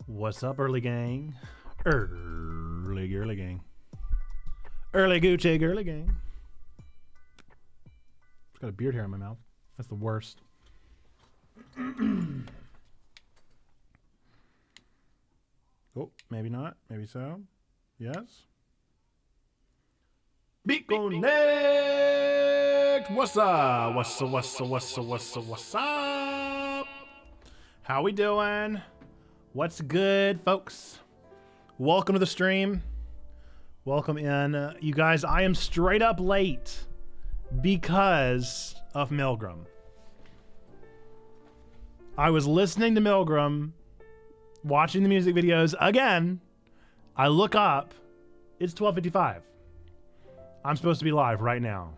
What's up, early gang? Early girly gang. Early Gucci girly gang. I've got a beard hair in my mouth. That's the worst. Oh, maybe not. Maybe so. Yes. Beat Connect. What's up? What's up? How we doing? What's good, folks? Welcome to the stream. Welcome in. You guys, I am straight up late because of Milgram. I was listening to Milgram, watching the music videos again. I look up, it's 12:55. I'm supposed to be live right now.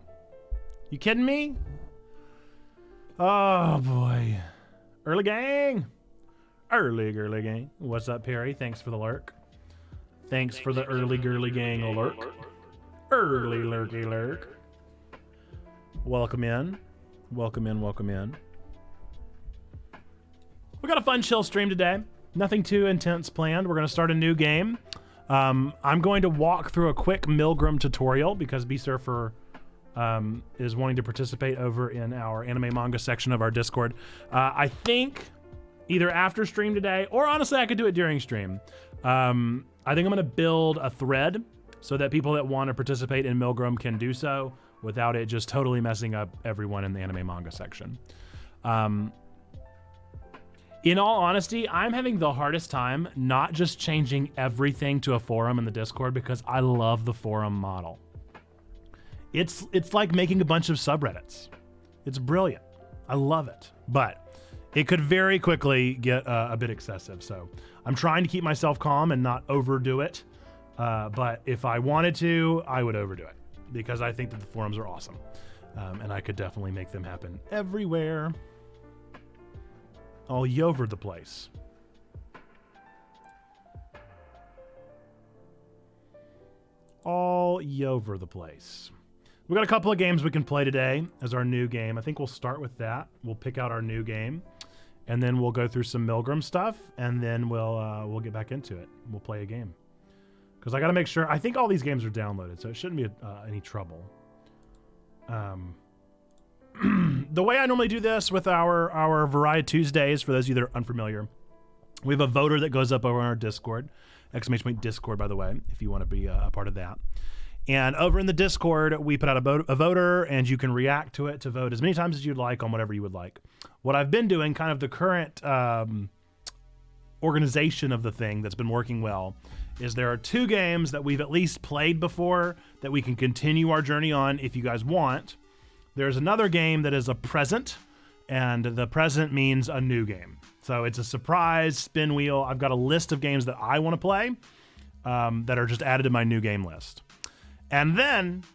You kidding me? Oh boy. Early gang. Early girly gang. What's up, Perry? Thanks for the lurk. Thanks for the early girly gang alert. Early lurky lurk. Welcome in. Welcome in, welcome in. We got a fun chill stream today. Nothing too intense planned. We're going to start a new game. I'm going to walk through a quick Milgram tutorial because B-Surfer is wanting to participate over in our anime manga section of our Discord. I think either after stream today, or honestly, I could do it during stream. I think I'm going to build a thread so that people that want to participate in Milgram can do so without it just totally messing up everyone in the anime manga section. In all honesty, I'm having the hardest time not just changing everything to a forum in the Discord because I love the forum model. It's like making a bunch of subreddits. It's brilliant. I love it. But it could very quickly get a bit excessive. So I'm trying to keep myself calm and not overdo it. But if I wanted to, I would overdo it because I think that the forums are awesome. And I could definitely make them happen everywhere. All over the place. All over the place. We got a couple of games we can play today as our new game. I think we'll start with that. We'll pick out our new game, and then we'll go through some Milgram stuff, and then we'll get back into it. We'll play a game because I got to make sure. I think all these games are downloaded, so it shouldn't be any trouble. The way I normally do this with our VarieTuesdays, for those of you that are unfamiliar, we have a voter that goes up over on our Discord, !Discord, by the way, if you want to be a part of that. And over in the Discord, we put out a voter, and you can react to it to vote as many times as you'd like on whatever you would like. What I've been doing, kind of the current organization of the thing that's been working well, is there are two games that we've at least played before that we can continue our journey on if you guys want. There's another game that is a present, and the present means a new game. So it's a surprise spin wheel. I've got a list of games that I want to play that are just added to my new game list. And then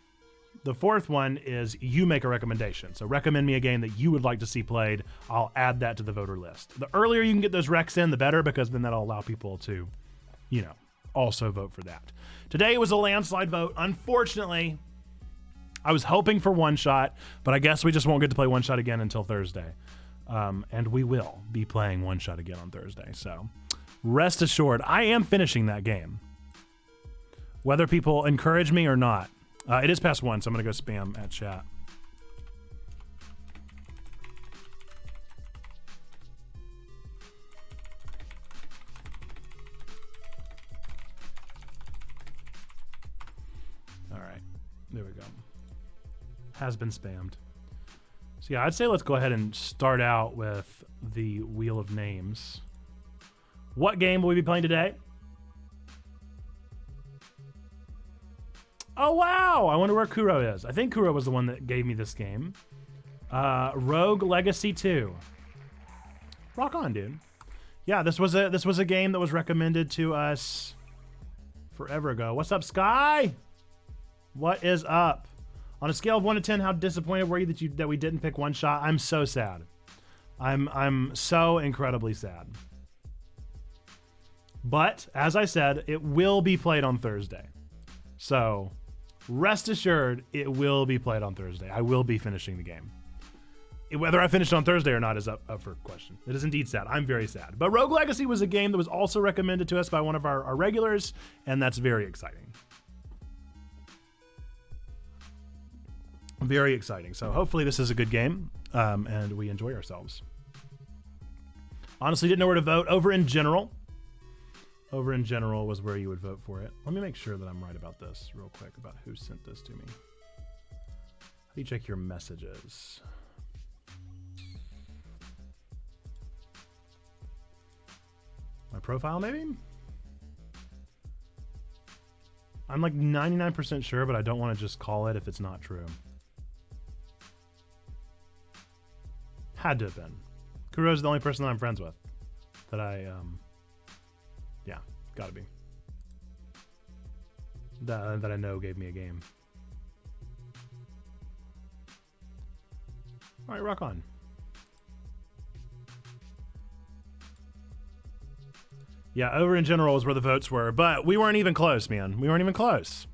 the fourth one is you make a recommendation. So recommend me a game that you would like to see played. I'll add that to the voter list. The earlier you can get those recs in, the better, because then that'll allow people to, also vote for that. Today was a landslide vote. Unfortunately, I was hoping for One Shot, but I guess we just won't get to play One Shot again until Thursday. And we will be playing One Shot again on Thursday. So rest assured, I am finishing that game. Whether people encourage me or not. It is past 1, so I'm going to go spam at chat. All right, there we go. Has been spammed. So yeah, I'd say let's go ahead and start out with the Wheel of Names. What game will we be playing today? Oh wow, I wonder where Kuro is. I think Kuro was the one that gave me this game. Rogue Legacy 2. Rock on, dude. Yeah, this was a game that was recommended to us forever ago. What's up, Sky? What is up? On a scale of 1 to 10, how disappointed were you that we didn't pick One Shot? I'm so sad. I'm so incredibly sad. But as I said, it will be played on Thursday. So rest assured, it will be played on Thursday. I will be finishing the game. whether I finished on Thursday or not is up for question. It is indeed sad. I'm very sad. But Rogue Legacy was a game that was also recommended to us by one of our regulars, and that's very exciting. Very exciting. So hopefully this is a good game, and we enjoy ourselves. Honestly, didn't know where to vote. Over in general was where you would vote for it. Let me make sure that I'm right about this real quick, about who sent this to me. How do you check your messages? My profile, maybe? I'm like 99% sure, but I don't want to just call it if it's not true. Had to have been. Kuro's the only person that I'm friends with. That yeah, gotta be. That I know gave me a game. All right, rock on. Yeah, over in general is where the votes were, but we weren't even close, man. We weren't even close.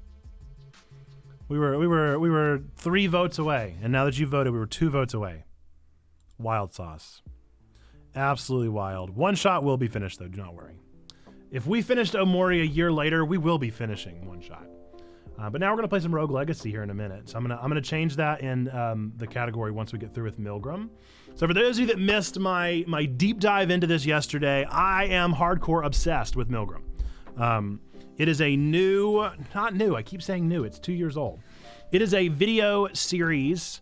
We were 3 votes away, and now that you voted, we were 2 votes away. Wild sauce. Absolutely wild. One shot will be finished, though. Do not worry. If we finished Omori a year later, we will be finishing One Shot. But now we're gonna play some Rogue Legacy here in a minute. So I'm gonna change that in the category once we get through with Milgram. So for those of you that missed my deep dive into this yesterday, I am hardcore obsessed with Milgram. It is a not new. I keep saying new. It's 2 years old. It is a video series,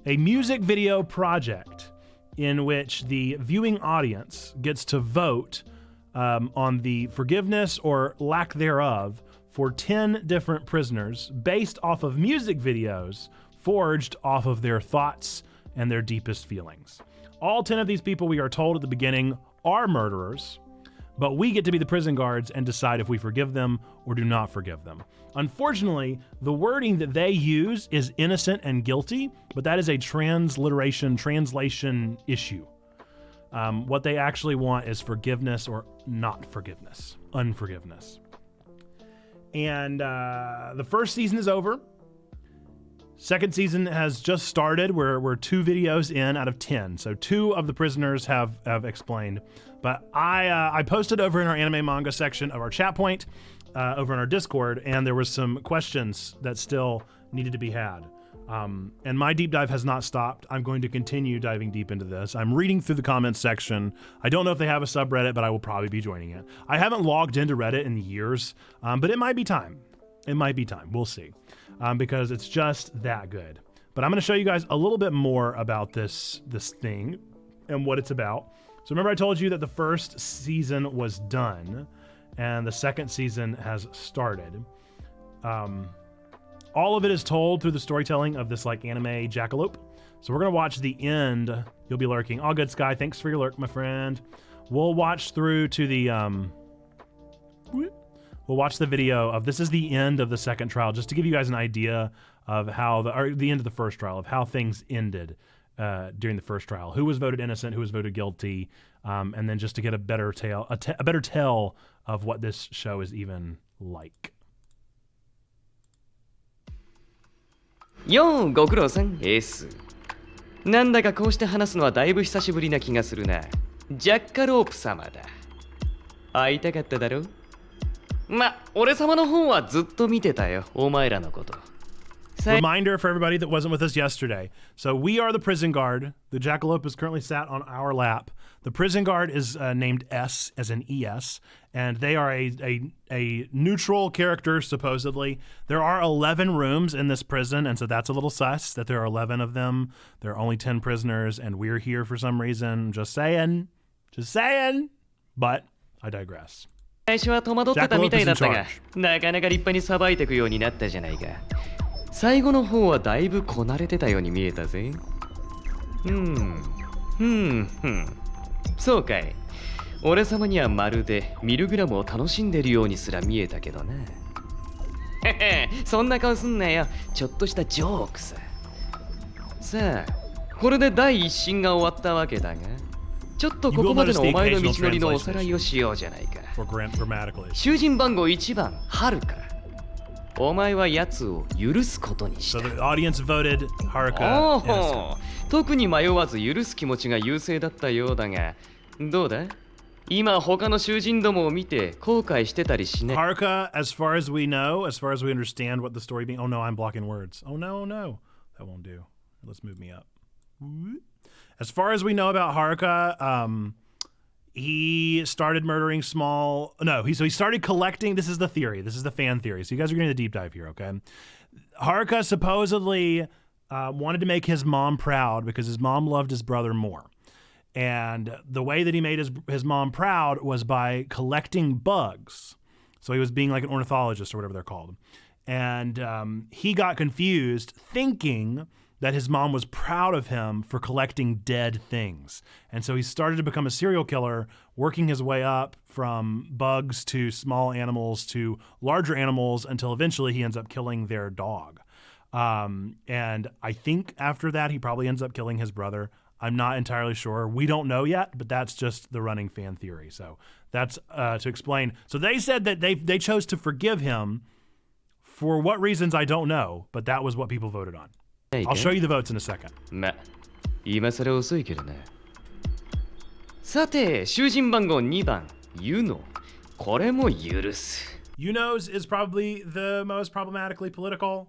a music video project in which the viewing audience gets to vote on the forgiveness or lack thereof for 10 different prisoners based off of music videos forged off of their thoughts and their deepest feelings. All 10 of these people, we are told at the beginning, are murderers, but we get to be the prison guards and decide if we forgive them or do not forgive them. Unfortunately, the wording that they use is innocent and guilty, but that is a translation issue. What they actually want is forgiveness or not forgiveness, unforgiveness. And the first season is over. Second season has just started. We're 2 videos in out of 10. So 2 of the prisoners have explained. But I posted over in our anime manga section of our chat point, over in our Discord, and there was some questions that still needed to be had. And my deep dive has not stopped. I'm going to continue diving deep into this. I'm reading through the comments section. I don't know if they have a subreddit, but I will probably be joining it. I haven't logged into Reddit in years, but it might be time. It might be time. We'll see. Because it's just that good. But I'm going to show you guys a little bit more about this thing and what it's about. So remember I told you that the first season was done and the second season has started. All of it is told through the storytelling of this like anime jackalope. So we're going to watch the end. You'll be lurking. All good, Sky. Thanks for your lurk, my friend. We'll watch through to the... We'll watch the video of this is the end of the second trial, just to give you guys an idea of how the end of the first trial, of how things ended during the first trial. Who was voted innocent, who was voted guilty, and then just to get a better tell of what this show is even like. ようご苦労さんエースなんだかこうして話すのはだいぶ久しぶりな気がするなジャッカロープ様だ会いたかっただろま、俺様の方はずっと見てたよお前らのこと Reminder for everybody that wasn't with us yesterday. So we are the prison guard. The jackalope is currently sat on our lap. The prison guard is named S, as in ES, and they are a neutral character, supposedly. There are 11 rooms in this prison, and so that's a little sus that there are 11 of them. There are only 10 prisoners, and we're here for some reason. Just saying. But I digress. 最初は戸惑ってたみたいだったが、なかなか立派にさばいていくようになったじゃないか。最後の方はだいぶこなれてたように見えたぜ。そうかい。俺様にはまるでミルグラムを楽しんでるようにすら見えたけどな。そんな顔すんなよ。ちょっとしたジョークさ。さあ、これで第一審が終わったわけだが。ちょっとここまでのお前の道のりのおさらいをしようじゃないか。囚人番号1番、はるか。お前は奴を許すことにし So た。 the audience voted お Haruka innocent. お、特に迷わず許す気持ちが優勢だったようだが、どうだ？今他の囚人どもを見て後悔してたりしない。 Haruka, as far as we know, as far as we understand what the story being. Oh no, I'm blocking words. Oh no, no, that won't do. Let's move me up. As far as we know about Haruka, he started murdering small. No, he started collecting. This is the theory. This is the fan theory. So you guys are getting the deep dive here, okay? Haruka supposedly wanted to make his mom proud because his mom loved his brother more. And the way that he made his mom proud was by collecting bugs. So he was being like an ornithologist or whatever they're called. And he got confused thinking that his mom was proud of him for collecting dead things. And so he started to become a serial killer, working his way up from bugs to small animals to larger animals until eventually he ends up killing their dog. And I think after that, he probably ends up killing his brother. I'm not entirely sure. We don't know yet, but that's just the running fan theory. So that's to explain. So they said that they chose to forgive him. For what reasons, I don't know, but that was what people voted on. I'll show you the votes in a second. ま、今更遅いけどな。さて、囚人番号2番、ユノ。これも許す。Yuno's is probably the most problematically political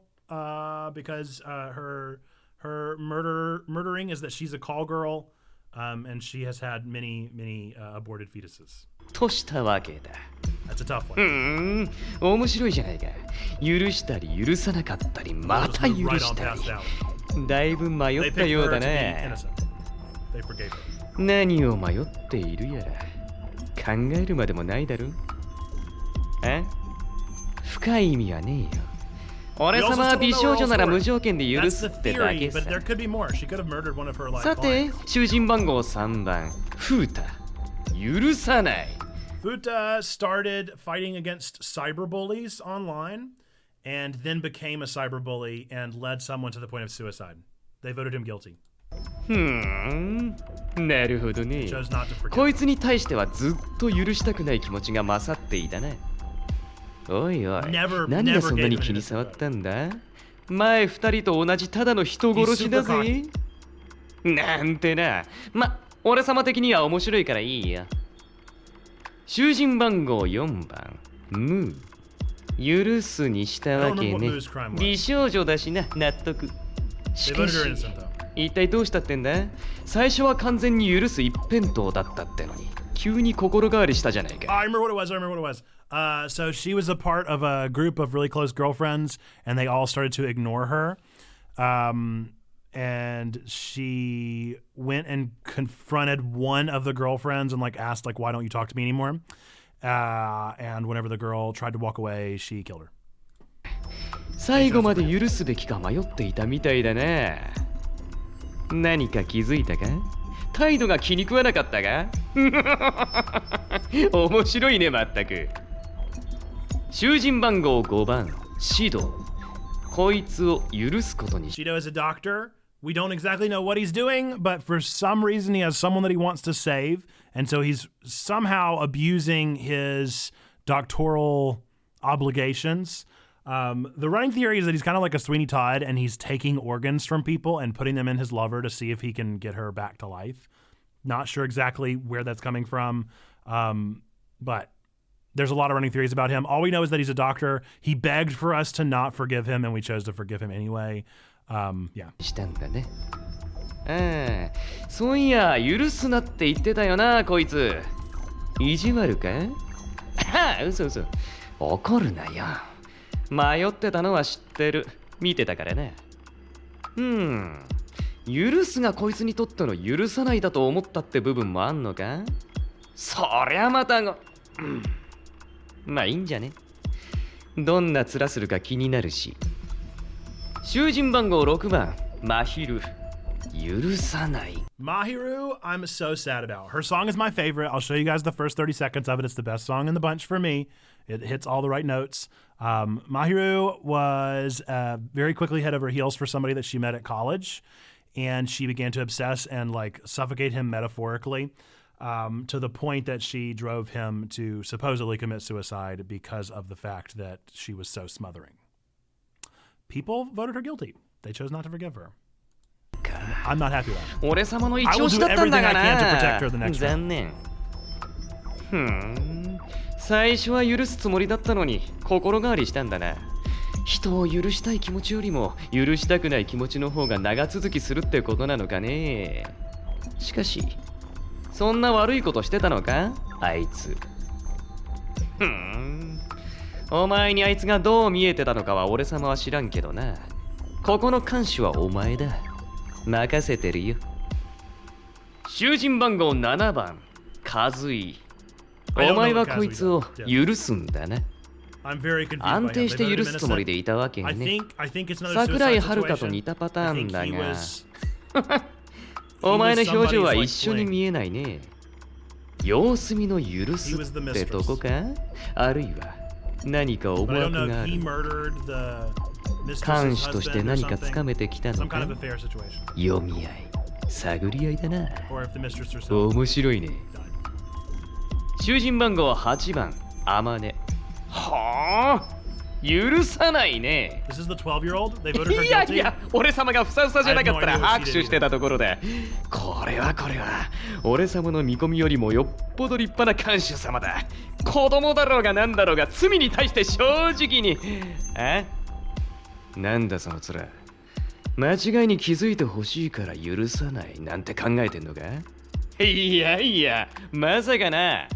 because her murdering is that she's a call girl and she has had many aborted fetuses. としたわけだ。 That's a tough one. 面白いじゃないか。許したり許さなかったり、また許 Right し on た past り。 that one. だいぶ迷 They った picked よう her だ to be ね。 innocent. They forgave her. 何を迷っているやら。考えるまでもないだろ。え？深い意味はねえよ。俺様は美少女なら無条件で許 That's す the ってだ theory, け but さ。 there could be more. She could have murdered one of her like さて、 clients. 囚人番号3番、フータ。許さない。 Futa started fighting against cyberbullies online and then became a cyberbully and led someone to the point of suicide. They voted him guilty. なるほどね。 Chose not to forgive. こいつに対してはずっと許したくない気持ちが勝っていたな。おいおい、 Never 何がそんなに気に障ったんだ？前二人と同じただの人殺しだぜ。なんてな。ま、俺様的には面白いからいいや。囚人番号4番、ムー。許すにしたわけね。美少女だしな、納得。し They か voted し her innocent though. 一体どうしたってんだ？最初は完全に許す一辺倒だったってのに急に心変わりしたじゃないか。 I remember what it was. So she was a part of a group of really close girlfriends and they all started to ignore her. And she went and confronted one of the girlfriends and like asked like, why don't you talk to me anymore? And whenever the girl tried to walk away, she killed her. 最後まで許すべきか迷っていたみたいだな。何か気づいたか？態度が気に食わなかったか？面白いね、まったく。囚人番号5番、シド。こいつを許すことにし。 Shido is a doctor. We don't exactly know what he's doing, but for some reason he has someone that he wants to save. And so he's somehow abusing his doctoral obligations. The running theory is that he's kind of like a Sweeney Todd and he's taking organs from people and putting them in his lover to see if he can get her back to life. Not sure exactly where that's coming from, but there's a lot of running theories about him. All we know is that he's a doctor. He begged for us to not forgive him, and we chose to forgive him anyway. Yeah. したんだね。ああ、そういや、許すなって言ってたよな、こいつ。意地悪か？ああ、嘘。怒るなよ。迷ってたのは知ってる。見てたからね。許すがこいつにとっての許さないだと思ったって部分もあんのか？そりゃまたまあいいんじゃね。どんな面するか気になるし。囚人番号6番、マヒル。許さない。 Mahiru, I'm so sad about. Her song is my favorite. I'll show you guys the first 30 seconds of it. It's the best song in the bunch for me. It hits all the right notes. Mahiru was very quickly head over heels for somebody that she met at college. And she began to obsess and like suffocate him metaphorically to the point that she drove him to supposedly commit suicide because of the fact that she was so smothering. people voted her guilty. They chose not to forgive her. I'm not happy with that. 俺様の一押しだったんだが I will do everything I can to protect her the next round. 残念。最初は許すつもりだったのに心変わりしたんだな。人を許したい気持ちよりも許したくない気持ちの方が長続きするってことなのかね。しかしそんな悪いことしてたのかあいつ。お前にあいつがどう見えてたのかは俺様は知らんけどな。ここの看守はお前だ。任せてるよ。囚人番号7番カズイ。お前はこいつを許すんだな。安定して許すつもりでいたわけね。桜井遥と似たパターンだがお前の表情は一緒に見えないね。様子見の許すってとこか、あるいは何か思惑がある。看守として何かつかめてきたのか。読み合い探り合いだな。面白いね。囚人番号8番アマネ。はあ、許さないね。いやいや、俺様がふさふさじゃなかったら拍手してたところで。これは俺様の見込みよりもよっぽど立派な看守様だ。子供だろうがなんだろうが罪に対して正直に。なんだその面。間違いに気づいてほしいから許さないなんて考えてんのか。いやいや、まさかな。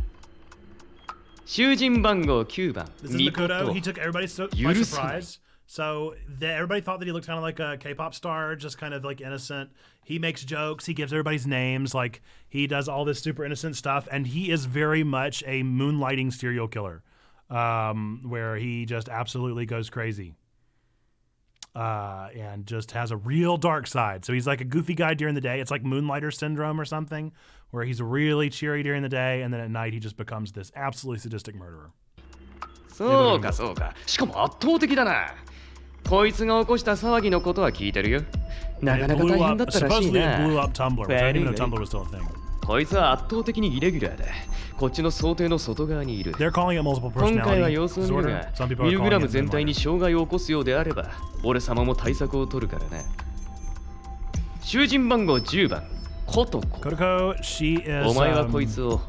囚人番号9番。Mikoto, he took everybody by surprise. So everybody thought that he looked kind of like a K-pop star, just kind of like innocent. He makes jokes, he gives everybody's names, like he does all this super innocent stuff, and he is very much a moonlighting serial killer, where he just absolutely goes crazy. And just has a real dark side. So he's like a goofy guy during the day. It's like Moonlighter syndrome or something, where he's really cheery during the day, and then at night he just becomes this absolutely sadistic murderer. そうかそうか。しかも圧倒的だな。こいつが起こした騒ぎのことは聞いてるよ。なかなか大変だったらしいな。Supposedly it blew up Tumblr, which I didn't even know Tumblr was still a thing. こいつは圧倒的にイレギュラーだ。こっちの想定の外側にいる。They're calling it multiple 今回は personality 様子を見る disorder. が、 Some people ミ are ルグラ calling ム it 全体に moonlighter. 障害を起こすようであれば、俺様も対策を取るからな。囚人番号10番、コトコ。Kotoko, she is. お前はこいつを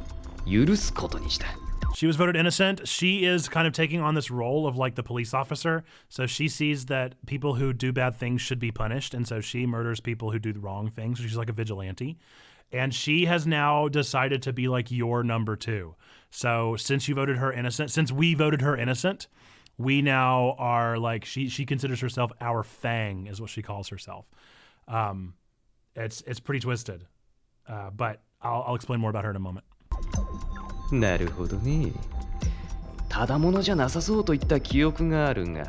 許すことにした。She was voted innocent. She is kind of taking on this role of like the police officer. So she sees that people who do bad things should be punished. And so she murders people who do the wrong things. She's like a vigilante. And she has now decided to be like your number two. So since we voted her innocent, we now are like, she considers herself our Fang is what she calls herself. It's pretty twisted. But I'll explain more about her in a moment. なるほどね。ただものじゃなさそうといった記憶があるが、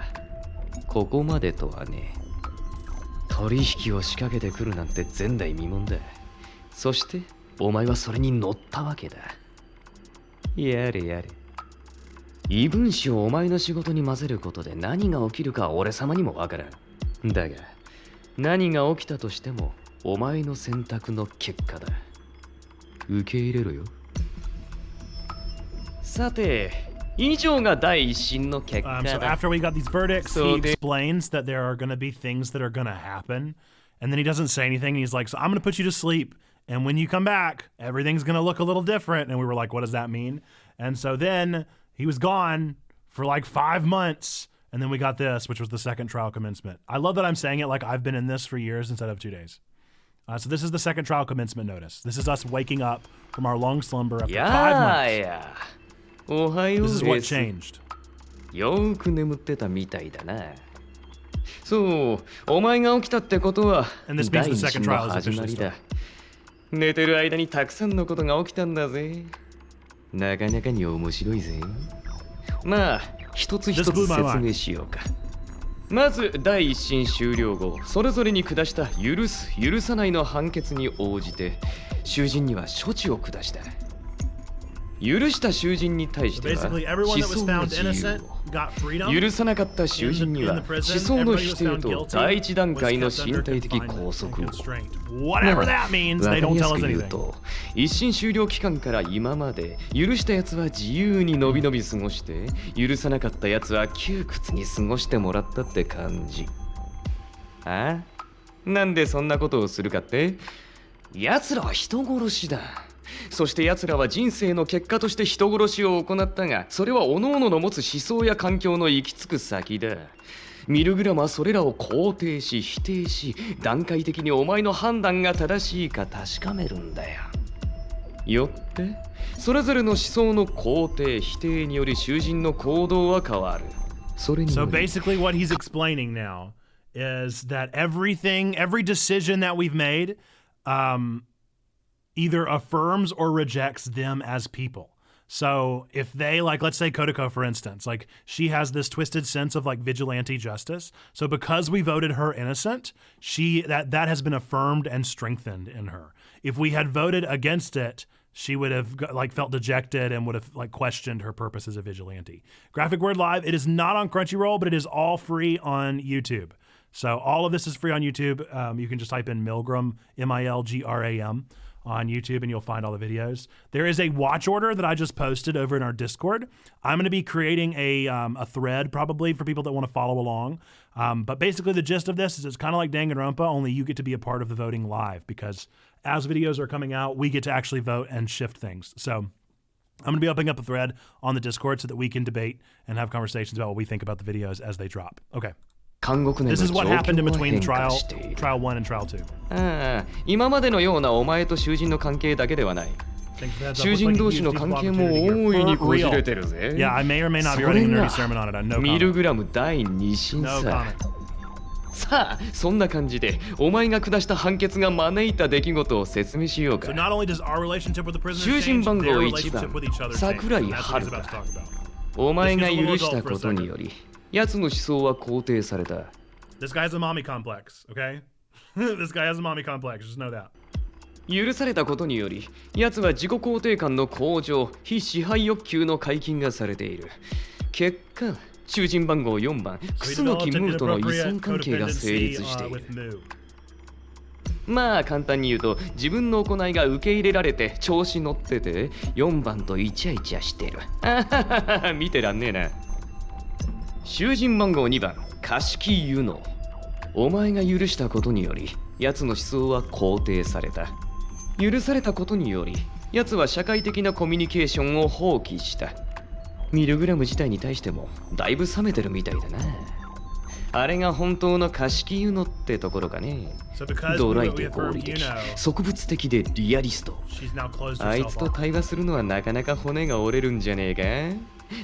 ここまでとはね。取引を仕掛けてくるなんて前代未聞だ。そしてお前はそれに乗ったわけだ。やれやれ。異分子をお前の仕事に混ぜることで何が起きるか俺様にもわからん。だが何が起きたとしてもお前の選択の結果だ。受け入れろよ。さて、以上が第一審の結果だ。So after we got these verdicts, he explains that there are going to be things that are going to happen, and then he doesn't say anything. He's like, "So I'm going to put you to sleep, and when you come back, everything's going to look a little different." And we were like, "What does that mean?" And so then he was gone for like 5 months, and then we got this, which was the second trial commencement. I love that I'm saying it like I've been in this for years instead of 2 days. So this is the second trial commencement notice. This is us waking up from our long slumber after 5 months. おはよう This is で what す。 changed. よーく眠ってたみたいだな。そう、お前が起きたってことは And this means 第 the 二 second 審の trial is 始ま officially り started. だ。寝てる間にたくさんのことが起きたんだぜ。なかなかに面白いぜ。まあ、一つ一つ説明しようか。まず第一審終了後、それぞれに下した許す、許さないの判決に応じて、囚人には処置を下した。許した囚人に対しては思想の自由を、許さなかった囚人には思想の否定と第一段階の身体的拘束を。Whatever that means, わか they り don't や tell す us く言う anything. と、一審終了期間から今まで許したやつは自由にのびのび過ごして、許さなかったやつは窮屈に過ごしてもらったって感じ。あ？なんでそんなことをするかって？奴らは人殺しだ。そして奴らは人生の結果として人殺しを行ったが、それは各々の持つ思想や環境の行き着く先だ。ミルグラムはそれらを肯定し否定し、段階的にお前の判断が正しいか確かめるんだよ。よってそれぞれの思想の肯定否定により囚人の行動は変わる。それにより So basically what he's explaining now is that every decision that we've made either affirms or rejects them as people. So if they, like, let's say Kodako, for instance, like she has this twisted sense of like vigilante justice. So because we voted her innocent, that has been affirmed and strengthened in her. If we had voted against it, she would have like felt dejected and would have like questioned her purpose as a vigilante. Graphic Word Live, it is not on Crunchyroll, but it is all free on YouTube. So all of this is free on YouTube. You can just type in Milgram, Milgram, on YouTube and you'll find all the videos. There is a watch order that I just posted over in our Discord. I'm going to be creating a thread probably for people that want to follow along. But basically the gist of this is it's kind of like Danganronpa, only you get to be a part of the voting live because as videos are coming out, we get to actually vote and shift things. So I'm going to be opening up a thread on the Discord so that we can debate and have conversations about what we think about the videos as they drop. Okay. This is what happened in between trial 1 and trial 2. ああ、今までのようなお前と囚人の関係だけではない。囚人同士の関係も大いにこじれてるぜ。Yeah, I may or may not be writing a nerdy sermon on it. No comment. ミルグラム第2審さ。さあ、そんな感じでお前が下した判決が招いた出来事を説明しようか。So not only does our relationship with the prisoners 囚人 change, 番号 their 1 relationship 番 with each other change. 桜井 And that's what 遥 he's about to か。 talk about. お前が許したことにより、奴の思想は肯定された。This guy has a mommy complex, okay? This guy has a mommy complex, just know that. 許されたことにより、奴は自己肯定感の向上、非支配欲求の解禁がされている。結果、囚人番号4番、楠木ムーとの依存関係が成立している。まあ簡単に言うと、自分の行いが受け入れられて調子乗ってて、4番とイチャイチャしてる。あははは、見てらんねえな。囚人番号2番、貸木湯野。お前が許したことにより、奴の思想は肯定された。許されたことにより、奴は社会的なコミュニケーションを放棄した。ミルグラム自体に対しても、だいぶ冷めてるみたいだな。あれが本当の貸木湯野ってところかね。ドライで合理的、植物的でリアリスト。あいつと対話するのはなかなか骨が折れるんじゃねえか。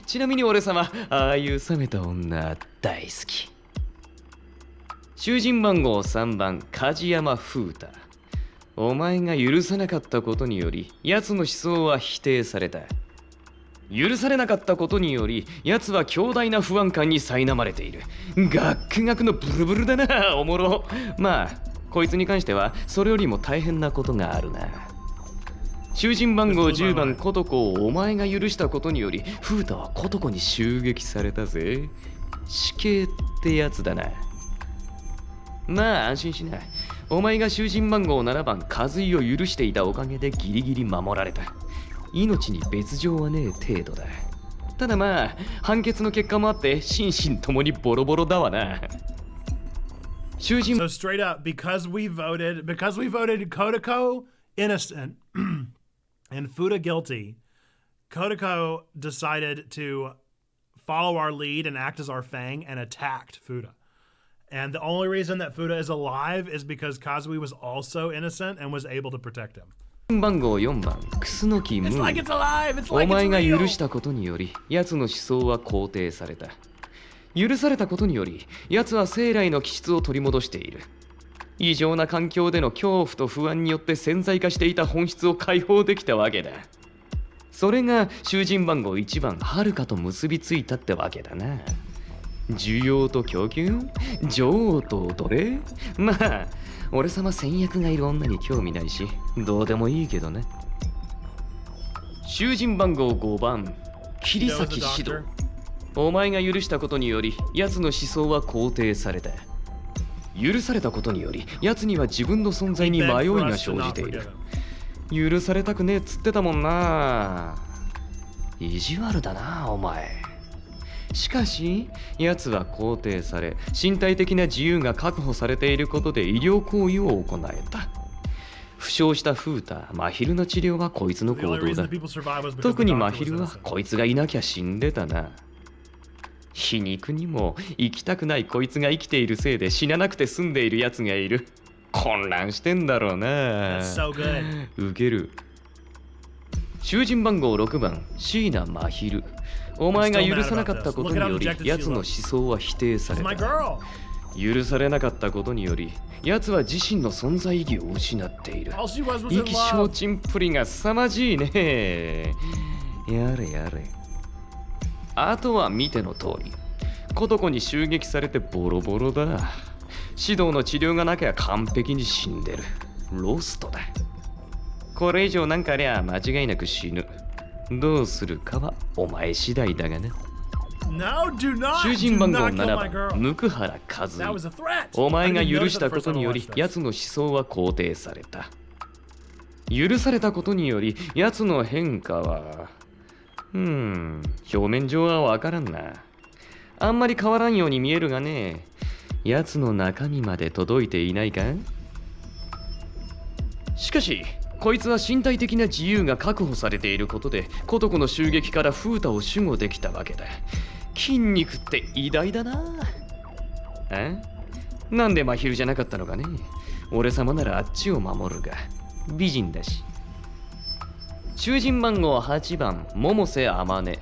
ちなみに俺様、ああいう冷めた女大好き。囚人番号3番、梶山風太。お前が許さなかったことにより、奴の思想は否定された。許されなかったことにより、奴は強大な不安感に苛まれている。ガックガクのブルブルだな、おもろ。まあ、こいつに関しては、それよりも大変なことがあるな。囚人番号10番コトコをお前が許したことにより、フータはコトコに襲撃されたぜ。死刑ってやつだな。まあ安心しな。お前が囚人番号7番カズイを許していたおかげでギリギリ守られた。命に別状はねえ程度だ。ただまあ、判決の結果もあって心身ともにボロボロだわな。囚人 So straight up, because we voted Kodako innocent and Fuda guilty, Kodako decided to follow our lead and act as our fang and attacked Fuda. And the only reason that Fuda is alive is because Kazui was also innocent and was able to protect him. 番号4番、楠木ムー。It's like it's alive! It's お like 前 it's が real! 許したことにより、奴の思想は肯定された。許されたことにより、奴は生来の気質を取り戻している。異常な環境での恐怖と不安によって潜在化していた本質を解放できたわけだ。それが囚人番号1番、遥かと結びついたってわけだな。需要と供給？女王と奴隷？まあ、俺様先約がいる女に興味ないし、どうでもいいけどね。囚人番号5番、桐崎指導。お前が許したことにより、奴の思想は肯定された。許されたことにより、奴には自分の存在に迷いが生じている。許されたくねえっつってたもんな。意地悪だな、お前。しかし、奴は肯定され、身体的な自由が確保されていることで医療行為を行えた。負傷したフータ、マヒルの治療はこいつの行動だ。特にマヒルはこいつがいなきゃ死んでたな。皮肉にも生きたくないこいつが生きているせいで死ななくて済んでいる奴がいる。混乱してんだろうな。ウケる。囚人番号6番、椎名真昼。お前が許さなかったことにより、奴の思想は否定された。許されなかったことにより、奴は自身の存在意義を失っている。意気消沈っぷりが凄まじいね。やれやれ。あとは見ての通り、コトコに襲撃されてボロボロだ。指導の治療がなきゃ完璧に死んでる。ロストだ。これ以上なんかありゃ間違いなく死ぬ。どうするかはお前次第だがね。囚人番号7番、向原和井。お前が許したことにより、奴の思想は肯定された。許されたことにより、奴の変化は表面上はわからんな。あんまり変わらんように見えるがね、奴の中身まで届いていないか。しかし、こいつは身体的な自由が確保されていることで、コトコの襲撃からフータを守護できたわけだ。筋肉って偉大だな。なんでマヒルじゃなかったのかね。俺様ならあっちを守るが、美人だし。囚人番号8番、百瀬天音。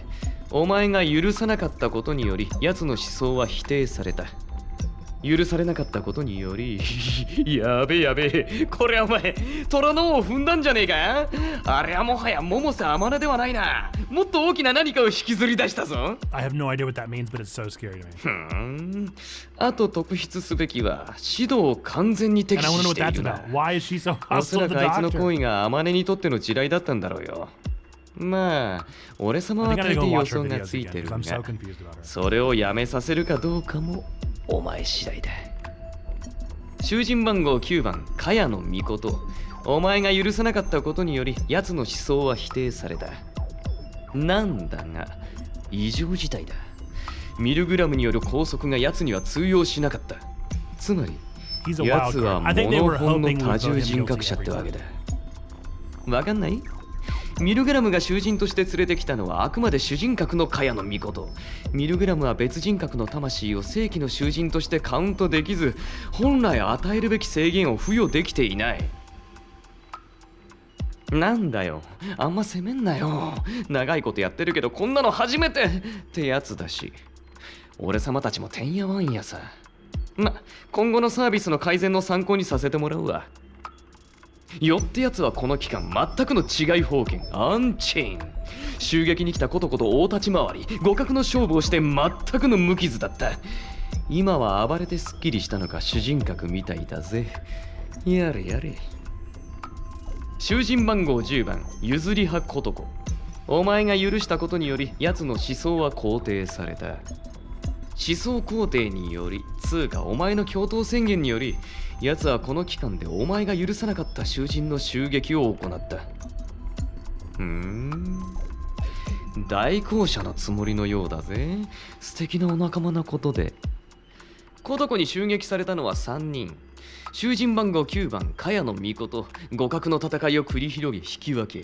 お前が許さなかったことにより、奴の思想は否定された。許されなかったことによりやべえやべえ、これお前虎の尾を踏んだんじゃねえか。あれはもはや百瀬天音ではないな。もっと大きな何かを引きずり出したぞ。 I have no idea what that means, but it's so scary to me. あと特筆すべきは指導を完全に敵視しているな。Why is she so おそ hostile ら to the くあいつの doctor? 行為が天音にとっての地雷だったんだろうよ。まあ俺様は I think I 大 need to 抵 go 予 watch her 想が videos つい again てる because が I'm so confused about her. それをやめさせるかどうかもお前次第だ。囚人番号9番、茅野美琴。お前が許さなかったことにより、奴の思想は否定された。なんだが、異常事態だ。ミルグラムによる拘束が奴には通用しなかった。つまり、He's a 奴 wild は card. I think they モ were ノ本の hoping we 多 would 重 vote 人 him 格者 guilty って every わけ time. だ。わかんない？ミルグラムが囚人として連れてきたのはあくまで主人格の茅野美琴。ミルグラムは別人格の魂を正規の囚人としてカウントできず、本来与えるべき制限を付与できていない。なんだよ、あんま責めんなよ。長いことやってるけどこんなの初めてってやつだし、俺様たちもてんやわんやさ。今後のサービスの改善の参考にさせてもらうわ。よってやつはこの期間全くの違い方権アンチェイン。襲撃に来たコトコと大立ち回り、互角の勝負をして全くの無傷だった。今は暴れてすっきりしたのか主人格みたいだぜ。やれやれ。囚人番号10番、譲り派コトコ。お前が許したことにより奴の思想は肯定された。思想肯定により、つうかお前の共闘宣言により、奴はこの期間でお前が許さなかった囚人の襲撃を行った。大公者のつもりのようだぜ。素敵なお仲間なことで。コトコに襲撃されたのは3人。囚人番号9番、茅野美琴。互角の戦いを繰り広げ引き分け。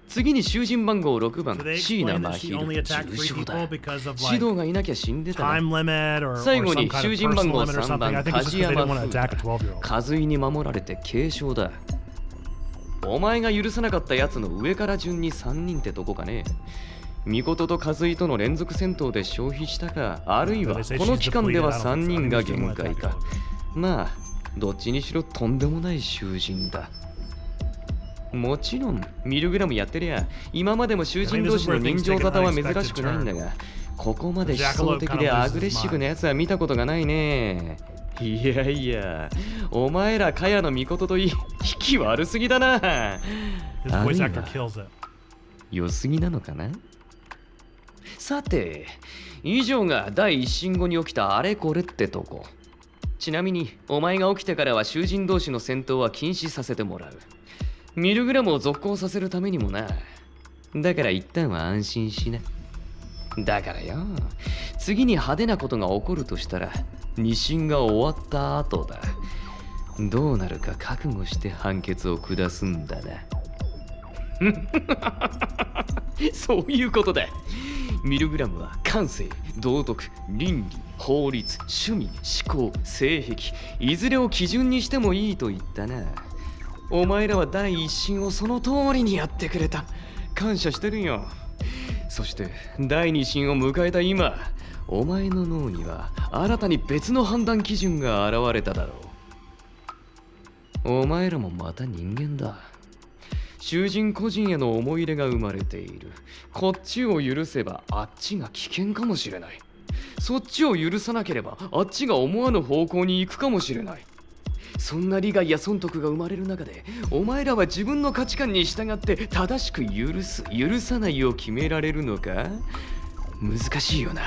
次に囚人番号6番、椎名真昼。重傷だ。指導がいなきゃ死んでたな。最後に囚人番号3番、梶山和井に守られて軽傷だ。お前が許さなかったやつの上から順に3人ってとこかね。美琴と和井との連続戦闘で消費したか、あるいはこの期間では3人が限界か。まあどっちにしろとんでもない囚人だ。もちろんミルグラムやってりゃ今までも囚人同士の人情沙汰は珍しくないんだが、ここまで思想的でアグレッシブなやつは見たことがないね。いやいや、お前ら茅野美琴といい引き悪すぎだな。あるいは良すぎなのかな。さて、以上が第一審後に起きたあれこれってとこ。ちなみにお前が起きてからは囚人同士の戦闘は禁止させてもらう。ミルグラムを続行させるためにもな。だから一旦は安心しな。だからよ、次に派手なことが起こるとしたら、二審が終わった後だ。どうなるか覚悟して判決を下すんだな。そういうことだ。ミルグラムは感性、道徳、倫理、法律、趣味、思考、性癖、いずれを基準にしてもいいと言ったな。お前らは第一審をその通りにやってくれた。感謝してるよ。そして第二審を迎えた今、お前の脳には新たに別の判断基準が現れただろう。お前らもまた人間だ。囚人個人への思い入れが生まれている。こっちを許せばあっちが危険かもしれない。そっちを許さなければあっちが思わぬ方向に行くかもしれない。そんな利害や損得が生まれる中で、お前らは自分の価値観に従って正しく許す、許さないを決められるのか？難しいよな。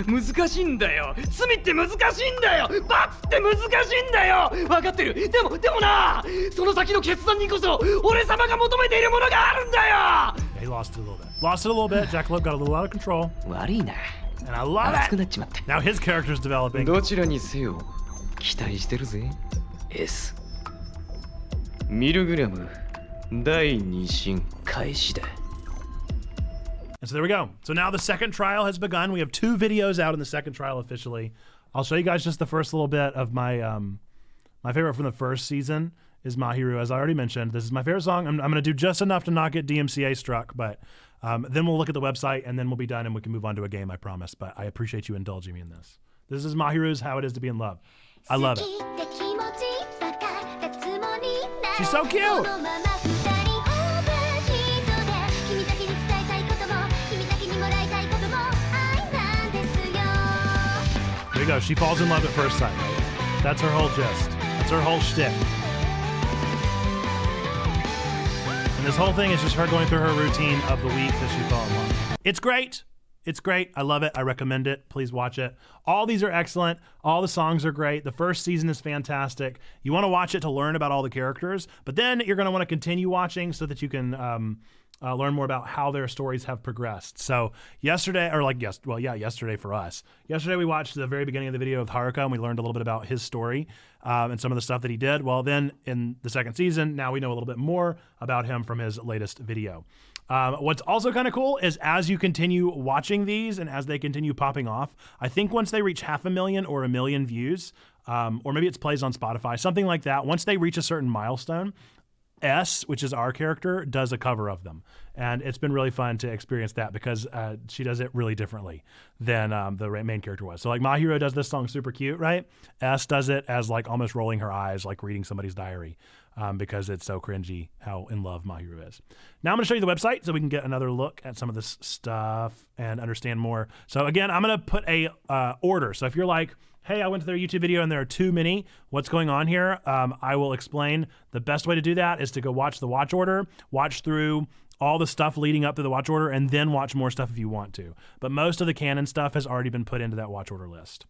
難しいんだよ。罪って難しいんだよ。罰って難しいんだよ。分かってる。でもな、その先の決断にこそ俺様が求めているものがあるんだよ。He lost it a little bit. Lost it a little bit. Jackalope got a little out of control. 悪いな。And I love it. 熱くなっちまった。Now his character's developing. どちらにせよ期待してるぜ。S。ミルグラム第二審開始だ。And so there we go. So now the second trial has begun. We have 2 videos out in the second trial officially. I'll show you guys just the first little bit of my my favorite from the first season is Mahiru, as I already mentioned. This is my favorite song. I'm going to do just enough to not get DMCA struck, but then we'll look at the website and then we'll be done and we can move on to a game, I promise. But I appreciate you indulging me in this. This is Mahiru's How It Is to Be in Love. I love it. She's so cute. There you go. She falls in love at first sight. That's her whole gist. That's her whole shtick. And this whole thing is just her going through her routine of the week that she fell in love. It's great. It's great. I love it. I recommend it. Please watch it. All these are excellent. All the songs are great. The first season is fantastic. You want to watch it to learn about all the characters, but then you're going to want to continue watching so that you can learn more about how their stories have progressed. So yesterday for us. Yesterday we watched the very beginning of the video of Haruka and we learned a little bit about his story and some of the stuff that he did. Well, then in the second season, now we know a little bit more about him from his latest video. What's also kind of cool is as you continue watching these and as they continue popping off, I think once they reach 500,000 or 1 million views, or maybe it's plays on Spotify, something like that, once they reach a certain milestone, S, which is our character, does a cover of them. And it's been really fun to experience that because she does it really differently than the main character was. So like Mahiro does this song super cute, right? S does it as like almost rolling her eyes, like reading somebody's diary because it's so cringy how in love Mahiro is. Now I'm going to show you the website so we can get another look at some of this stuff and understand more. So again, I'm going to put a order. So if you're like, hey, I went to their YouTube video and there are too many, what's going on here? I will explain. The best way to do that is to go watch the watch order, watch through all the stuff leading up to the watch order, and then watch more stuff if you want to. But most of the canon stuff has already been put into that watch order list.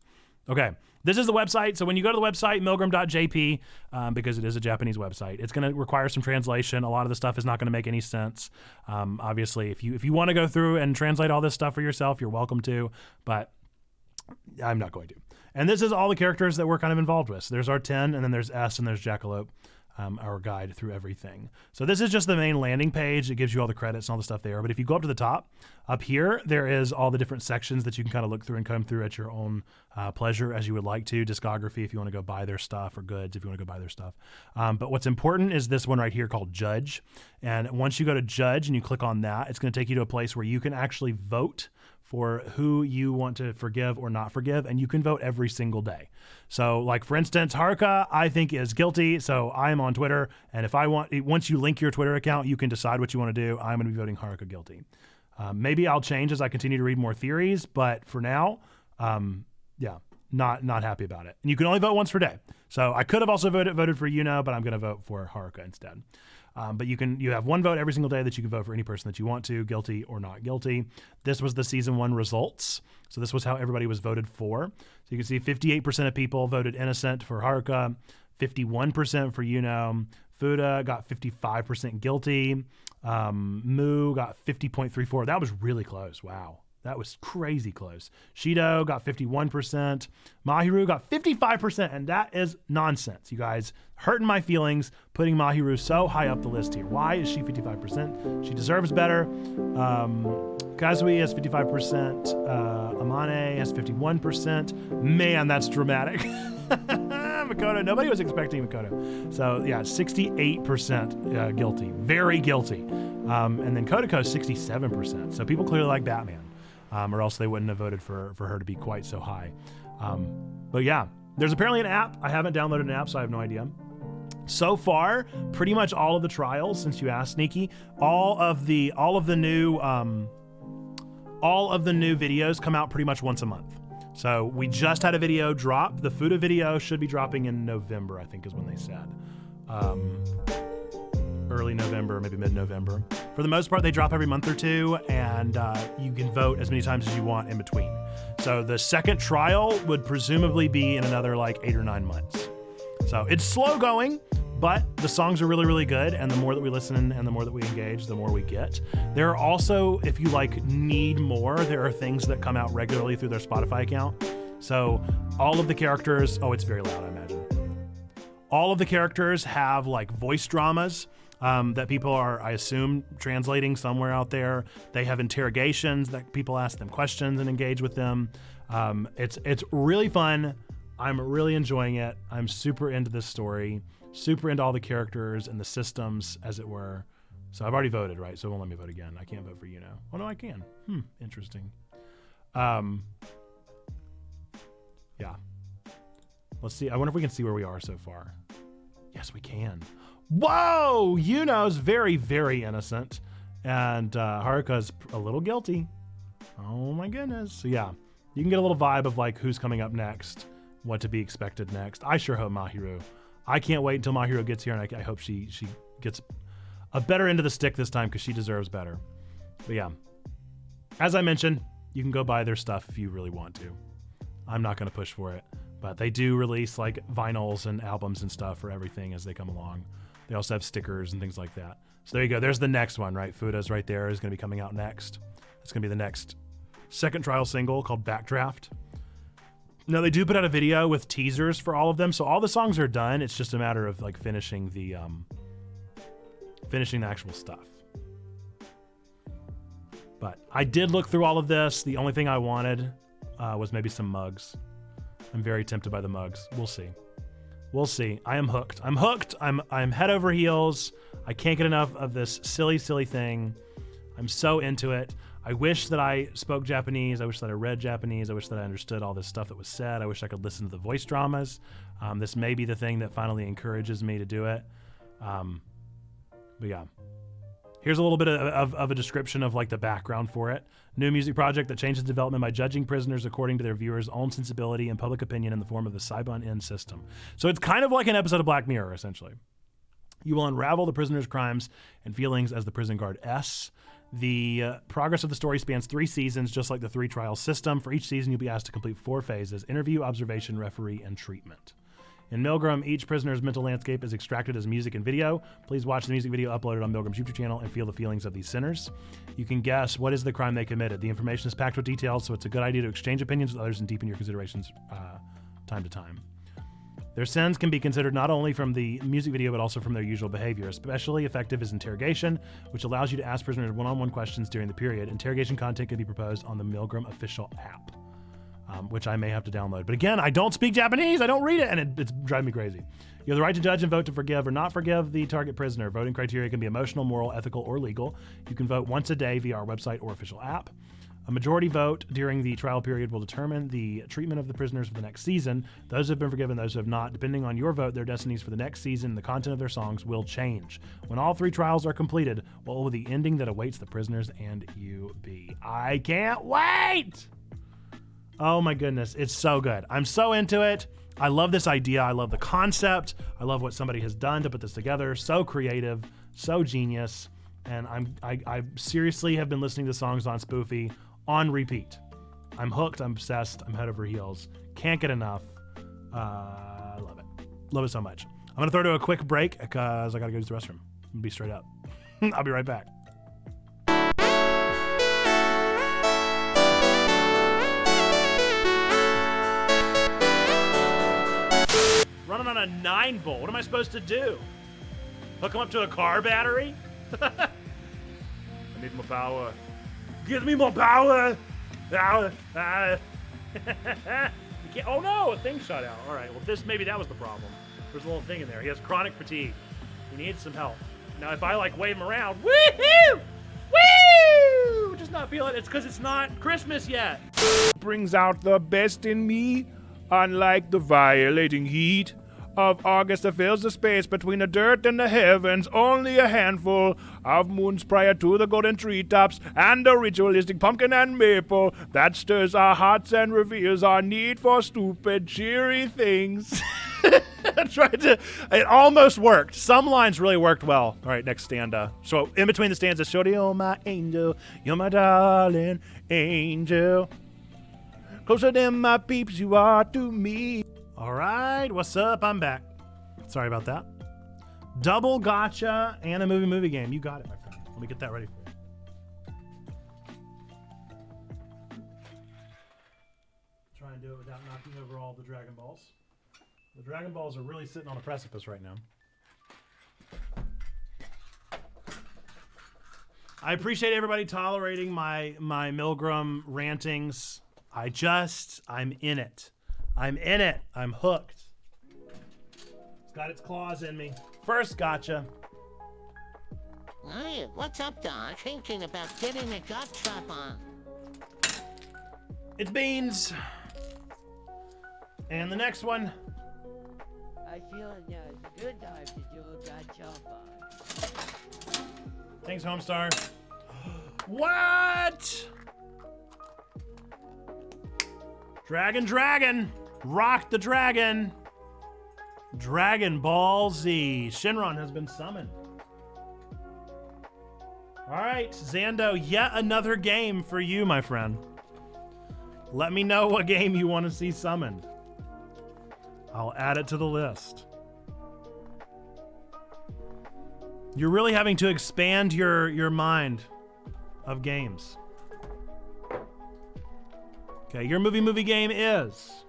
Okay, this is the website. So when you go to the website, milgram.jp, because it is a Japanese website, it's going to require some translation. A lot of the stuff is not going to make any sense. Obviously, if you want to go through and translate all this stuff for yourself, you're welcome to, but I'm not going to. And this is all the characters that we're kind of involved with. So there's our 10, and then there's S, and there's Jackalope, our guide through everything. So this is just the main landing page. It gives you all the credits and all the stuff there. But if you go up to the top, up here, there is all the different sections that you can kind of look through and come through at your own pleasure as you would like to. Discography, if you want to go buy their stuff, or goods, if you want to go buy their stuff. But what's important is this one right here called Judge. And once you go to Judge and you click on that, it's going to take you to a place where you can actually vote for who you want to forgive or not forgive, and you can vote every single day. So like for instance, Haruka, I think is guilty, so I am on Twitter, and if I want, once you link your Twitter account, you can decide what you want to do. I'm going to be voting Haruka guilty. Maybe I'll change as I continue to read more theories, but for now, not happy about it. And you can only vote once per day. So I could have also voted for Yuno, but I'm going to vote for Haruka instead. But you have one vote every single day that you can vote for any person that you want to, guilty or not guilty. This was the season 1 results. So this was how everybody was voted for. So you can see 58% of people voted innocent for Haruka, 51% for Yuno. Fuda got 55% guilty. Mu got 50.34. That was really close. Wow. That was crazy close. Shido got 51%. Mahiru got 55%, and that is nonsense, you guys. Hurting my feelings, putting Mahiru so high up the list here. Why is she 55%? She deserves better. Kazui has 55%. Amane has 51%. Man, that's dramatic. Makoto, nobody was expecting Makoto. So yeah, 68% guilty, very guilty. And then Kodako 67%. So people clearly like Batman, or else they wouldn't have voted for her to be quite so high. But yeah, there's apparently an app. I haven't downloaded an app, so I have no idea. So far, pretty much all of the trials, since you asked, Sneaky, all of the new videos come out pretty much once a month. So we just had a video drop. The Fuda video should be dropping in November, I think is when they said. Early November, maybe mid-November. For the most part, they drop every month or two, and you can vote as many times as you want in between. So the second trial would presumably be in another like 8 or 9 months. So it's slow going, but the songs are really, really good. And the more that we listen and the more that we engage, the more we get. There are also, if you like need more, there are things that come out regularly through their Spotify account. So all of the characters, oh, it's very loud, I imagine. All of the characters have like voice dramas that people are, I assume, translating somewhere out there. They have interrogations that people ask them questions and engage with them. It's really fun. I'm really enjoying it. I'm super into this story, super into all the characters and the systems, as it were. So I've already voted, right? So it won't let me vote again. I can't vote for you now. Oh, no, I can. Interesting. Yeah. Let's see. I wonder if we can see where we are so far. Yes, we can. Whoa! Yuno's very, very innocent. And Haruka's a little guilty. Oh, my goodness. So, yeah. You can get a little vibe of, like, who's coming up next, what to be expected next. I sure hope Mahiru. I can't wait until Mahiru gets here, and I hope she gets a better end of the stick this time because she deserves better. But yeah, as I mentioned, you can go buy their stuff if you really want to. I'm not going to push for it, but they do release like vinyls and albums and stuff for everything as they come along. They also have stickers and things like that. So there you go. There's the next one, right? Fuda's right there is going to be coming out next. It's going to be the next second trial single called Backdraft. No, they do put out a video with teasers for all of them, so all the songs are done. It's just a matter of like finishing the actual stuff. But I did look through all of this. The only thing I wanted was maybe some mugs. I'm very tempted by the mugs. We'll see. We'll see. I am hooked. I'm hooked. I'm head over heels. I can't get enough of this silly, silly thing. I'm so into it. I wish that I spoke Japanese. I wish that I read Japanese. I wish that I understood all this stuff that was said. I wish I could listen to the voice dramas. This may be the thing that finally encourages me to do it. But yeah, here's a little bit of a description of like the background for it. New music project that changes development by judging prisoners according to their viewers' own sensibility and public opinion in the form of the Saibon-in system. So it's kind of like an episode of Black Mirror, essentially. You will unravel the prisoner's crimes and feelings as the prison guard S. The progress of the story spans 3 seasons, just like the 3 trial system. For each season, you'll be asked to complete 4 phases: interview, observation, referee, and treatment. In Milgram, each prisoner's mental landscape is extracted as music and video. Please watch the music video uploaded on Milgram's YouTube channel and feel the feelings of these sinners. You can guess what is the crime they committed. The information is packed with details, so it's a good idea to exchange opinions with others and deepen your considerations time to time. Their sins can be considered not only from the music video, but also from their usual behavior. Especially effective is interrogation, which allows you to ask prisoners one-on-one questions during the period. Interrogation content can be proposed on the Milgram official app, which I may have to download. But again, I don't speak Japanese. I don't read it, and it's driving me crazy. You have the right to judge and vote to forgive or not forgive the target prisoner. Voting criteria can be emotional, moral, ethical, or legal. You can vote once a day via our website or official app. A majority vote during the trial period will determine the treatment of the prisoners for the next season. Those who have been forgiven, those who have not. Depending on your vote, their destinies for the next season and the content of their songs will change. When all 3 trials are completed, what will the ending that awaits the prisoners and you be? I can't wait! Oh my goodness, it's so good. I'm so into it. I love this idea. I love the concept. I love what somebody has done to put this together. So creative, so genius. And I seriously have been listening to songs on Spoofy on repeat. I'm hooked. I'm obsessed. I'm head over heels. Can't get enough. I love it. Love it so much. I'm going to throw to a quick break because I got to go use the restroom. I'm going to be straight up. I'll be right back. Running on a 9-volt. What am I supposed to do? Hook him up to a car battery? I need more power. Give me more power! You can't, oh no, a thing shot out. All right, well maybe that was the problem. There's a little thing in there. He has chronic fatigue. He needs some help. Now if I like wave him around, woohoo! Woo! Just not feeling it. It's because it's not Christmas yet. Brings out the best in me, unlike the violating heat of August that fills the space between the dirt and the heavens. Only a handful of moons prior to the golden treetops and the ritualistic pumpkin and maple that stirs our hearts and reveals our need for stupid, cheery things. It almost worked. Some lines really worked well. All right, next stanza. So in between the stanzas, Shorty, oh my angel, you're my darling angel. Closer than my peeps you are to me. All right, what's up? I'm back. Sorry about that. Double gotcha and a movie game. You got it, my friend. Let me get that ready for you. Try and do it without knocking over all the Dragon Balls. The Dragon Balls are really sitting on a precipice right now. I appreciate everybody tolerating my Milgram rantings. I'm in it. I'm in it. I'm hooked. It's got its claws in me. First gotcha. Hey, what's up, Doc? Thinking about getting a gut trap on. It's beans. And the next one. I feel it's a good time to do a gut jump on. Thanks, Homestar. What? Dragon. Rock the dragon. Dragon Ball Z. Shinron has been summoned. All right, Zando, yet another game for you, my friend. Let me know what game you want to see summoned. I'll add it to the list. You're really having to expand your mind of games. Okay, your movie game is...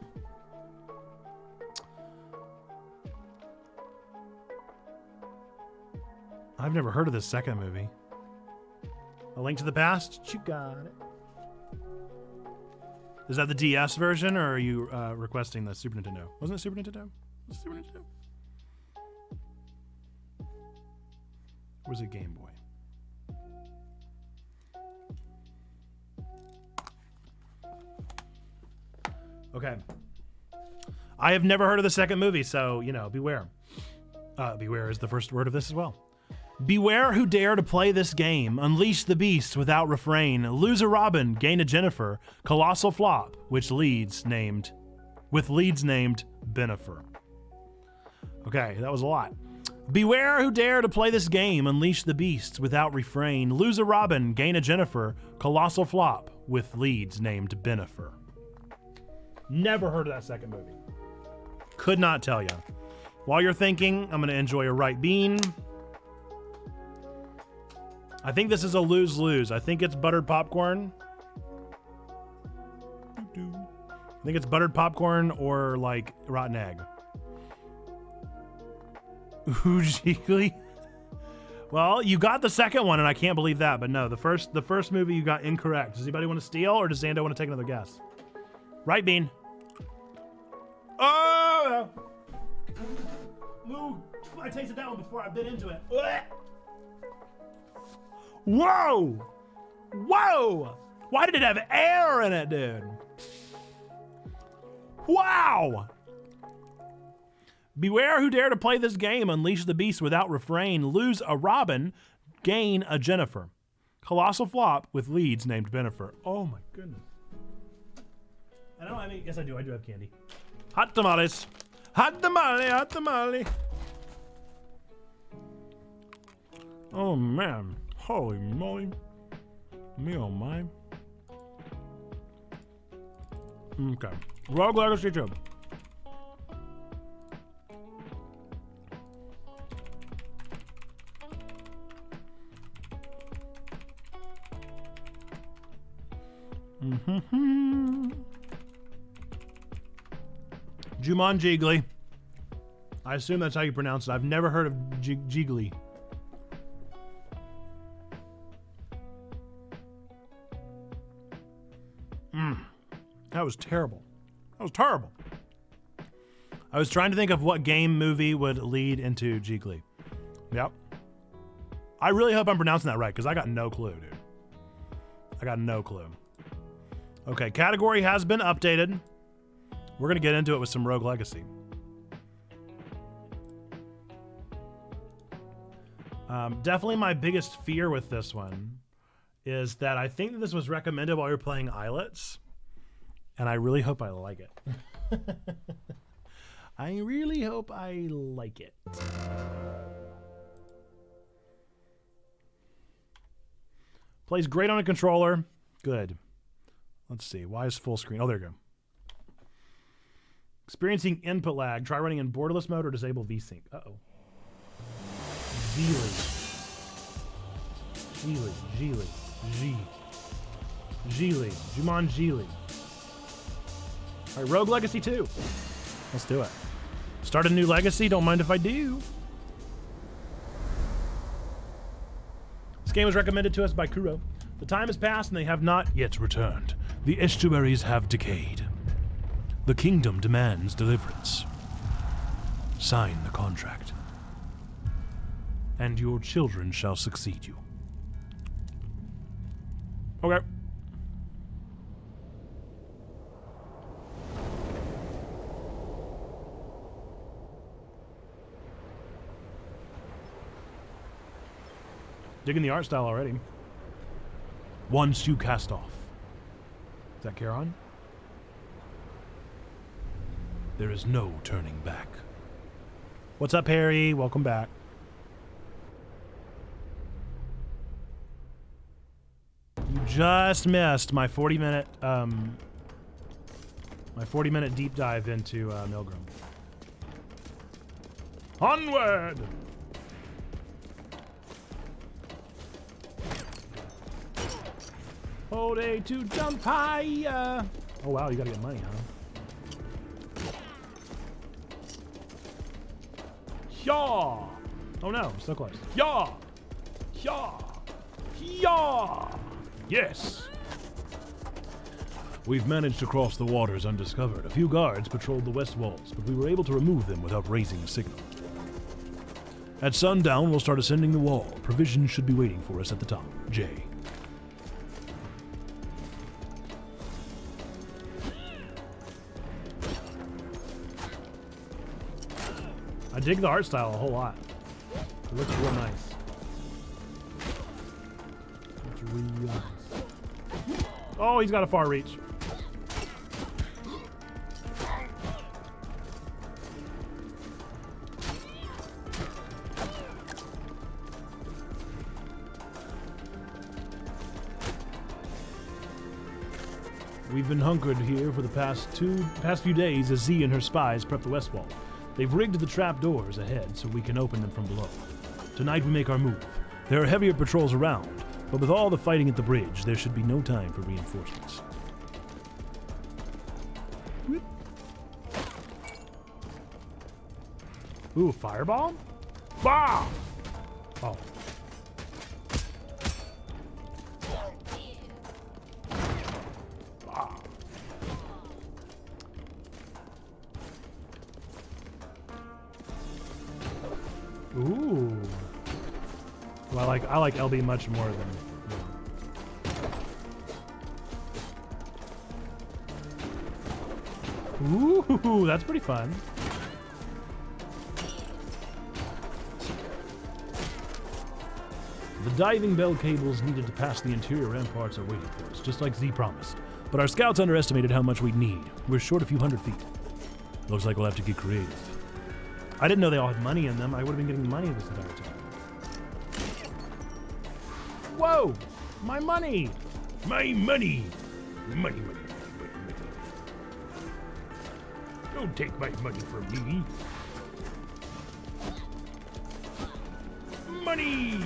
I've never heard of this second movie. A Link to the Past? You got it. Is that the DS version, or are you requesting the Super Nintendo? Wasn't it Super Nintendo? Was it Super Nintendo? Or was it Game Boy? Okay. I have never heard of the second movie, so, beware. Beware is the first word of this as well. Beware who dare to play this game, unleash the beast without refrain, lose a Robin, gain a Jennifer, colossal flop, with leads named Benifer. Okay, that was a lot. Beware who dare to play this game, unleash the beast without refrain, lose a Robin, gain a Jennifer, colossal flop, with leads named Benifer. Never heard of that second movie. Could not tell you. While you're thinking, I'm going to enjoy a right bean. I think this is a lose-lose. I think it's buttered popcorn. I think it's buttered popcorn or like rotten egg. Ooh, Jiggly. Well, you got the second one, and I can't believe that. But no, the first movie you got incorrect. Does anybody want to steal, or does Zando want to take another guess? Right bean. Oh! Ooh, I tasted that one before I bit into it. Whoa! Whoa! Why did it have air in it, dude? Wow! Beware who dare to play this game, unleash the beast without refrain, lose a Robin, gain a Jennifer. Colossal flop with leads named Benifer. Oh my goodness. I don't have any, yes I do have candy. Hot tamales. Hot tamale, hot tamale. Oh man. Holy moly. Me oh my. Okay. Rogue Legacy Tube. Jumanji Jiggly. I assume that's how you pronounce it. I've never heard of Jiggly. That was terrible. That was terrible. I was trying to think of what game movie would lead into Jiggly. Yep. I really hope I'm pronouncing that right, because I got no clue, dude. I got no clue. Okay, category has been updated. We're going to get into it with some Rogue Legacy. Definitely my biggest fear with this one is that I think that this was recommended while you're playing Islets, and I really hope I like it. I really hope I like it. Plays great on a controller. Good. Let's see. Why is full screen? Oh, there you go. Experiencing input lag. Try running in borderless mode or disable VSync. Uh-oh. Geely. Jumanjili. All right, Rogue Legacy 2. Let's do it. Start a new legacy. Don't mind if I do. This game was recommended to us by Kuro. The time has passed and they have not yet returned. The estuaries have decayed. The kingdom demands deliverance. Sign the contract, and your children shall succeed you. Okay. Digging the art style already. Once you cast off. Is that Charon? There is no turning back. What's up, Harry? Welcome back. You just missed my 40-minute deep dive into Milgram. Onward! Hold A to jump higher. Oh wow, you gotta get money, huh? Yaw! Oh no, I'm so close. Yaw! Yaw! Yaw! Yes! We've managed to cross the waters undiscovered. A few guards patrolled the west walls, but we were able to remove them without raising a signal. At sundown, we'll start ascending the wall. Provisions should be waiting for us at the top. Jay. I dig the art style a whole lot. It looks real nice. It's real nice. Oh, he's got a far reach. We've been hunkered here for the past few days as Z and her spies prep the west wall. They've rigged the trap doors ahead so we can open them from below. Tonight we make our move. There are heavier patrols around, but with all the fighting at the bridge, there should be no time for reinforcements. Ooh, fireball? Bah! Oh. Ooh. Well, I like LB much more than. Ooh, that's pretty fun. The diving bell cables needed to pass the interior ramparts are waiting for us, just like Z promised. But our scouts underestimated how much we'd need. We're short a few hundred feet. Looks like we'll have to get creative. I didn't know they all had money in them. I would have been getting money this entire time. Whoa! My money! My money! Money. Don't take my money from me. Money!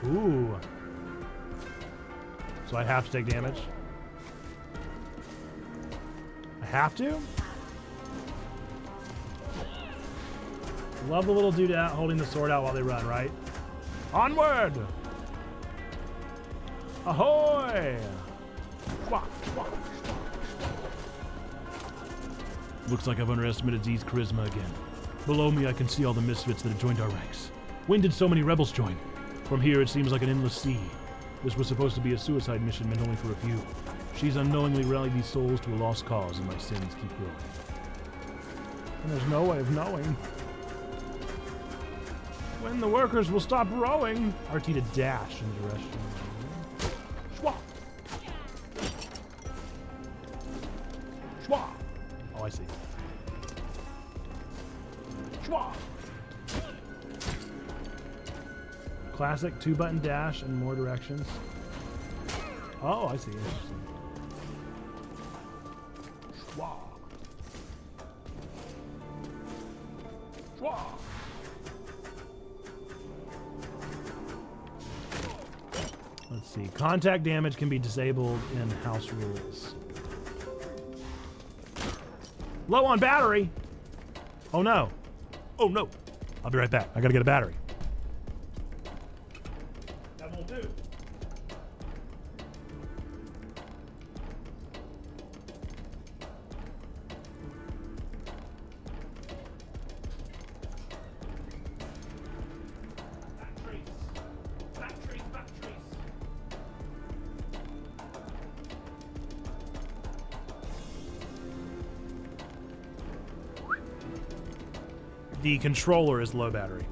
Ooh. So I have to take damage? I have to? Love the little dude out holding the sword out while they run, right? Onward! Ahoy! Schwa, schwa, schwa. Looks like I've underestimated Z's charisma again. Below me, I can see all the misfits that have joined our ranks. When did so many rebels join? From here, it seems like an endless sea. This was supposed to be a suicide mission meant only for a few. She's unknowingly rallied these souls to a lost cause, and my sins keep growing. And there's no way of knowing when the workers will stop rowing. RT to dash in the direction. Schwa! Schwa! Oh, I see. Schwa! Classic 2-button dash in more directions. Oh, I see. Interesting. Schwa! Schwa! Let's see. Contact damage can be disabled in house rules. Low on battery. Oh no. Oh no. I'll be right back. I gotta get a battery. That won't do. The controller is low battery.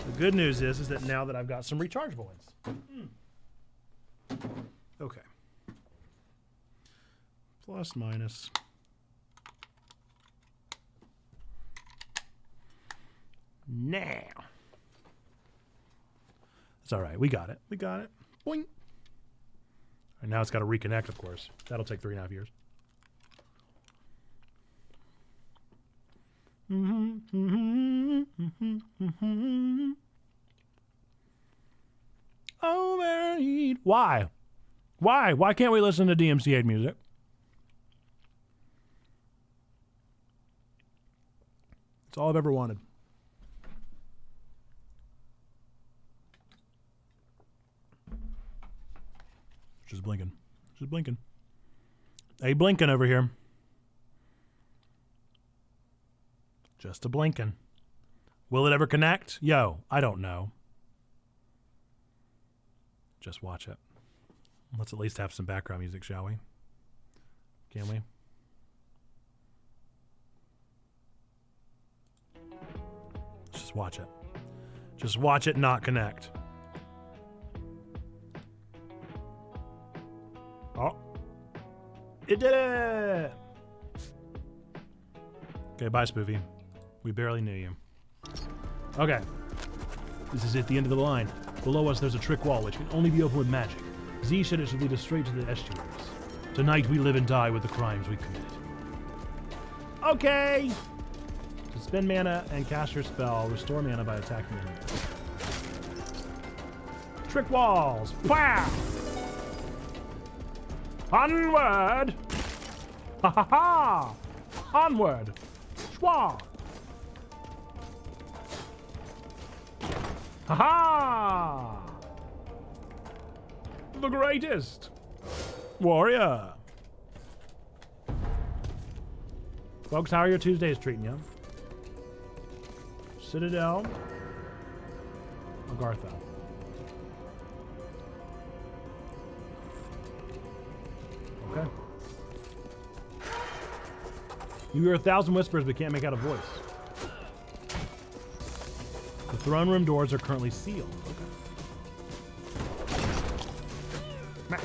The good news is that now that I've got some rechargeable ones. Okay. Plus, minus. Now. That's all right. We got it. We got it. Boing. And now it's got to reconnect, of course. That'll take 3.5 years. Overheat. Why? Why? Why can't we listen to DMCA music? It's all I've ever wanted. Just blinking. Just blinking. Hey, blinking over here. Just a blinking. Will it ever connect? Yo, I don't know. Just watch it. Let's at least have some background music, shall we? Can we? Let's just watch it. Just watch it not connect. Oh. It did it! Okay, bye, Spoofy. We barely knew you. Okay. This is at the end of the line. Below us, there's a trick wall which can only be opened with magic. Z said it should lead us straight to the estuaries. Tonight, we live and die with the crimes we committed. Okay! To spend mana and cast your spell, restore mana by attacking enemies. Trick walls! Wow! Onward! Ha ha ha! Onward! Schwa! Ha ha! The greatest! Warrior! Folks, how are your Tuesdays treating you? Citadel. Agartha. Okay. You hear 1,000 whispers but can't make out a voice. The throne room doors are currently sealed. Okay.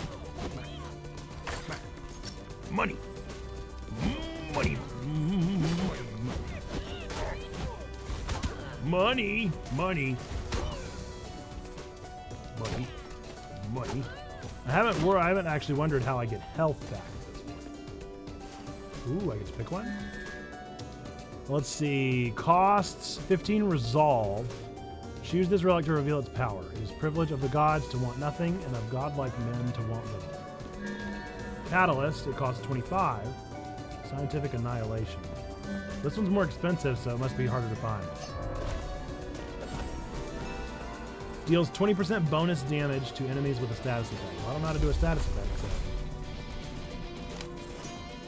Money. Money. Money. Money. Money. Money. I haven't actually wondered how I get health back at this point. Ooh, I get to pick one. Let's see. Costs 15 resolve. Choose this relic to reveal its power. It is privilege of the gods to want nothing, and of godlike men to want little. Catalyst, it costs 25. Scientific annihilation. This one's more expensive, so it must be harder to find. Deals 20% bonus damage to enemies with a status effect. Well, I don't know how to do a status effect, so.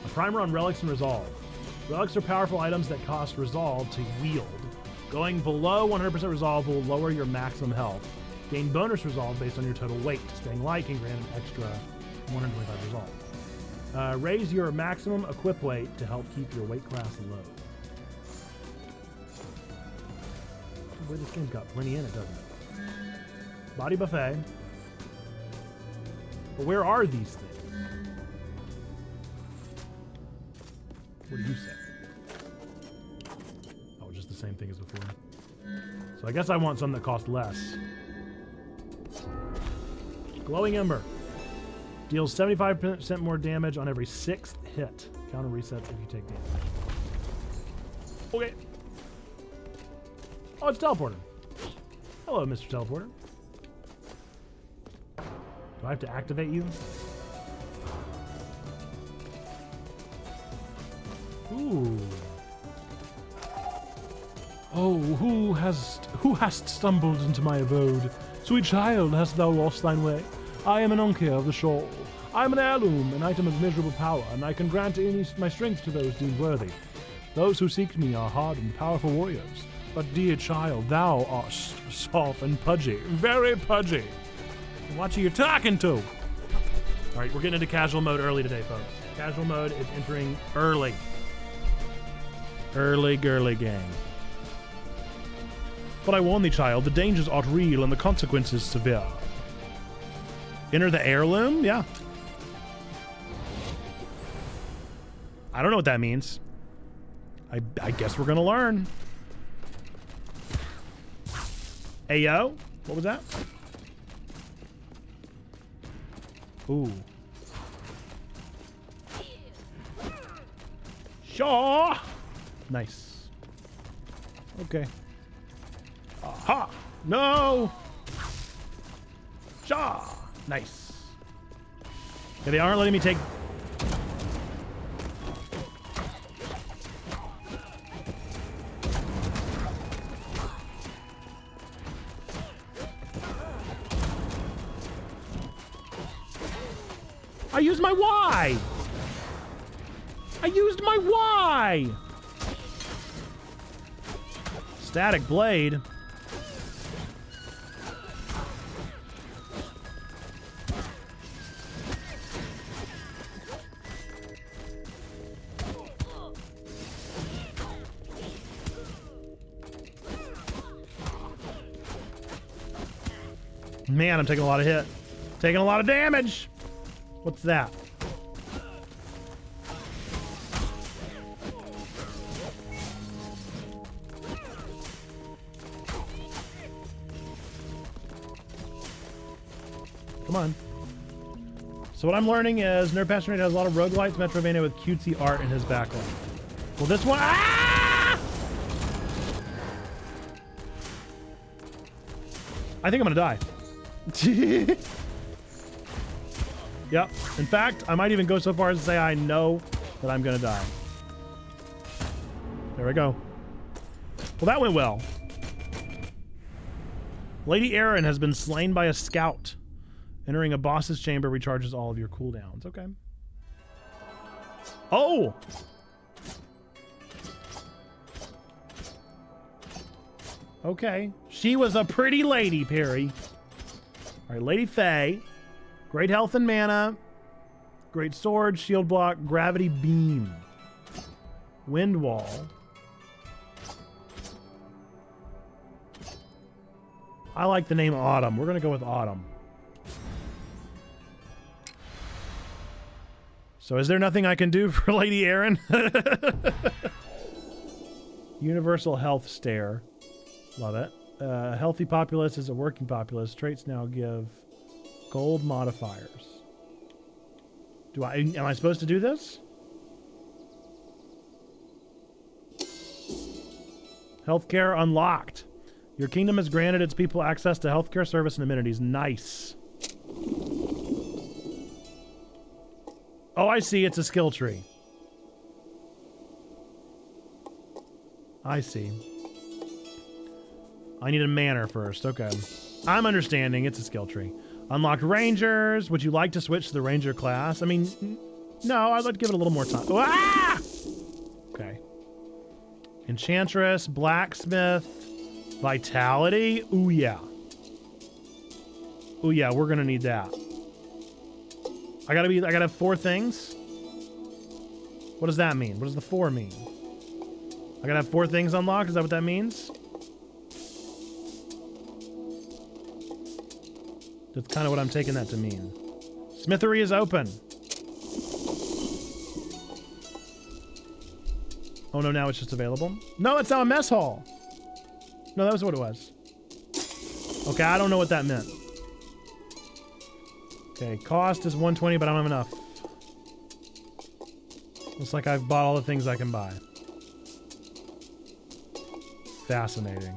A primer on relics and resolve. Relics are powerful items that cost resolve to wield. Going below 100% resolve will lower your maximum health. Gain bonus resolve based on your total weight. Staying light can grant an extra 125 resolve. Raise your maximum equip weight to help keep your weight class low. Boy, this game's got plenty in it, doesn't it? Body buffet. But where are these things? What do you say? Oh, just the same thing as before. So I guess I want some that cost less. Glowing Ember. Deals 75% more damage on every 6th hit. Counter resets if you take damage. Okay. Oh, it's Teleporter. Hello, Mr. Teleporter. Do I have to activate you? Ooh. Oh, who hast stumbled into my abode? Sweet child, hast thou lost thine way? I am an Unkia of the Shoal. I am an heirloom, an item of miserable power, and I can grant any my strength to those deemed worthy. Those who seek me are hard and powerful warriors. But dear child, thou art soft and pudgy, very pudgy. What are you talking to? All right, we're getting into casual mode early today, folks. Casual mode is entering early. Early girly gang. But I warn thee, child, the dangers are real and the consequences severe. Enter the heirloom? Yeah. I don't know what that means. I guess we're gonna learn. Ayo? What was that? Ooh. Shaw! Nice. Okay. Aha! No! Shaw! Nice. Okay, they aren't letting me take... I used my Y! I used my Y! Static blade. Man, I'm taking a lot of hit. Taking a lot of damage. What's that? Come on. So what I'm learning is Nerd Passionate has a lot of roguelites, Metrovania with cutesy art in his background. Well, this one... Ah! I think I'm gonna die. Yep. In fact, I might even go so far as to say I know that I'm gonna die. There we go. Well, that went well. Lady Erin has been slain by a scout. Entering a boss's chamber recharges all of your cooldowns. Okay. Oh! Okay. She was a pretty lady, Perry. All right, Lady Faye. Great health and mana. Great sword, shield block, gravity beam. Wind wall. I like the name Autumn. We're going to go with Autumn. So is there nothing I can do for Lady Erin? Universal health stare. Love it. Healthy populace is a working populace. Traits now give gold modifiers. Am I supposed to do this? Healthcare unlocked. Your kingdom has granted its people access to healthcare service and amenities. Nice. Oh, I see. It's a skill tree. I see. I need a manor first. Okay. I'm understanding. It's a skill tree. Unlocked rangers. Would you like to switch to the ranger class? I mean, no, I'd like to give it a little more time. Ah! Okay. Enchantress, blacksmith, vitality. Ooh, yeah. Ooh, yeah, we're gonna need that. I gotta have 4 things? What does that mean? What does the 4 mean? I gotta have 4 things unlocked? Is that what that means? That's kind of what I'm taking that to mean. Smithery is open. Oh no, now it's just available? No, it's now a mess hall. No, that was what it was. Okay, I don't know what that meant. Okay, cost is 120, but I don't have enough. Looks like I've bought all the things I can buy. Fascinating.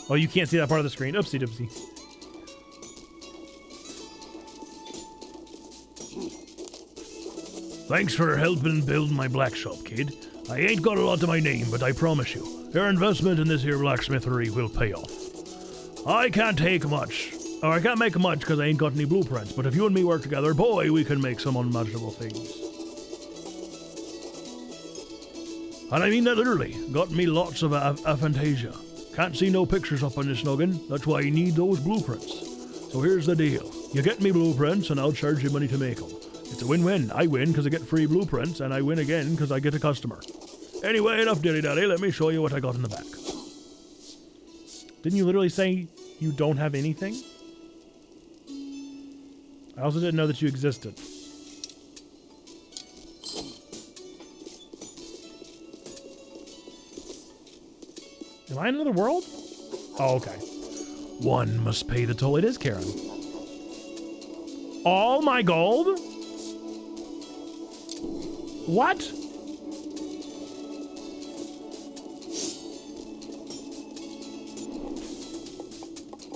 Oh, you can't see that part of the screen. Oopsie doopsie. Thanks for helping build my black shop, kid. I ain't got a lot to my name, but I promise you, your investment in this here blacksmithery will pay off. I can't take much, or I can't make much because I ain't got any blueprints, but if you and me work together, boy, we can make some unimaginable things. And I mean that literally. Got me lots of aphantasia. Can't see no pictures up on this noggin, that's why you need those blueprints. So here's the deal. You get me blueprints and I'll charge you money to make them. It's a win-win. I win because I get free blueprints, and I win again because I get a customer. Anyway, enough dilly-dally. Let me show you what I got in the back. Didn't you literally say you don't have anything? I also didn't know that you existed. Am I in another world? Oh, okay. One must pay the toll. It is Karen. All my gold? What?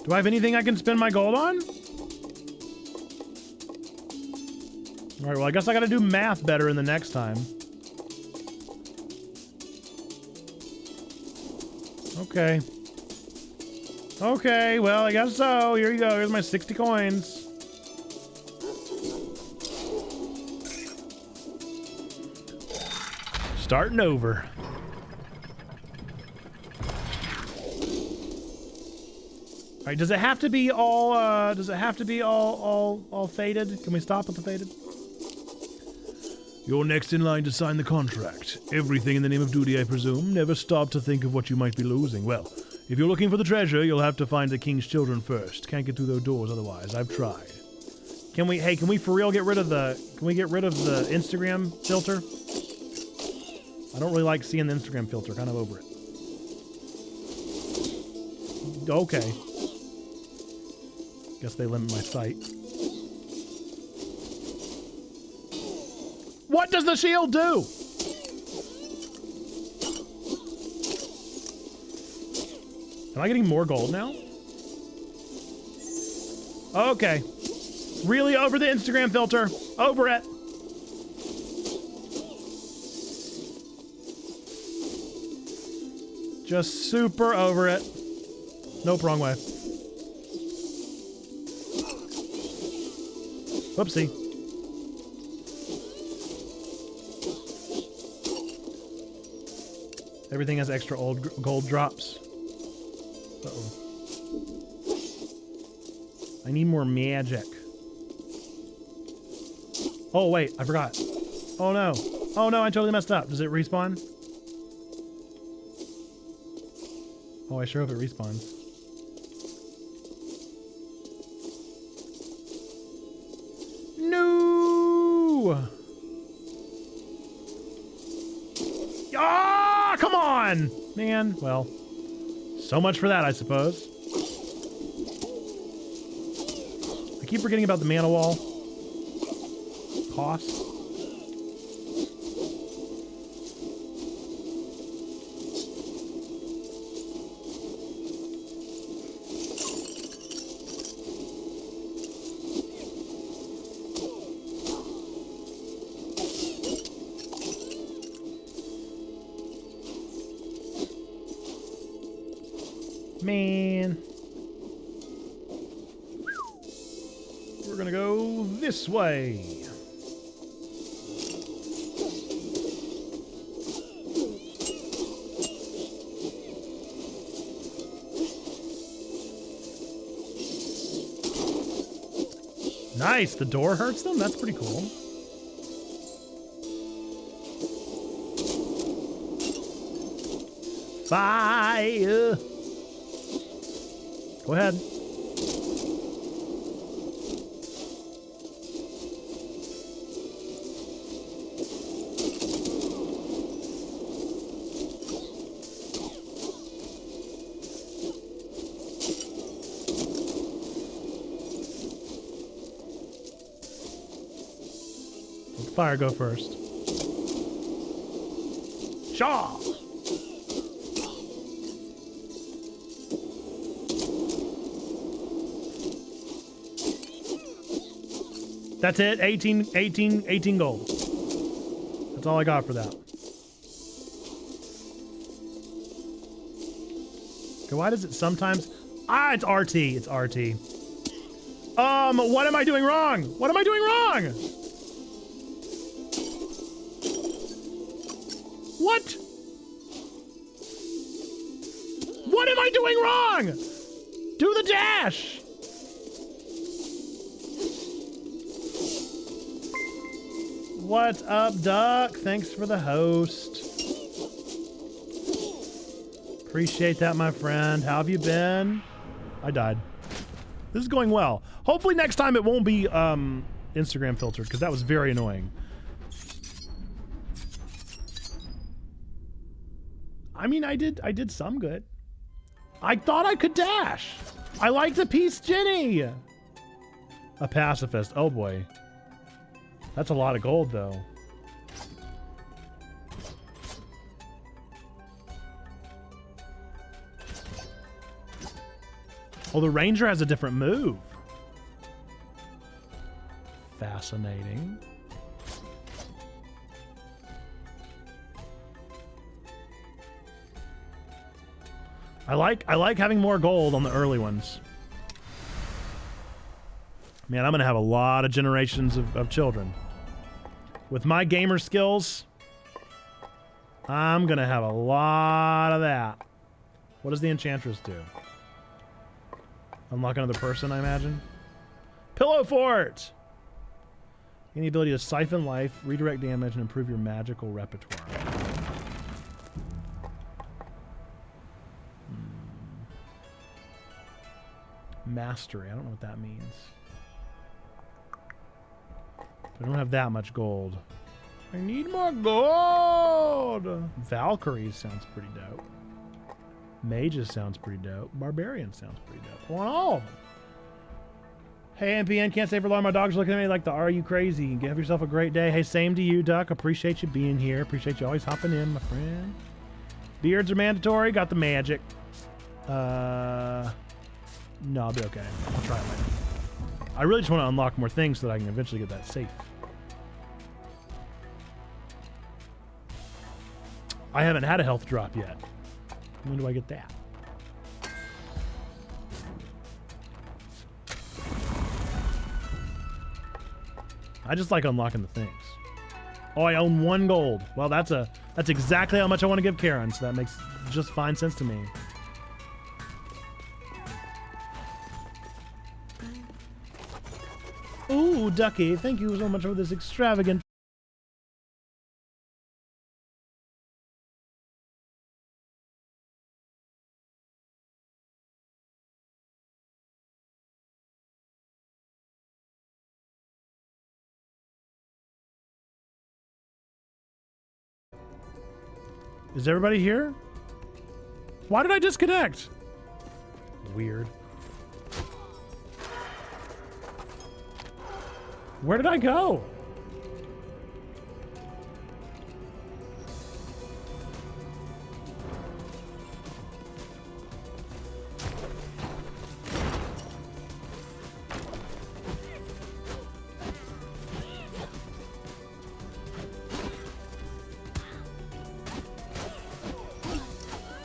Do I have anything I can spend my gold on? Alright, well, I guess I gotta do math better in the next time. Okay. Okay, well, I guess so. Here you go. Here's my 60 coins. Starting over. All right, does it have to be all all faded? Can we stop with the faded? You're next in line to sign the contract. Everything in the name of duty, I presume. Never stop to think of what you might be losing. Well, if you're looking for the treasure, you'll have to find the king's children first. Can't get through those doors otherwise. I've tried. Can we for real get rid of the Instagram filter? I don't really like seeing the Instagram filter. Kind of over it. Okay. Guess they limit my sight. What does the shield do? Am I getting more gold now? Okay. Really over the Instagram filter. Over it. Just super over it. Nope, wrong way. Whoopsie. Everything has extra old gold drops. Uh-oh. I need more magic. Oh, wait, I forgot. Oh, no. Oh, no, I totally messed up. Does it respawn? Oh, I sure hope it respawns. No! Ah, come on! Man, well, so much for that, I suppose. I keep forgetting about the mana wall. Cost. Man. We're gonna go this way. Nice, the door hurts them? That's pretty cool. Fire! Go ahead. Let the fire go first. Shaw! That's it. 18 gold. That's all I got for that. Okay, why does it sometimes... Ah, it's RT. It's RT. What am I doing wrong? What am I doing wrong? What? What am I doing wrong? Do the dash! What's up, Duck? Thanks for the host. Appreciate that, my friend. How have you been? I died. This is going well. Hopefully next time it won't be Instagram filtered, because that was very annoying. I mean, I did some good. I thought I could dash. I like the piece, Jenny. A pacifist. Oh boy. That's a lot of gold, though. Oh, the ranger has a different move. Fascinating. I like having more gold on the early ones. Man, I'm gonna have a lot of generations of children. With my gamer skills, I'm gonna have a lot of that. What does the enchantress do? Unlock another person, I imagine. Pillow fort! Gain the ability to siphon life, redirect damage, and improve your magical repertoire. Mastery, I don't know what that means. I don't have that much gold. I need more gold! Valkyries sounds pretty dope. Mages sounds pretty dope. Barbarian sounds pretty dope. I want all of them. Hey, NPN, can't stay for long. My dog's looking at me like the "Are you crazy?" Have yourself a great day. Hey, same to you, Duck. Appreciate you being here. Appreciate you always hopping in, my friend. Beards are mandatory. Got the magic. No, I'll be okay. I'll try it later. I really just want to unlock more things so that I can eventually get that safe. I haven't had a health drop yet. When do I get that? I just like unlocking the things. Oh, I own 1 gold. Well, that's exactly how much I want to give Karen, so that makes just fine sense to me. Ooh, Ducky, thank you so much for this extravagant... Is everybody here? Why did I disconnect? Weird. Where did I go?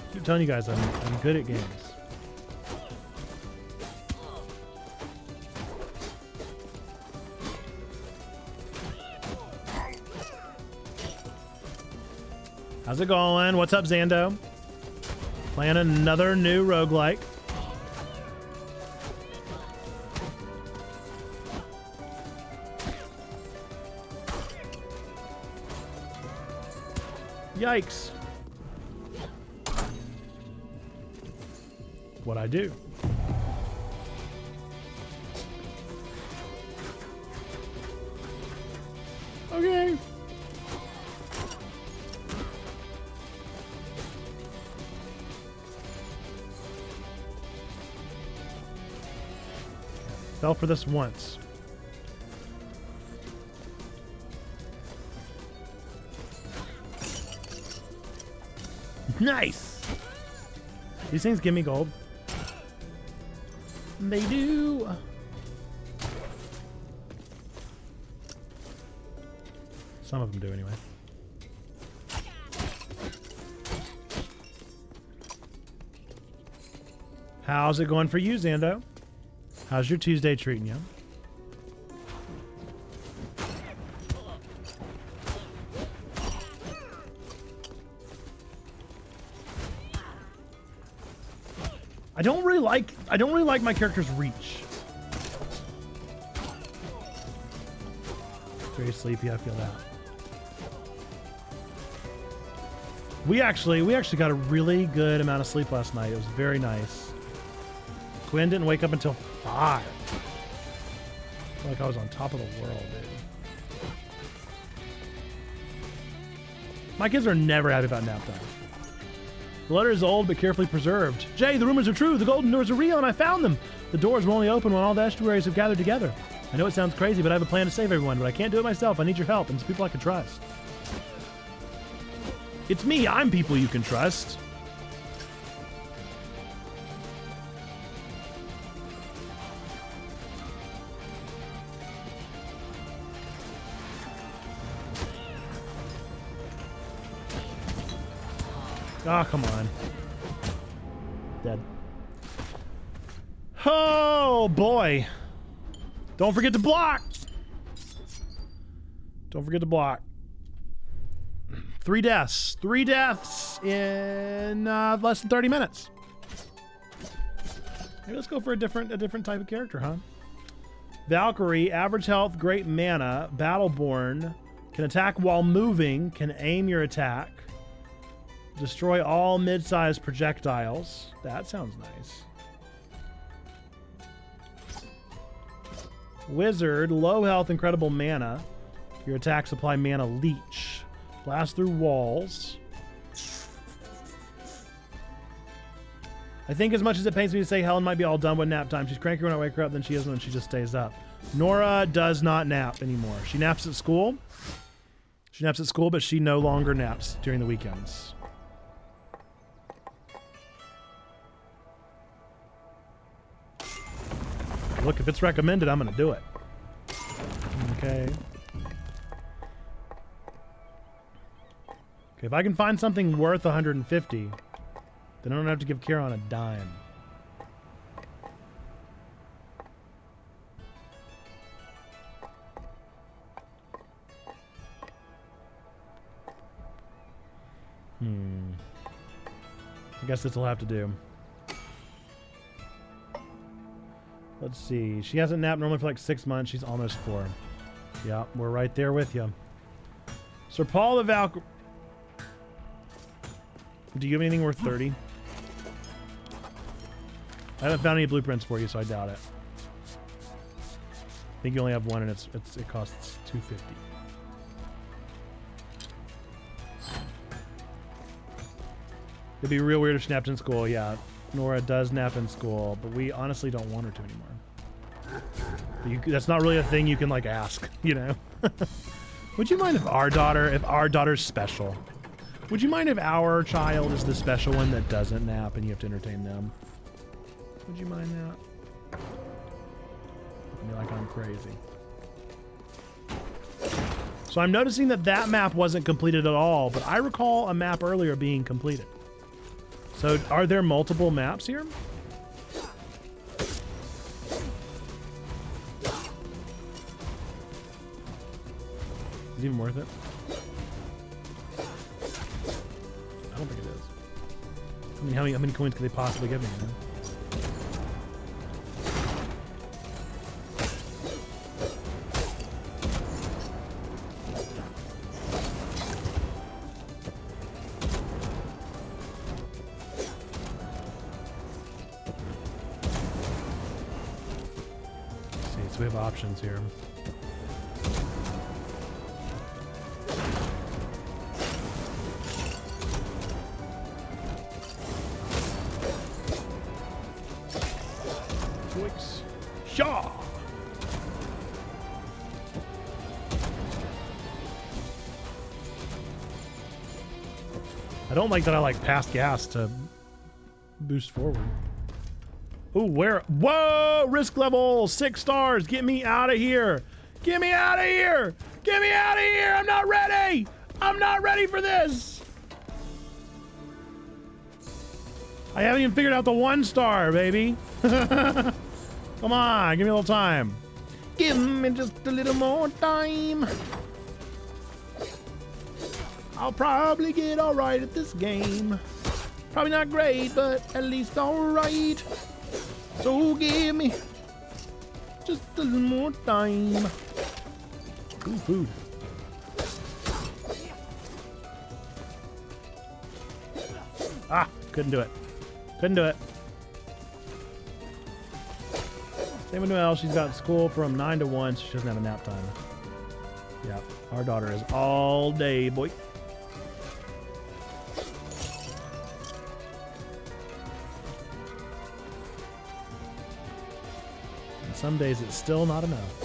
I keep telling you guys I'm good at games. How's it going? What's up, Zando? Playing another new roguelike. Yikes. What'd I do? Okay. Fell for this once. Nice! These things give me gold. They do. Some of them do anyway. How's it going for you, Zando? How's your Tuesday treating you? I don't really like my character's reach. Very sleepy, I feel that. We actually got a really good amount of sleep last night. It was very nice. Quinn didn't wake up until 5. I feel like I was on top of the world, dude. My kids are never happy about nap time. The letter is old but carefully preserved. Jay, the rumors are true. The golden doors are real and I found them. The doors will only open when all the estuaries have gathered together. I know it sounds crazy, but I have a plan to save everyone, but I can't do it myself. I need your help and some people I can trust. It's me. I'm people you can trust. Ah, oh, come on. Dead. Oh, boy. Don't forget to block. Don't forget to block. 3 deaths. 3 deaths in less than 30 minutes. Maybe let's go for a different type of character, huh? Valkyrie, average health, great mana, Battleborn, can attack while moving, can aim your attack. Destroy all mid-sized projectiles. That sounds nice. Wizard, low health, incredible mana. Your attacks apply mana leech. Blast through walls. I think as much as it pains me to say Helen might be all done with nap time, she's cranky when I wake her up than she is when she just stays up. Nora does not nap anymore. She naps at school. She naps at school, but she no longer naps during the weekends. Look, if it's recommended, I'm going to do it. Okay. Okay, if I can find something worth 150, then I don't have to give Kieran a dime. I guess this will have to do. Let's see. She hasn't napped normally for like 6 months. She's almost 4. Yeah, we're right there with you. Sir Paul the Valkyrie. Do you have anything worth 30? I haven't found any blueprints for you, so I doubt it. I think you only have one, and it costs 250. It'd be real weird if she napped in school. Yeah, Nora does nap in school, but we honestly don't want her to anymore. That's not really a thing you can like ask, you know. Would you mind if our daughter's special? Would you mind if our child is the special one that doesn't nap and you have to entertain them? Would you mind that? I feel like I'm crazy. So I'm noticing that map wasn't completed at all, but I recall a map earlier being completed. So are there multiple maps here? Is it even worth it? don't think it is. I mean, how many coins could they possibly give me? You know? We have options here. Twix. Shaw. I don't like that I like passed gas to boost forward. Ooh, where? Whoa! Risk level 6 stars. Get me out of here. Get me out of here. Get me out of here. I'm not ready. I'm not ready for this. I haven't even figured out the 1 star, baby. Come on, give me a little time. Give me just a little more time. I'll probably get all right at this game. Probably not great, but at least all right. So give me just a little more time. Ooh, food. Ah, couldn't do it. Couldn't do it. Same with Noelle. She's got school from 9 to 1, so she doesn't have a nap time. Yeah, our daughter is all day, boy. Some days it's still not enough.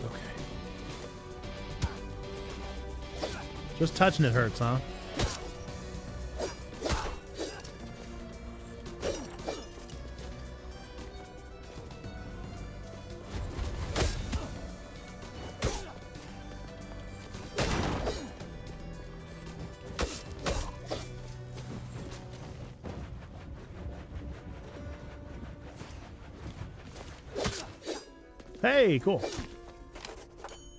Okay. Just touching it hurts, huh? Hey, cool.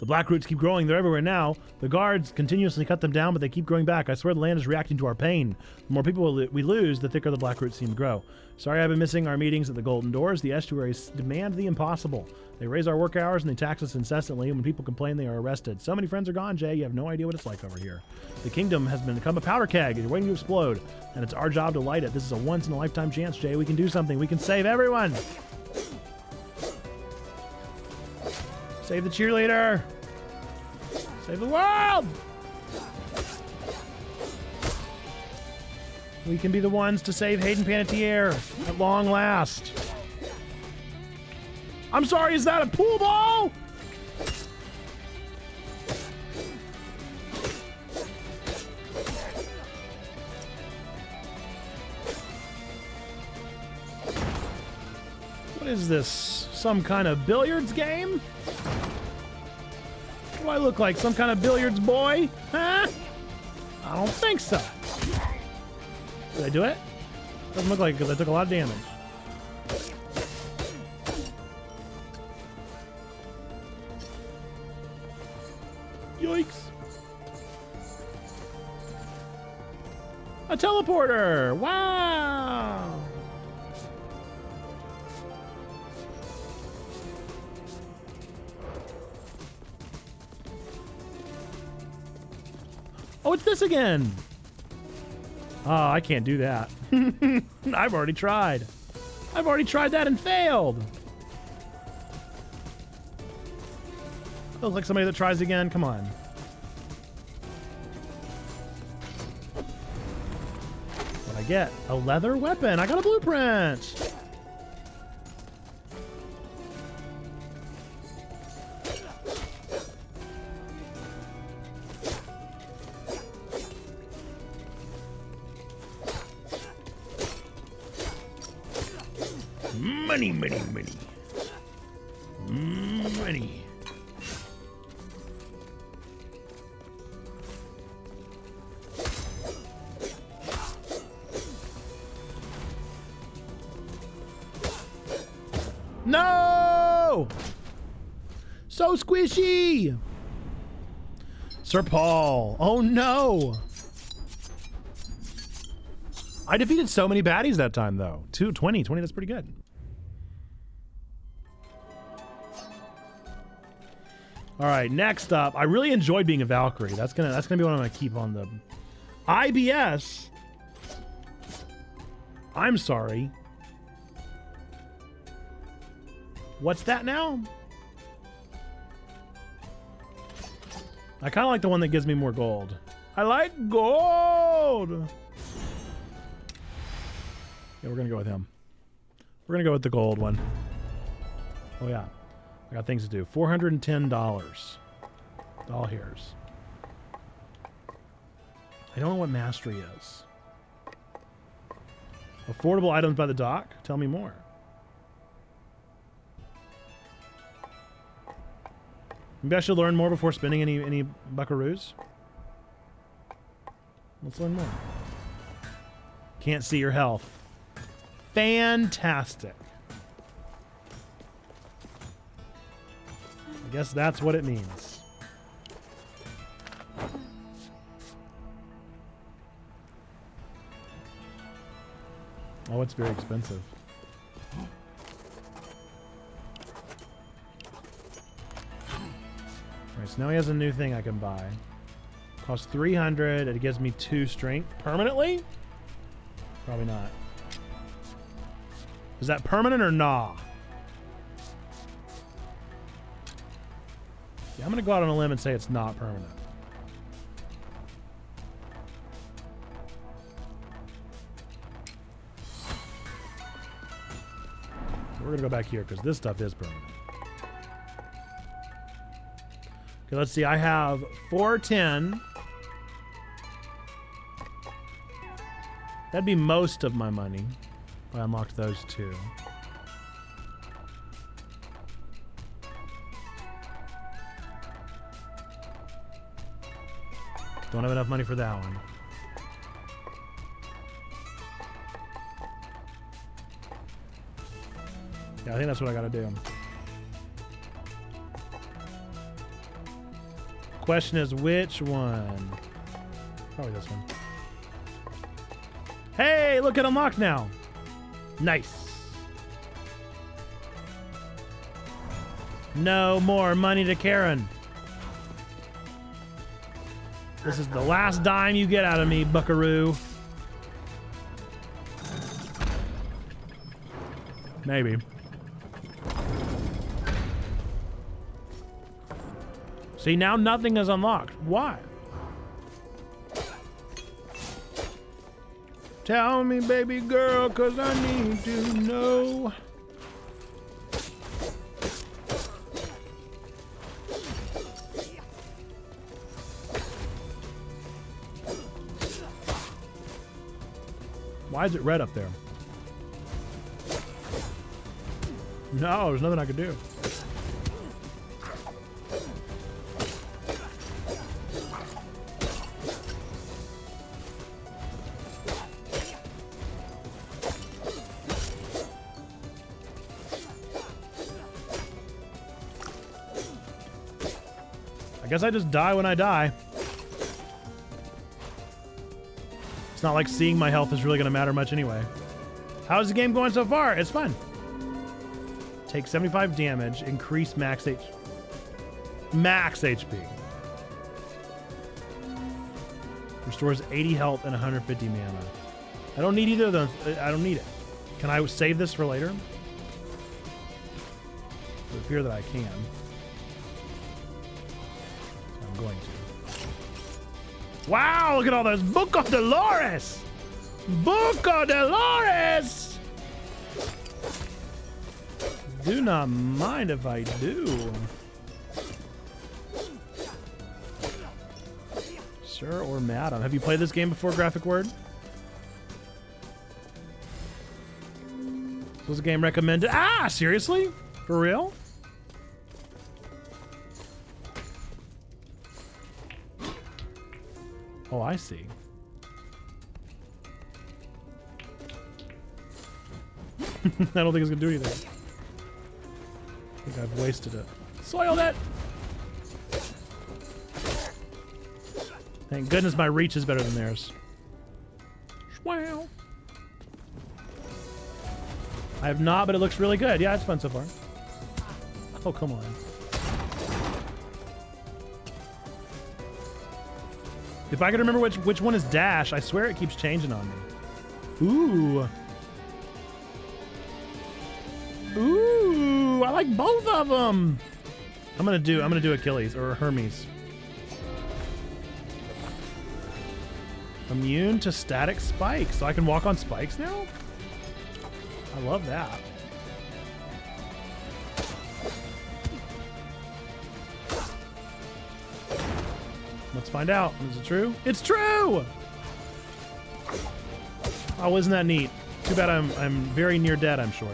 The black roots keep growing. They're everywhere now. The guards continuously cut them down, but they keep growing back. I swear the land is reacting to our pain. The more people we lose, the thicker the black roots seem to grow. Sorry I've been missing our meetings at the Golden Doors. The estuaries demand the impossible. They raise our work hours and they tax us incessantly. When people complain, they are arrested. So many friends are gone, Jay. You have no idea what it's like over here. The kingdom has become a powder keg. It's waiting to explode, and it's our job to light it. This is a once-in-a-lifetime chance, Jay. We can do something. We can save everyone. Save the cheerleader! Save the world! We can be the ones to save Hayden Panettiere at long last. I'm sorry, is that a pool ball? What is this? Some kind of billiards game? Do I look like some kind of billiards boy? Huh? I don't think so. Did I do it? Doesn't look like it because I took a lot of damage. Yikes. A teleporter! Wow! Oh, it's this again! Oh, I can't do that. I've already tried. I've already tried that and failed! Looks like somebody that tries again. Come on. What'd I get? A leather weapon. I got a blueprint! Money, money, money. Money. No! So squishy! Sir Paul. Oh no! I defeated so many baddies that time though. 20, that's pretty good. All right, next up, I really enjoyed being a Valkyrie. That's gonna be what I'm gonna keep on the IBS. I'm sorry. What's that now? I kind of like the one that gives me more gold. I like gold. Yeah, we're gonna go with him. We're gonna go with the gold one. Oh yeah, I got things to do. $410. Doll hairs. I don't know what mastery is. Affordable items by the dock? Tell me more. Maybe I should learn more before spending any buckaroos. Let's learn more. Can't see your health. Fantastic. I guess that's what it means. Oh, it's very expensive. Alright, so now he has a new thing I can buy. Costs 300. It gives me 2 strength. Permanently? Probably not. Is that permanent or nah? Yeah, I'm going to go out on a limb and say it's not permanent. We're going to go back here because this stuff is permanent. Okay, let's see. I have 410. That'd be most of my money if I unlocked those 2. Don't have enough money for that one. Yeah, I think that's what I gotta do. Question is which one? Probably this one. Hey, look, it unlocked now. Nice. No more money to Karen. This is the last dime you get out of me, buckaroo. Maybe. See, now nothing is unlocked. Why? Tell me, baby girl, 'cause I need to know. Why is it red up there? No, there's nothing I could do. I guess I just die when I die. It's not like seeing my health is really going to matter much anyway. How's the game going so far? It's fun. Take 75 damage, increase max HP. Restores 80 health and 150 mana. I don't need either of those. I don't need it. Can I save this for later? It would appear that I can. Going to. Wow, look at all those Buco Dolores! Buco Dolores! Do not mind if I do. Sir or madam. Have you played this game before, Graphic Word? This was a game recommended. Ah, seriously? For real? Oh, I see. I don't think it's gonna do anything. think I've wasted it. Soiled it! Thank goodness my reach is better than theirs. Wow. I have not, but it looks really good. Yeah, it's fun so far. Oh, come on. If I could remember which one is dash, I swear it keeps changing on me. Ooh. Ooh, I like both of them. I'm gonna do Achilles or Hermes. Immune to static spikes, so I can walk on spikes now? I love that. Let's find out. Is it true? It's true! Oh, isn't that neat? Too bad I'm very near dead, I'm sure.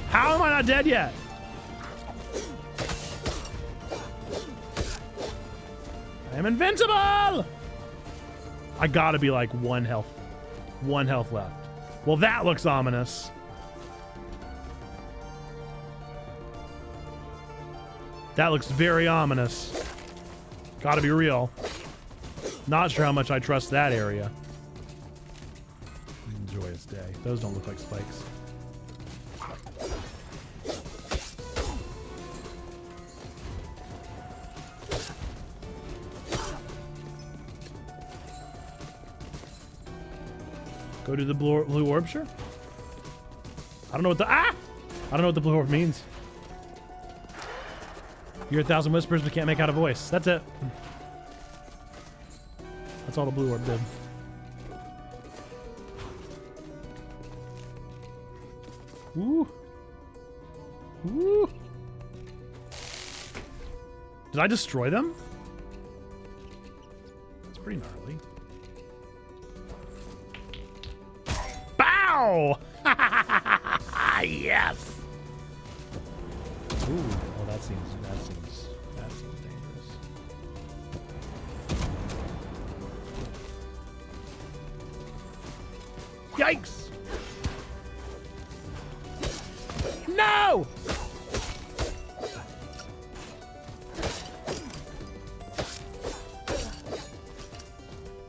How am I not dead yet? I am invincible! I gotta be like one health left. Well, that looks ominous. That looks very ominous. Gotta be real. Not sure how much I trust that area. Joyous day. Those don't look like spikes. Go to the blue orb, sure. I don't know what the blue orb means. You're 1,000 whispers but can't make out a voice. That's it. That's all the blue orb did. Ooh. Ooh. Did I destroy them? That's pretty gnarly. Bow! Yes! Ooh, oh, that seems dangerous. Yikes! No!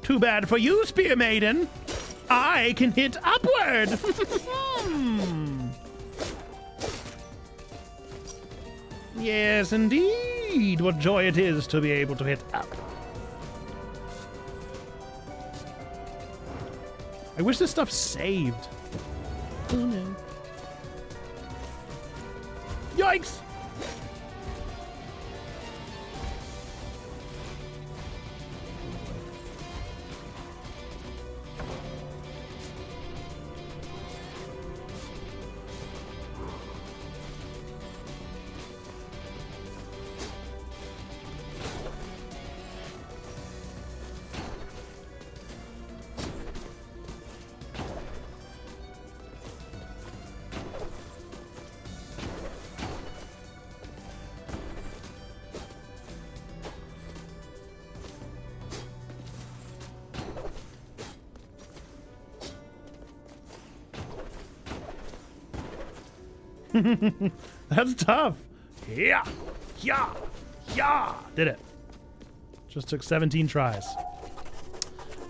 Too bad for you, Spear Maiden. I can hit upward. Yes, indeed. What joy it is to be able to hit up. I wish this stuff saved. Oh no. Yikes! That's tough. Yeah. Did it. Just took 17 tries.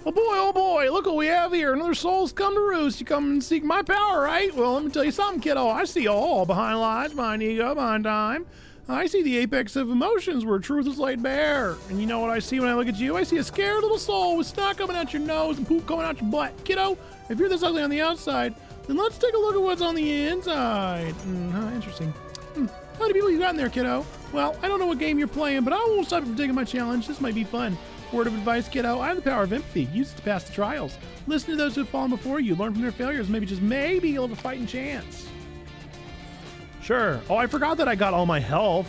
Oh boy, look what we have here. Another soul's come to roost. You come and seek my power, right? Well, let me tell you something, kiddo. I see all behind lies, behind ego, behind time. I see the apex of emotions where truth is laid bare. And you know what I see when I look at you? I see a scared little soul with snot coming out your nose and poop coming out your butt. Kiddo, if you're this ugly on the outside, then let's take a look at what's on the inside. Interesting. How many people you got in there, kiddo? Well, I don't know what game you're playing, but I won't stop you from taking my challenge. This might be fun. Word of advice, kiddo, I have the power of empathy. Use it to pass the trials. Listen to those who have fallen before you. Learn from their failures. Maybe, just maybe, you'll have a fighting chance. Sure. Oh, I forgot that I got all my health.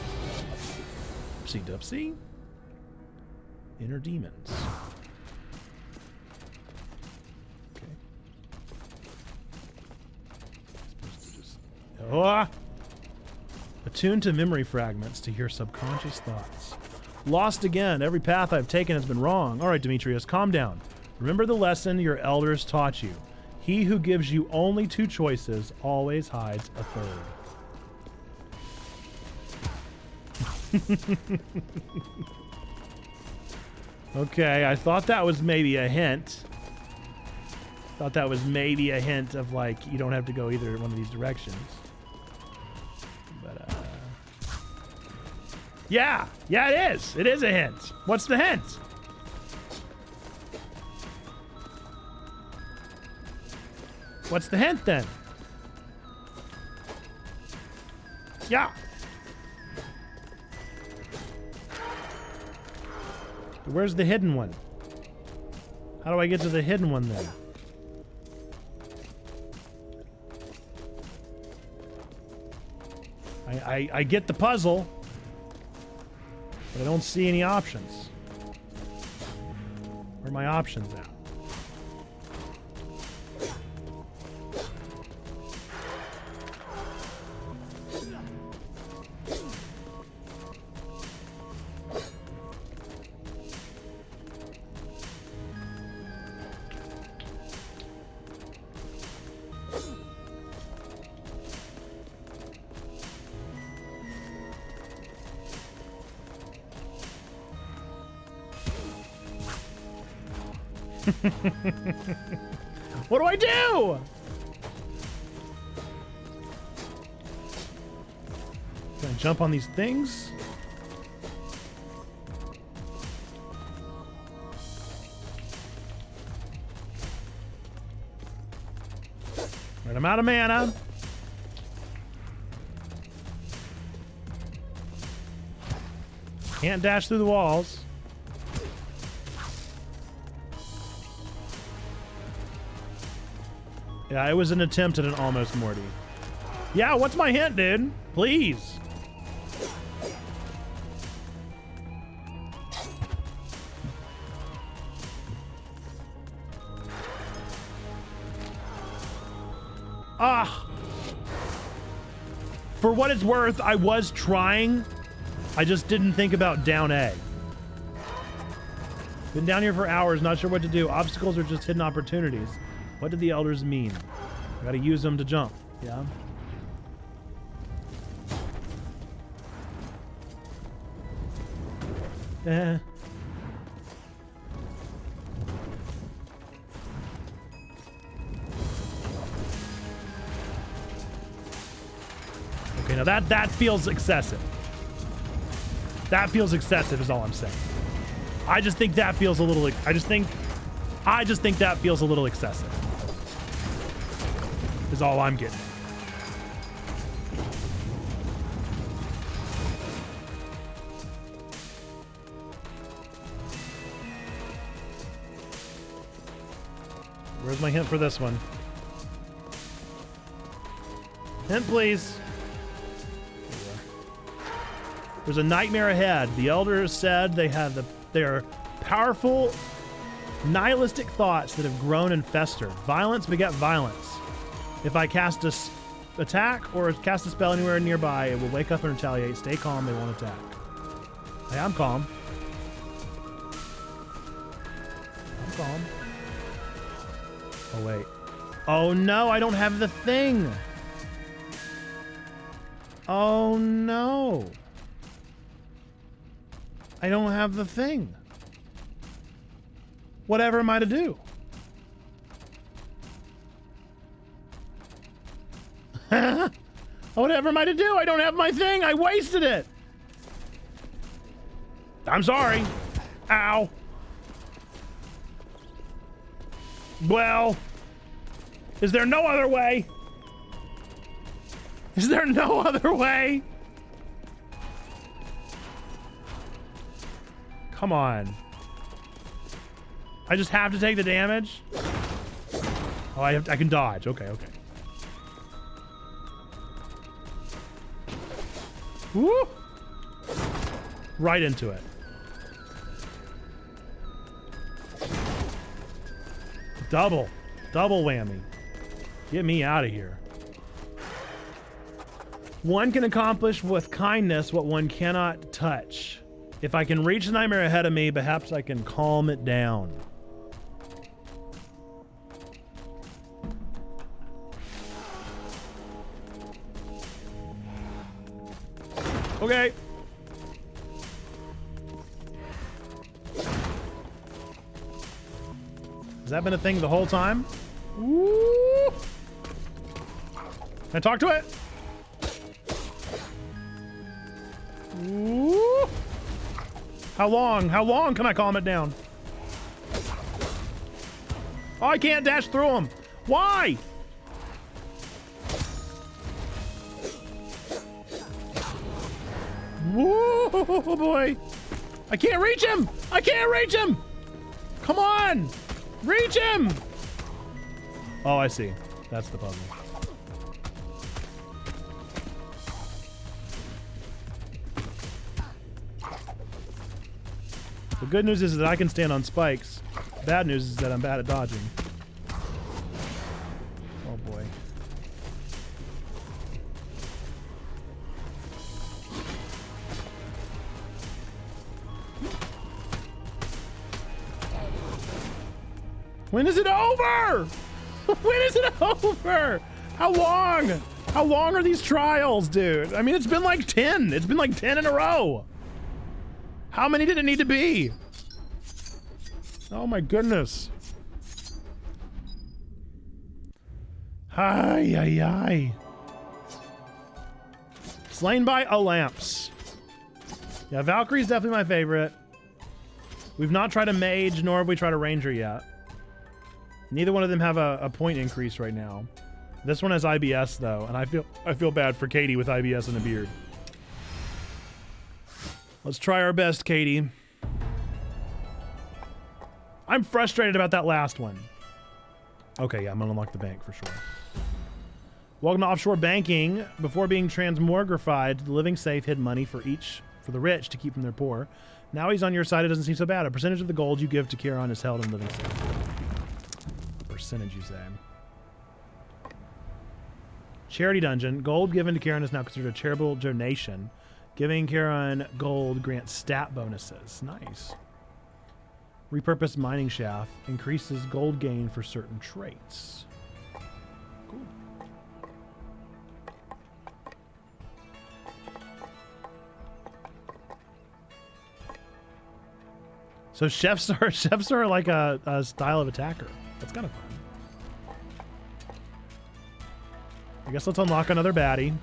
Oopsie doopsie. Inner demons. Okay. Supposed to just... Oh! Attune to memory fragments to hear subconscious thoughts. Lost again. Every path I've taken has been wrong. All right, Demetrius, calm down. Remember the lesson your elders taught you. He who gives you only 2 choices always hides a third. Okay, I thought that was maybe a hint. Thought that was maybe a hint of like, you don't have to go either one of these directions. But, yeah, it is. It is a hint. What's the hint? What's the hint then? Yeah. Where's the hidden one? How do I get to the hidden one then? I get the puzzle, but I don't see any options. Where are my options at? What do I do? Can I jump on these things? Right, I'm out of mana. Can't dash through the walls. Yeah, it was an attempt at an almost Morty. Yeah, what's my hint, dude? Please. Ah. For what it's worth, I was trying. I just didn't think about down A. Been down here for hours, not sure what to do. Obstacles are just hidden opportunities. What did the elders mean? I gotta use them to jump. Yeah. Eh. Okay, now that feels excessive. That feels excessive is all I'm saying. I just think that feels a little. I just think that feels a little excessive. Is all I'm getting. Where's my hint for this one? Hint, please. There's a nightmare ahead. The elders said they have their powerful, nihilistic thoughts that have grown and festered. Violence beget violence. If I cast a attack or cast a spell anywhere nearby, it will wake up and retaliate. Stay calm, they won't attack. Hey, I'm calm. I'm calm. Oh, wait. Oh, no, I don't have the thing. Oh, no. I don't have the thing. Whatever am I to do? Whatever am I to do? I don't have my thing. I wasted it. I'm sorry. Ow. Well, is there no other way? Is there no other way? Come on. I just have to take the damage? Oh, I can dodge. Okay, okay. Woo! Right into it. Double whammy. Get me out of here. One can accomplish with kindness what one cannot touch. If I can reach the nightmare ahead of me, perhaps I can calm it down. Okay. Has that been a thing the whole time? Ooh. Can I talk to it? Ooh. How long? How long can I calm it down? Oh, I can't dash through them. Why? Whoa, boy. I can't reach him. I can't reach him. Come on. Reach him. Oh, I see. That's the puzzle. The good news is that I can stand on spikes. Bad news is that I'm bad at dodging. Oh boy. When is it over? When is it over? How long? How long are these trials, dude? I mean, it's been like 10. It's been like 10 in a row. How many did it need to be? Oh my goodness. Hi, hi, hi. Slain by a lamps. Yeah, Valkyrie's definitely my favorite. We've not tried a mage, nor have we tried a ranger yet. Neither one of them have a point increase right now. This one has IBS though, and I feel bad for Katie with IBS and a beard. Let's try our best, Katie. I'm frustrated about that last one. Okay, yeah, I'm gonna unlock the bank for sure. Welcome to offshore banking. Before being transmogrified, the living safe hid money for the rich to keep from their poor. Now he's on your side, it doesn't seem so bad. A percentage of the gold you give to Kieran is held in living safe. A percentage, you say. Charity dungeon. Gold given to Kieran is now considered a charitable donation. Giving Kieran gold grants stat bonuses. Nice. Repurposed mining shaft increases gold gain for certain traits. Cool. So chefs are like a style of attacker. That's kind of fun. I guess let's unlock another baddie.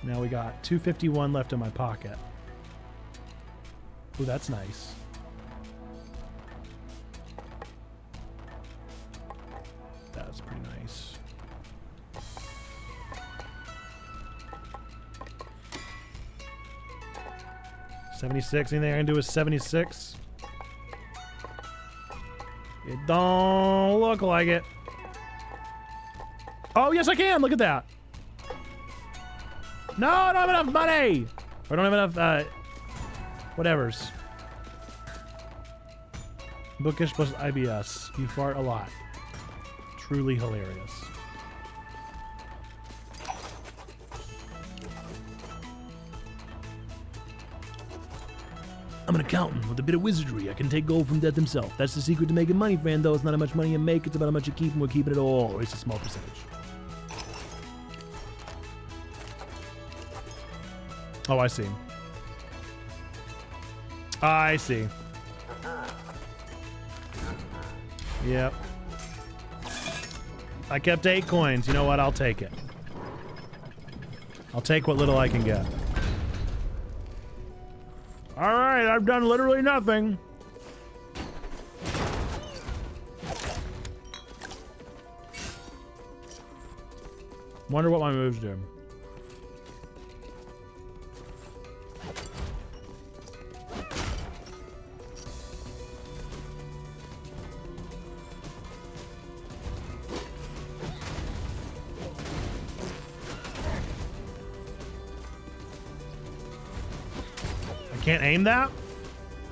Now we got 251 left in my pocket. Ooh, that's nice. That's pretty nice. $76. Anything I can do with 76? It don't look like it. Oh, yes, I can. Look at that. No, I don't have enough money. Or I don't have enough, whatevers. Bookish plus IBS. You fart a lot. Truly hilarious. I'm an accountant with a bit of wizardry. I can take gold from death himself. That's the secret to making money, friend, though. It's not how much money you make, it's about how much you keep, and we're keeping it all. Or it's a small percentage. Oh, I see. I see. Yep. I kept 8 coins. You know what? I'll take it. I'll take what little I can get. All right, I've done literally nothing. Wonder what my moves do. I can't aim that?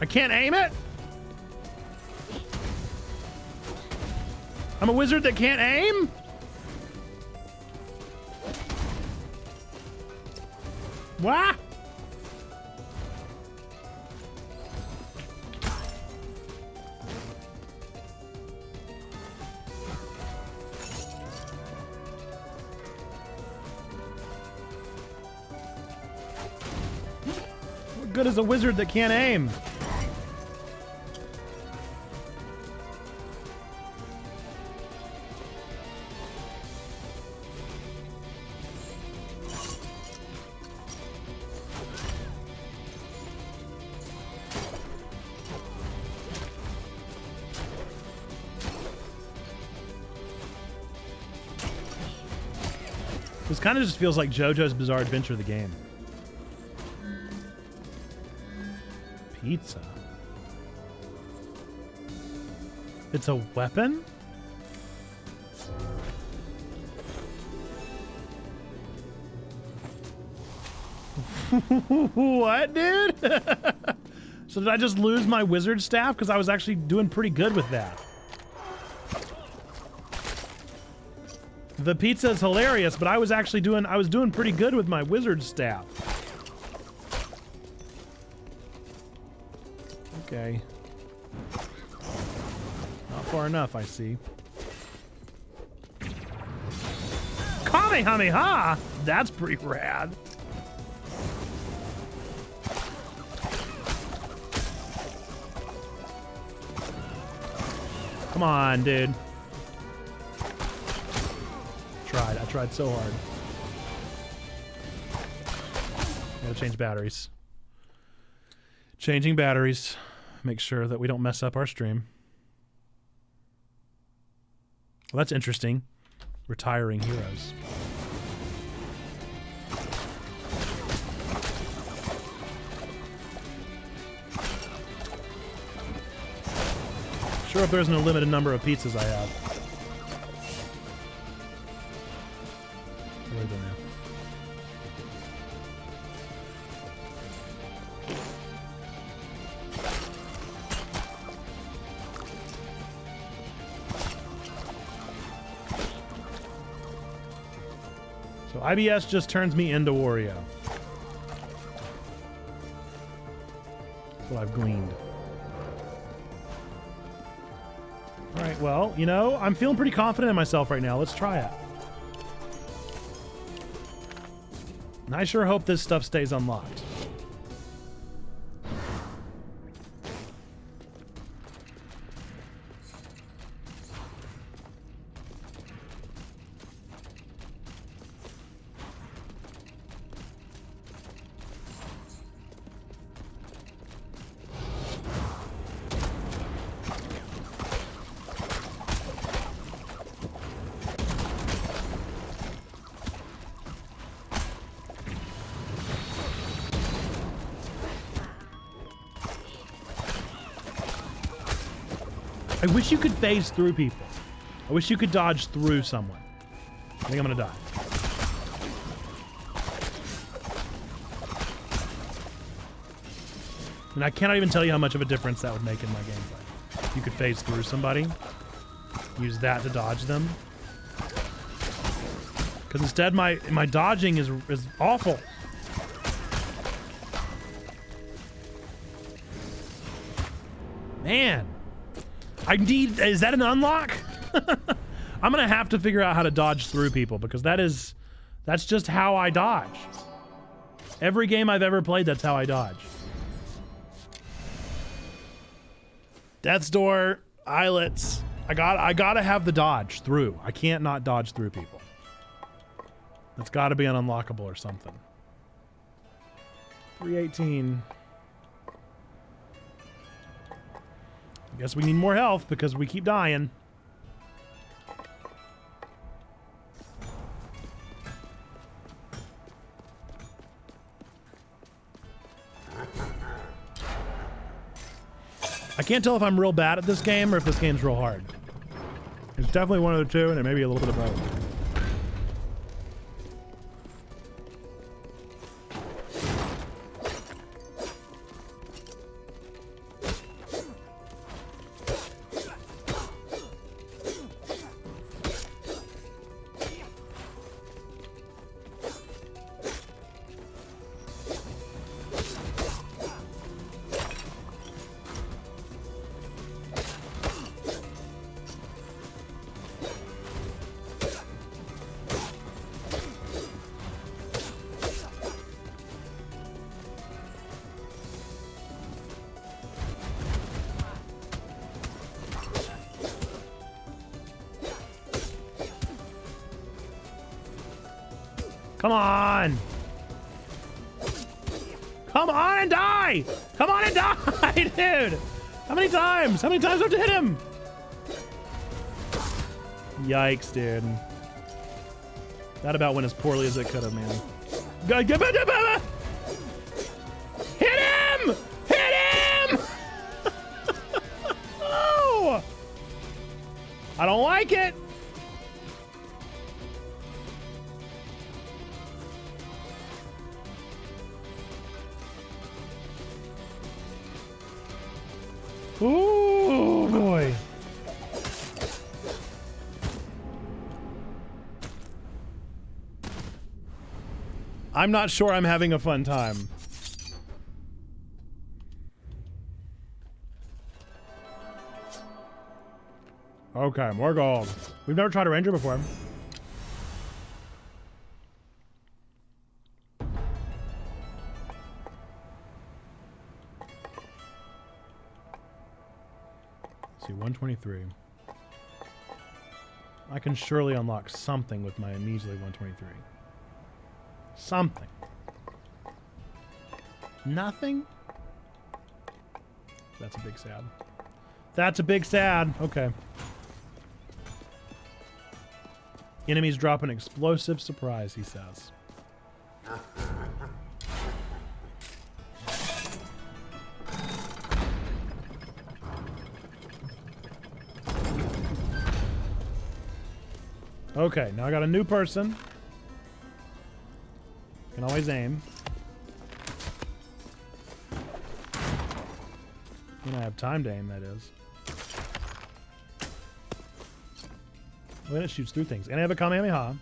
I can't aim it? I'm a wizard that can't aim? What? What good is a wizard that can't aim? This kind of just feels like JoJo's Bizarre Adventure, the game. Pizza. It's a weapon? What, dude? So did I just lose my wizard staff? Because I was actually doing pretty good with that. The pizza is hilarious, but I was doing pretty good with my wizard staff. Okay. Not far enough, I see. Kamehameha! That's pretty rad. Come on, dude. I tried so hard. Gotta change batteries. Changing batteries. Make sure that we don't mess up our stream. Well, that's interesting. Retiring heroes. Sure if there's no limited number of pizzas I have. Where are they now? So IBS just turns me into Wario. That's what I've gleaned. Alright, well, you know, I'm feeling pretty confident in myself right now. Let's try it. And I sure hope this stuff stays unlocked. I wish you could phase through people. I wish you could dodge through someone. I think I'm gonna die. And I cannot even tell you how much of a difference that would make in my gameplay. If you could phase through somebody, use that to dodge them. Because instead my dodging is awful. Man. Is that an unlock? I'm gonna have to figure out how to dodge through people because that's just how I dodge. Every game I've ever played, that's how I dodge. Death's Door, Islets. I gotta have the dodge through. I can't not dodge through people. That's gotta be an unlockable or something. 318. I guess we need more health because we keep dying. I can't tell if I'm real bad at this game or if this game's real hard. It's definitely one of the two, and it may be a little bit of both. Come on. Come on and die. Come on and die, dude. How many times? How many times do I have to hit him? Yikes, dude. That about went as poorly as it could have, man. Hit him! Hit him! Oh! I don't like it. Ooh, boy. I'm not sure I'm having a fun time. Okay, more gold. We've never tried a ranger before. Let's see, 123. I can surely unlock something with my measly 123. Something. Nothing? That's a big sad. That's a big sad. Okay. Enemies drop an explosive surprise, he says. Okay, now I got a new person. Can always aim. When I have time to aim, that is. When it shoots through things. And I have a Kamehameha.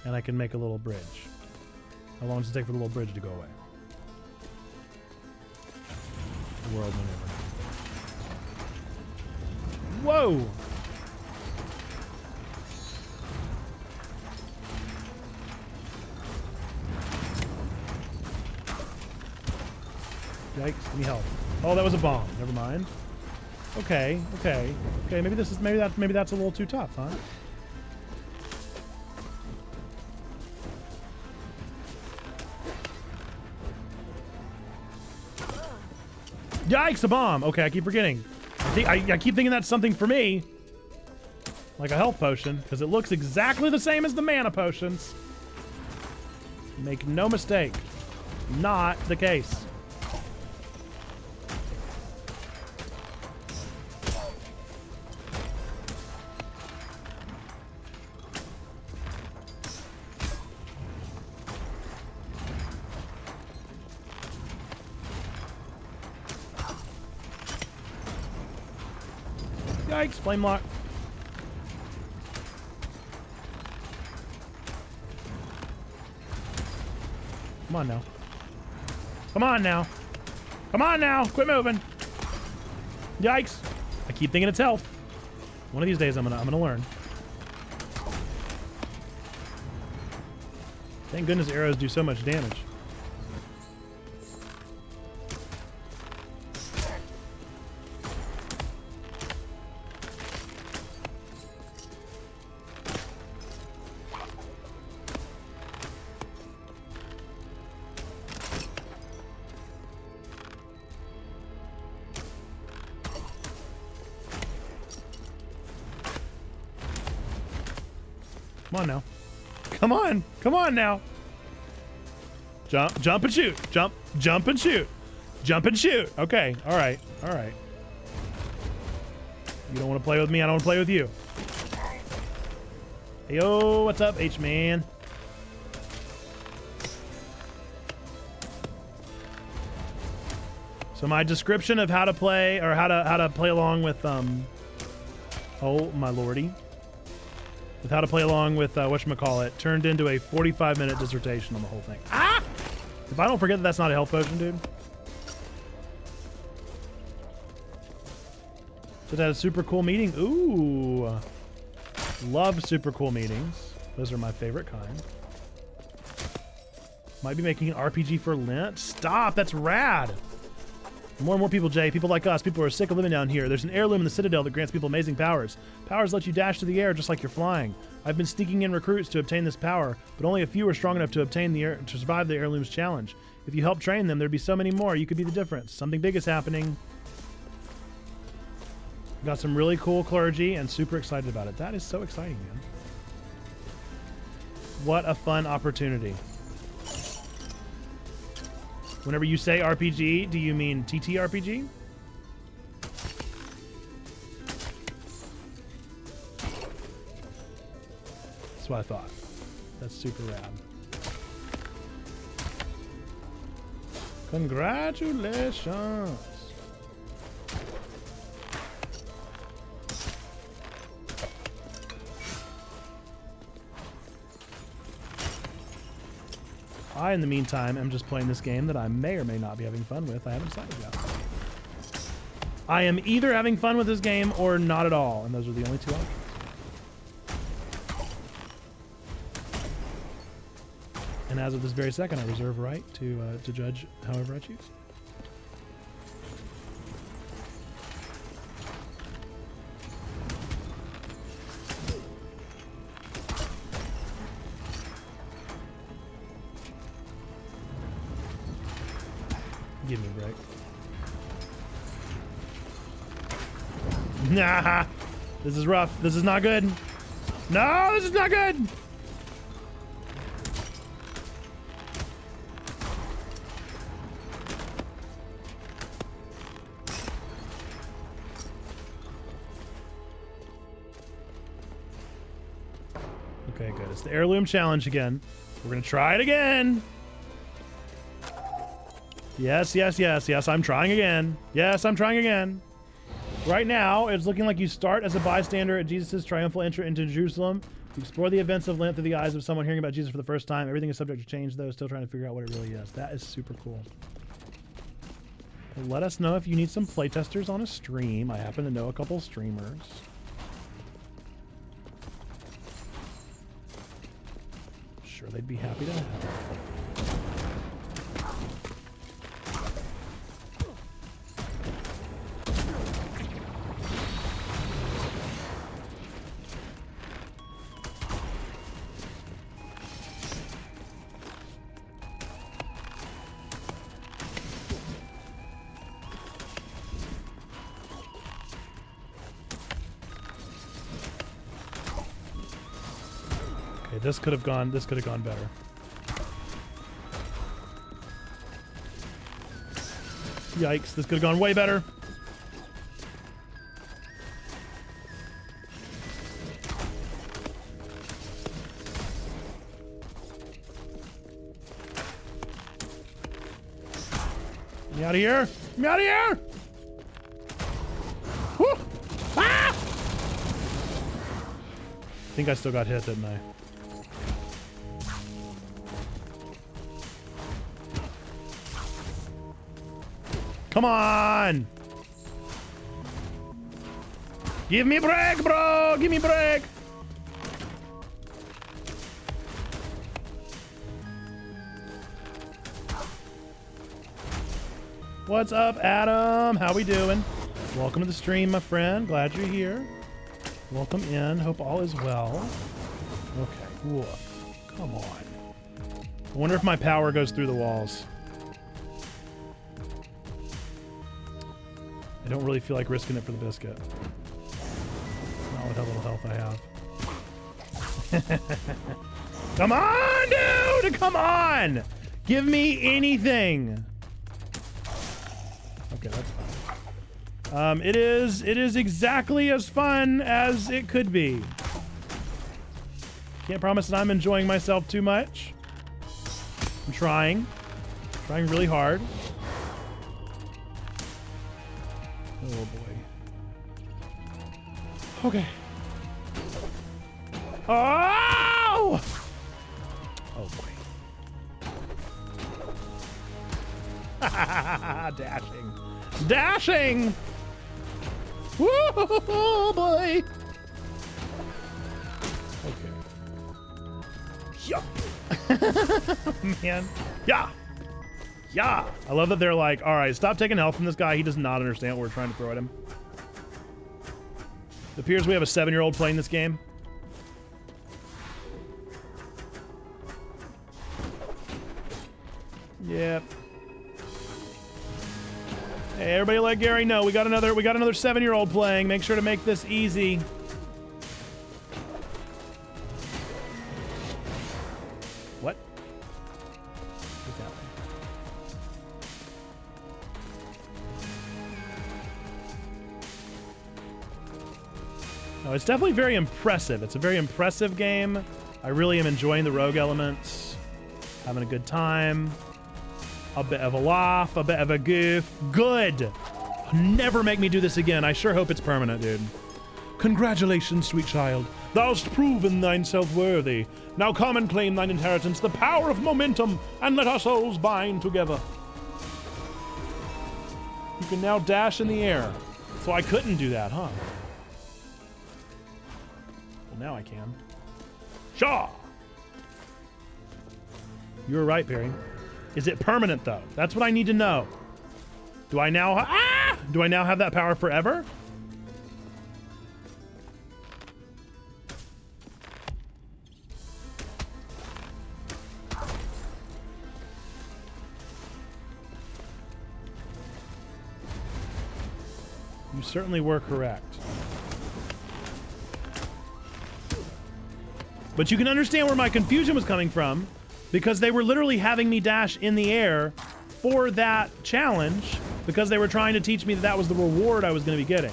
And I can make a little bridge. How long does it take for the little bridge to go away? The world maneuver. Whoa! Yikes, give me health. Oh, that was a bomb. Never mind. Okay, okay. Okay, maybe that's a little too tough, huh? Yikes, a bomb. Okay, I keep forgetting. I keep thinking that's something for me. Like a health potion, because it looks exactly the same as the mana potions. Make no mistake. Not the case. Yikes, flame lock. Come on now. Come on now. Come on now. Quit moving. Yikes. I keep thinking it's health. One of these days I'm gonna learn. Thank goodness arrows do so much damage. Come on now. Come on. Come on now. Jump and shoot. Jump and shoot. Jump and shoot. Okay. All right. All right. You don't want to play with me. I don't want to play with you. Hey, yo, what's up, H-Man? So my description of how to play, or how to play along with oh my lordy. With how to play along with whatchamacallit, turned into a 45-minute dissertation on the whole thing. Ah! If I don't forget that that's not a health potion, dude. So that a super cool meeting. Ooh. Love super cool meetings. Those are my favorite kind. Might be making an RPG for Lent. Stop, that's rad. More and more people, Jay. People like us. People who are sick of living down here. There's an heirloom in the Citadel that grants people amazing powers. Powers let you dash through the air just like you're flying. I've been sneaking in recruits to obtain this power, but only a few are strong enough to obtain to survive the heirloom's challenge. If you help train them, there'd be so many more. You could be the difference. Something big is happening. Got some really cool clergy and super excited about it. That is so exciting, man. What a fun opportunity. Whenever you say RPG, do you mean TTRPG? That's what I thought. That's super rad. Congratulations. I, in the meantime, am just playing this game that I may or may not be having fun with. I haven't decided yet. I am either having fun with this game or not at all, and those are the only two options. And as of this very second, I reserve right to judge however I choose. Give me a break. Nah, this is rough. This is not good. No, this is not good. Okay, good. It's the heirloom challenge again. We're gonna try it again. Yes, yes, yes, yes, I'm trying again. Yes, I'm trying again. Right now, it's looking like you start as a bystander at Jesus' triumphal entry into Jerusalem. You explore the events of Lent through the eyes of someone hearing about Jesus for the first time. Everything is subject to change, though, still trying to figure out what it really is. That is super cool. Let us know if you need some playtesters on a stream. I happen to know a couple streamers. Sure, they'd be happy to help. This could have gone better. Yikes, this could have gone way better. Get me out of here! Get me out of here! Woo! Ah! I think I still got hit, didn't I? Come on! Give me a break, bro! Give me a break! What's up, Adam? How we doing? Welcome to the stream, my friend. Glad you're here. Welcome in. Hope all is well. Okay, woof. Come on. I wonder if my power goes through the walls. I don't really feel like risking it for the biscuit. Not with how little health I have. Come on, dude! Come on! Give me anything! Okay, that's fine. It is exactly as fun as it could be. Can't promise that I'm enjoying myself too much. I'm trying really hard. Oh boy. Okay. Oh! Oh boy. Dashing. Dashing! Woo boy! Okay. Yeah. Man. Yeah. Yeah. I love that they're like, all right, stop taking health from this guy. He does not understand what we're trying to throw at him. It appears we have a 7-year-old playing this game. Yep. Hey, everybody let Gary know. We got another 7-year-old playing. Make sure to make this easy. What? What's happening? No, it's definitely very impressive. It's a very impressive game. I really am enjoying the rogue elements. Having a good time. A bit of a laugh, a bit of a goof. Good! Never make me do this again. I sure hope it's permanent, dude. Congratulations, sweet child. Thou'st proven thyself worthy. Now come and claim thine inheritance, the power of momentum, and let our souls bind together. You can now dash in the air. So I couldn't do that, huh? Well, now I can. Shaw! You were right, Perry. Is it permanent, though? That's what I need to know. Do I now... Do I now have that power forever? You certainly were correct. But you can understand where my confusion was coming from, because they were literally having me dash in the air for that challenge, because they were trying to teach me that that was the reward I was going to be getting.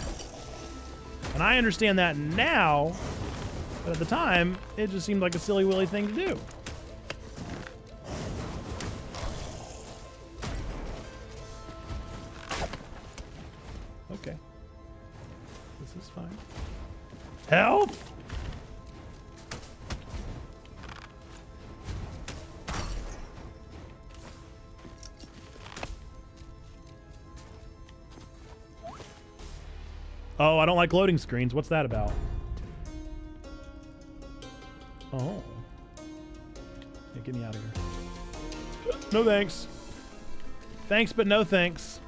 And I understand that now, but at the time, it just seemed like a silly willy thing to do. Okay. This is fine. Health? Oh, I don't like loading screens. What's that about? Oh. Yeah, get me out of here. No thanks. Thanks, but no thanks.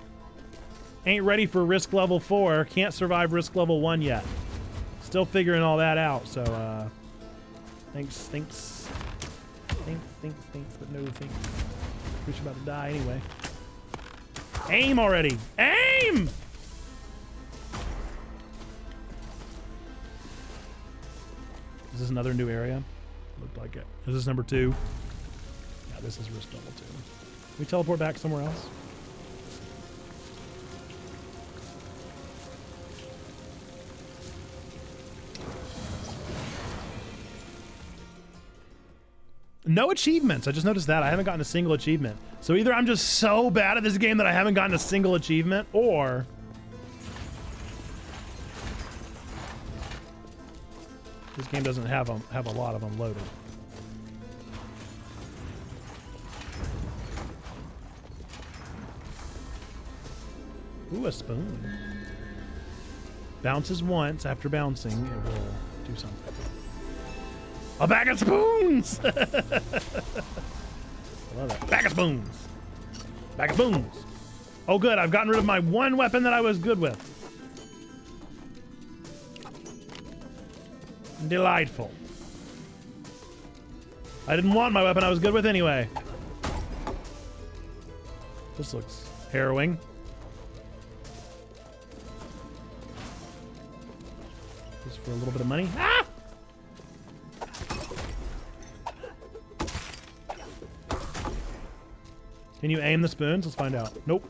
Ain't ready for risk level 4. Can't survive risk level 1 yet. Still figuring all that out, so, thanks, but no thanks. Pretty sure about to die anyway. Aim already! Aim! Is this another new area? Looked like it. Is this number 2? Yeah, this is risk level 2. Can we teleport back somewhere else? No achievements. I just noticed that. I haven't gotten a single achievement. So either I'm just so bad at this game that I haven't gotten a single achievement, or... this game doesn't have a lot of them loaded. Ooh, a spoon. Bounces once. After bouncing, it will do something. A bag of spoons! I love it. Bag of spoons. Bag of spoons. Oh, good. I've gotten rid of my one weapon that I was good with. Delightful. I didn't want my weapon I was good with anyway. This looks harrowing. Just for a little bit of money. Ah! Can you aim the spoons? Let's find out. Nope.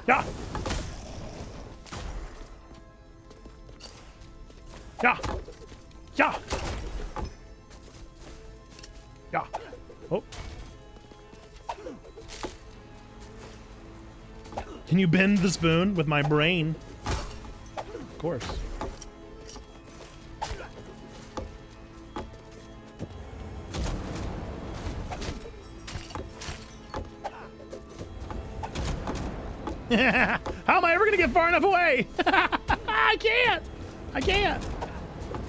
Yeah! Yeah! Yeah! Yeah! Oh. Can you bend the spoon with my brain? Of course. How am I ever gonna get far enough away? I can't! I can't!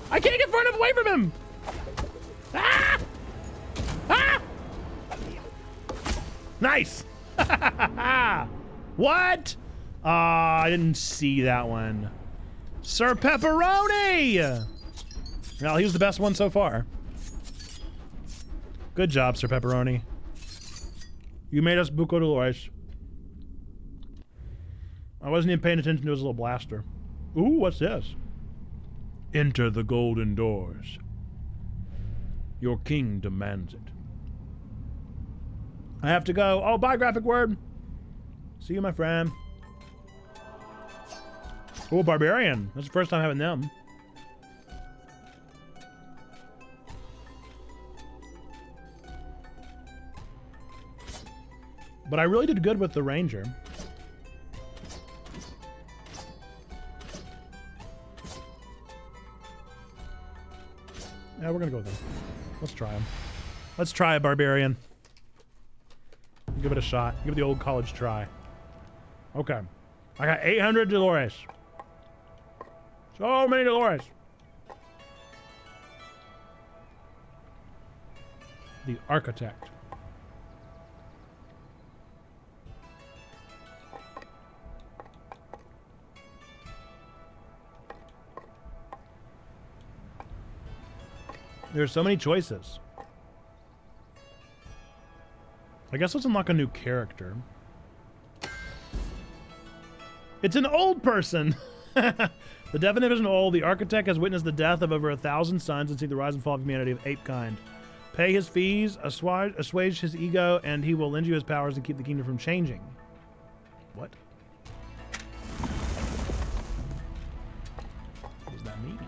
I can't get far enough away from him! Ah! Ah! Nice. What? I didn't see that one. Sir Pepperoni. Well, he was the best one so far. Good job, Sir Pepperoni. You made us Buco Dolores. I wasn't even paying attention to his little blaster. Ooh, what's this? Enter the golden doors. Your king demands it. I have to go. Oh, bye, graphic word. See you, my friend. Oh, Barbarian. That's the first time having them. But I really did good with the Ranger. Yeah, we're gonna go with him. Let's try him. Let's try a Barbarian. Give it a shot. Give it the old college try. Okay. I got 800 Dolores. So many Dolores. The Architect. There's so many choices. I guess let's unlock a new character. It's an old person. The definition of old, the architect has witnessed the death of over 1,000 sons and seen the rise and fall of humanity of ape kind. Pay his fees, assuage his ego, and he will lend you his powers and keep the kingdom from changing. What? What does that mean?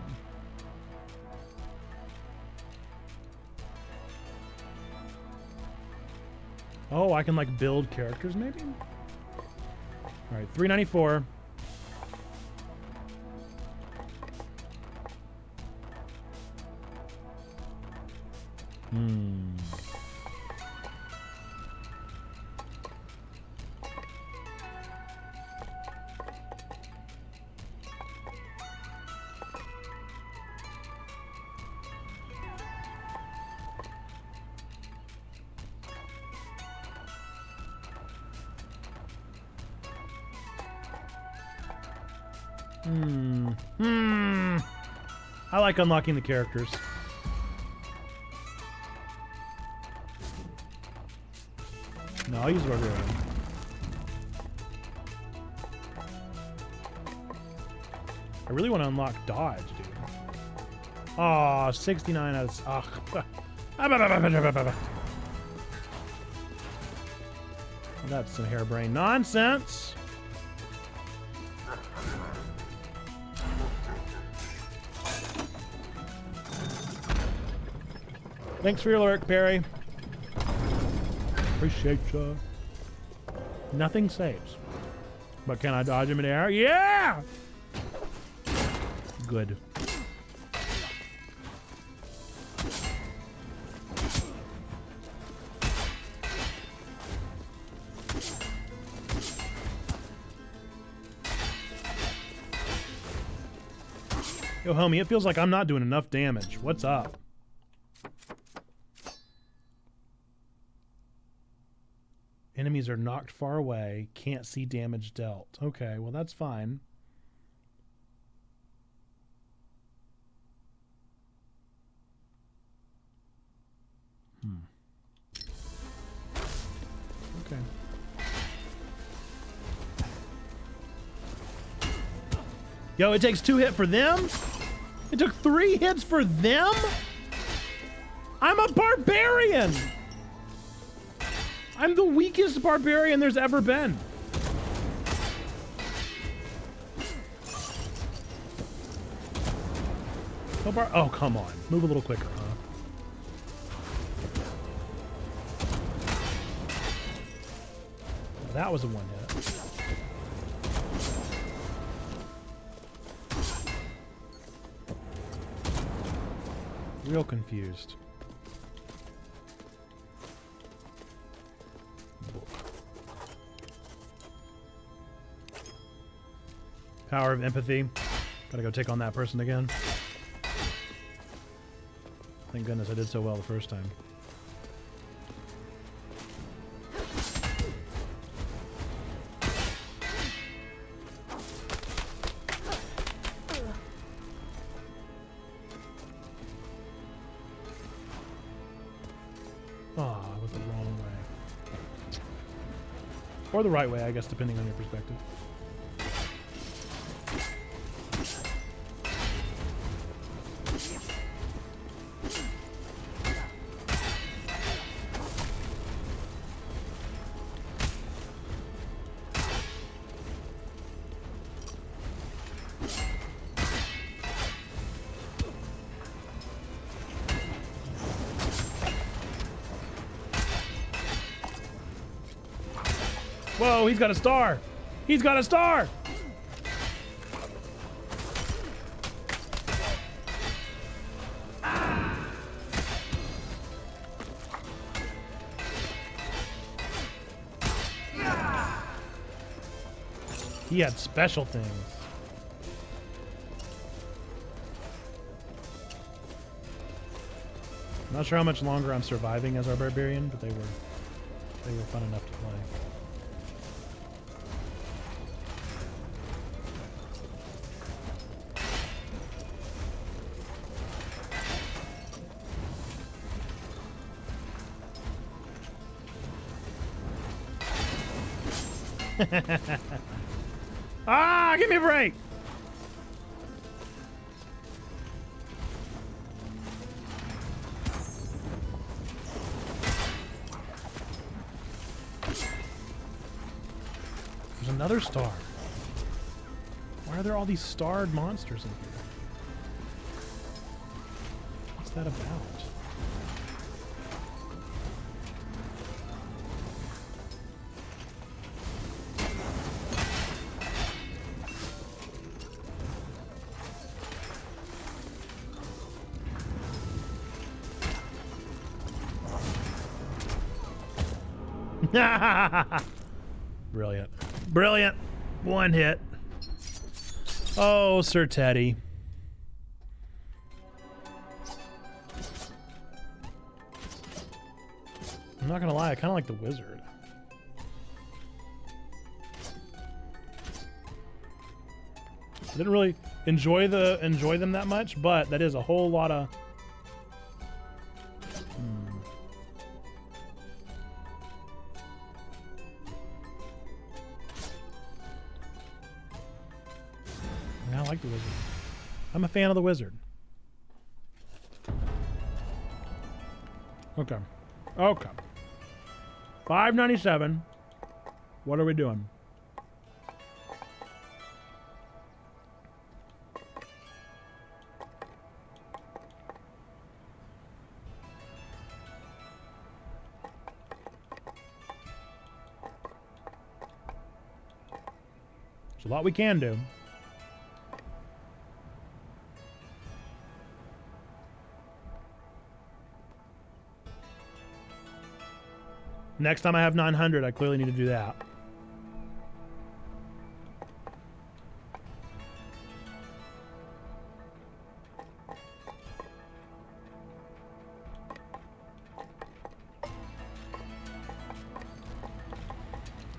Oh, I can like build characters maybe? All right, 394. I like unlocking the characters. No, I'll use Barbarian. I really want to unlock dodge, dude. Aw, 69 out of... That's some harebrained nonsense. Thanks for your lurk, Perry. Appreciate ya. Nothing saves. But can I dodge him in the air? Yeah! Good. Yo, homie, it feels like I'm not doing enough damage. What's up? Enemies are knocked far away, can't see damage dealt. Okay, well that's fine. Okay. Yo, it takes 2 hits for them? It took 3 hits for them? I'm a barbarian! I'm the weakest barbarian there's ever been. Oh, come on. Move a little quicker, huh? That was a 1 hit. Real confused. Power of empathy. Gotta go take on that person again. Thank goodness I did so well the first time. Ah, I went the wrong way. Or the right way, I guess, depending on your perspective. Whoa, he's got a star! He's got a star! He had special things. I'm not sure how much longer I'm surviving as our barbarian, but they were fun enough to play. Ah, give me a break. There's another star. Why are there all these starred monsters in here? What's that about? Brilliant. Brilliant. One hit. Oh, Sir Teddy. I'm not gonna lie, I kind of like the wizard. I didn't really enjoy them that much, but that is a whole lot of I like the wizard. I'm a fan of the wizard. Okay. Okay. 597. What are we doing? There's a lot we can do. Next time I have 900, I clearly need to do that.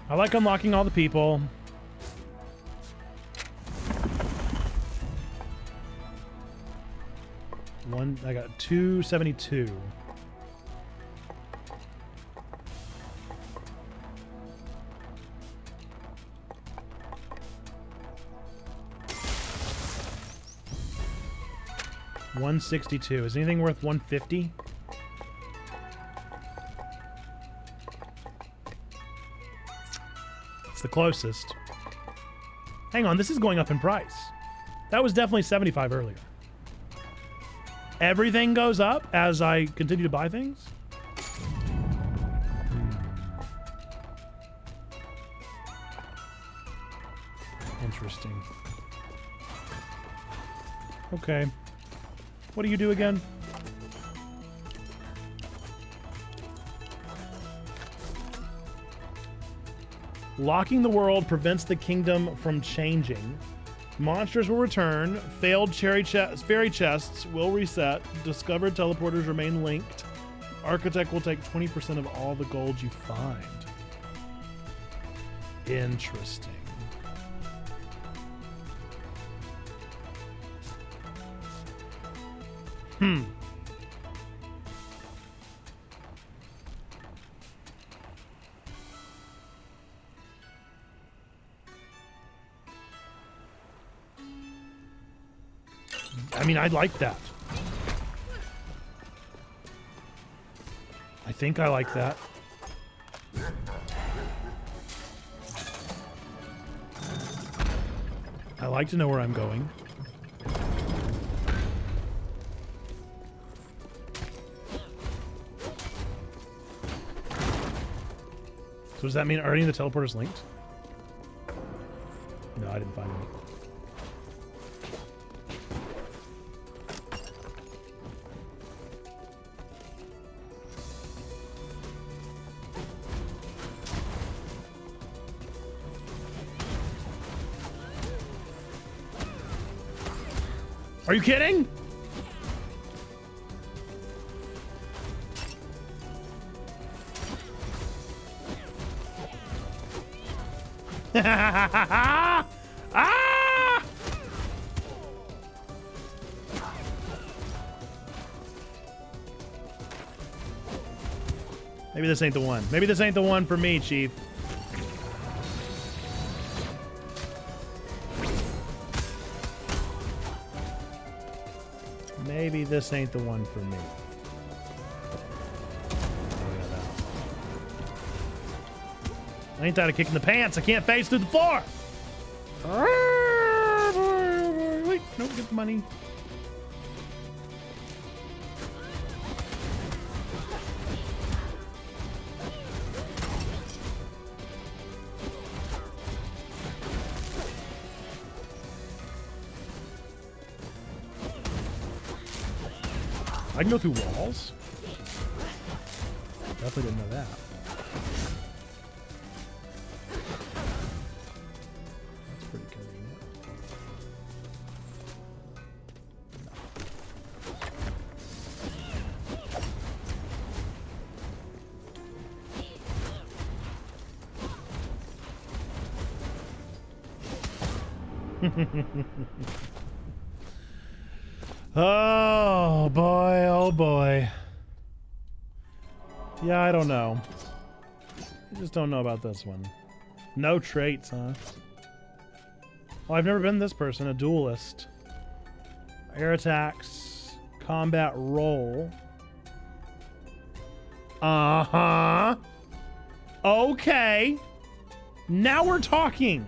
I like unlocking all the people. I got 272. $162. Is anything worth 150? It's the closest. Hang on, this is going up in price. That was definitely 75 earlier. Everything goes up as I continue to buy things? Interesting. Okay. What do you do again? Locking the world prevents the kingdom from changing. Monsters will return. Failed fairy chests will reset. Discovered teleporters remain linked. Architect will take 20% of all the gold you find. Interesting. mean, I like that. I think I like that. I like to know where I'm going. So does that mean are any of the teleporters linked? No, I didn't find any. Are you kidding? Ah! Maybe this ain't the one. Maybe this ain't the one for me, Chief. Maybe this ain't the one for me. Ain't that a kick in the pants? I can't phase through the floor. Wait, no, get the money. I can go through walls? Definitely didn't know that. That's pretty convenient. Oh boy, oh boy. Yeah, I don't know. I just don't know about this one. No traits, huh? Oh, I've never been this person, a duelist. Air attacks, combat roll. Uh-huh. Okay. Now we're talking.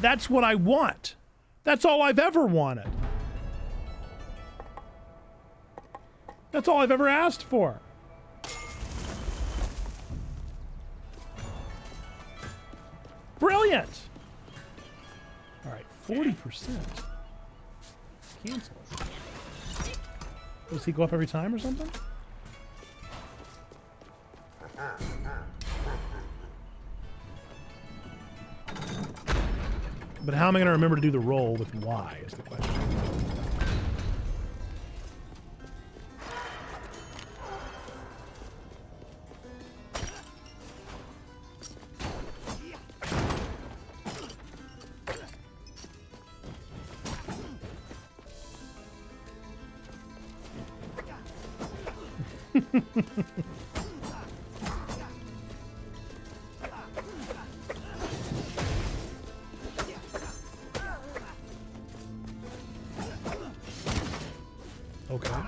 That's what I want. That's all I've ever wanted. That's all I've ever asked for. Brilliant. All right, 40%. Cancel. Does he go up every time or something? But how am I going to remember to do the roll with Y is the question. Okay. Man,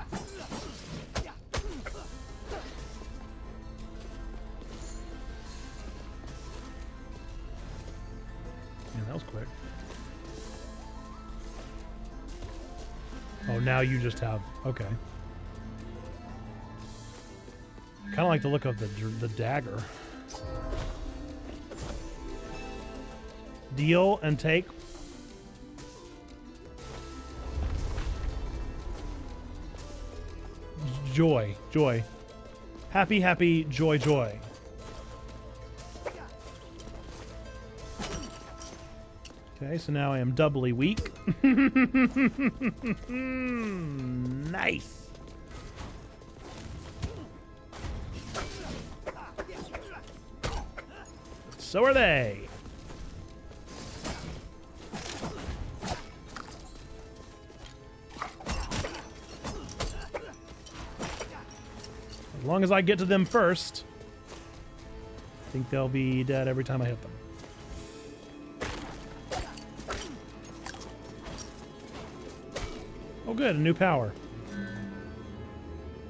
that was quick. Oh, now you just have... Okay. Kind of like the look of the dagger. Deal and take. Joy, joy. Happy, happy, joy, joy. Okay, so now I am doubly weak. Nice. So are they. As long as I get to them first, I think they'll be dead every time I hit them. good. A new power.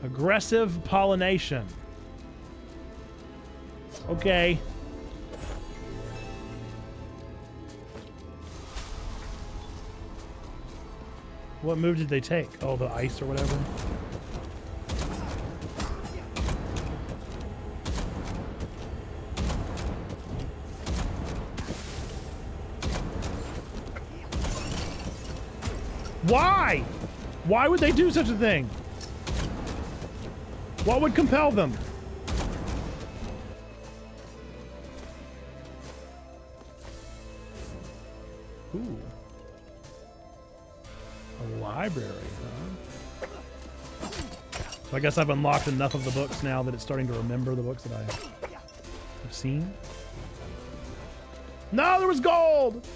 Aggressive pollination. Okay. What move did they take? Oh, the ice or whatever? Why? Why would they do such a thing? What would compel them? Ooh. A library, huh? So I guess I've unlocked enough of the books now that it's starting to remember the books that I have seen. No, there was gold!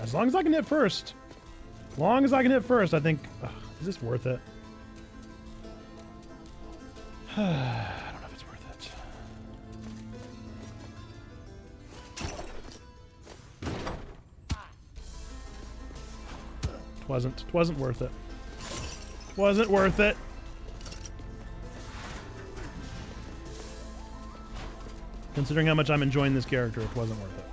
As long as I can hit first. As long as I can hit first, I think... is this worth it? I don't know if it's worth it. It wasn't worth it. It wasn't worth it. Considering how much I'm enjoying this character, it wasn't worth it.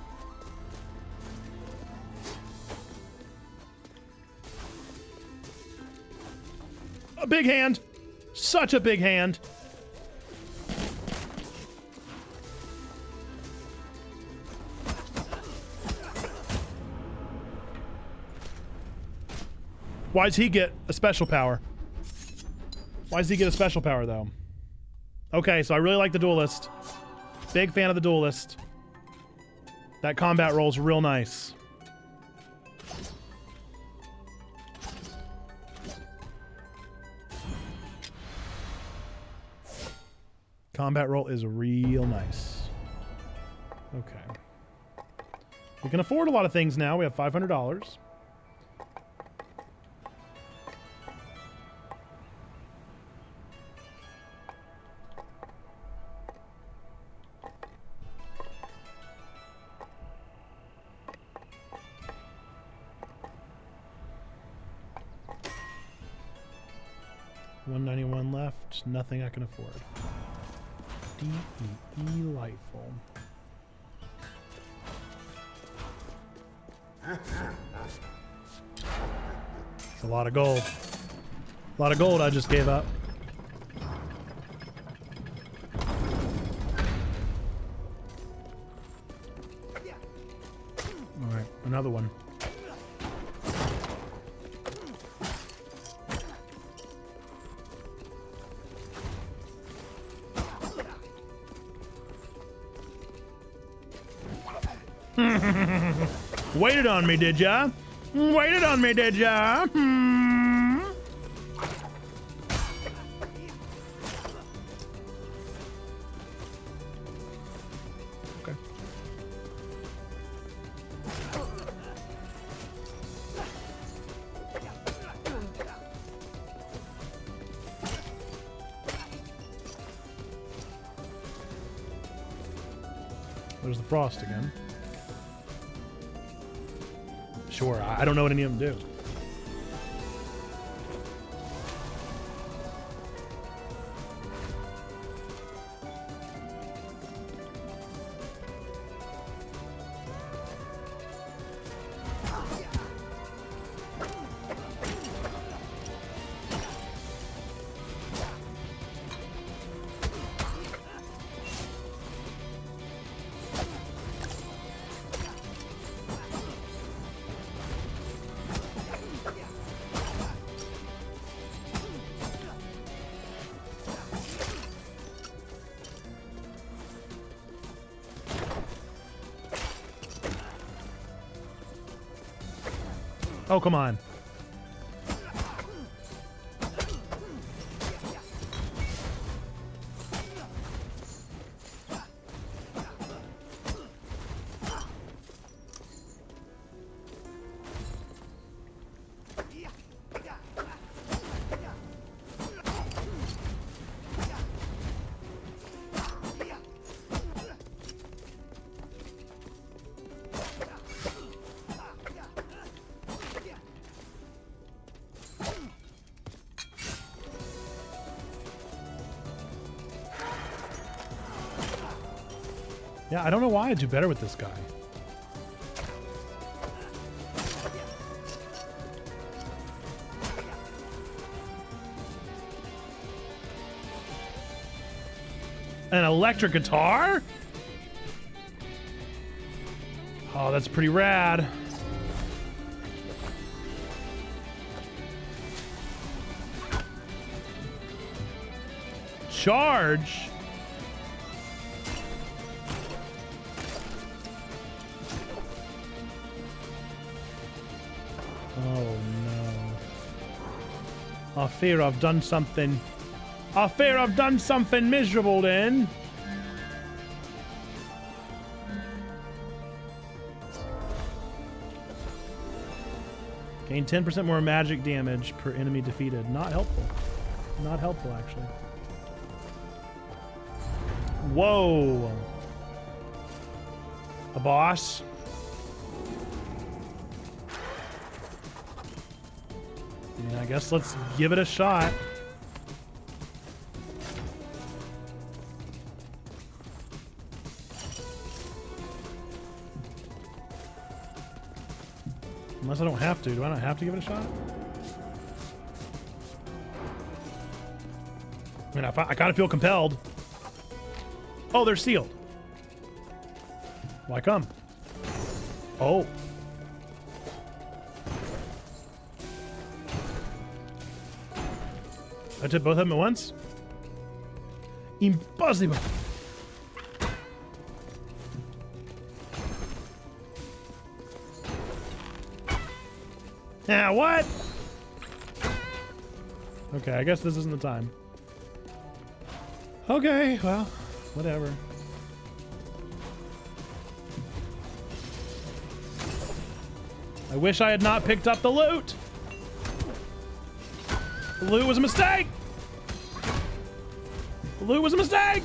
A big hand. Such a big hand. Why does he get a special power? Why does he get a special power, though? Okay, so I really like the duelist. Big fan of the duelist. That combat roll's real nice. Combat roll is real nice. Okay. We can afford a lot of things now. We have $500. $191 left. Nothing I can afford. Delightful. It's a lot of gold. A lot of gold I just gave up. All right, another one. Waited on me, did ya? Waited on me, did ya? Hmm. Okay. There's the frost again. Sure, I don't know what any of them do. Oh, come on. Yeah, I don't know why I do better with this guy. An electric guitar? Oh, that's pretty rad. Charge? Oh no. I fear I've done something. I fear I've done something miserable then. Gain 10% more magic damage per enemy defeated. Not helpful. Not helpful, actually. Whoa. A boss. I guess let's give it a shot. Unless I don't have to. Do I not have to give it a shot? I mean, I kind of feel compelled. Oh, they're sealed. Why come? Oh. I did both of them at once? Impossible. Yeah, what? Okay, I guess this isn't the time. Okay, well, whatever. I wish I had not picked up the loot. The loot was a mistake. The loot was a mistake.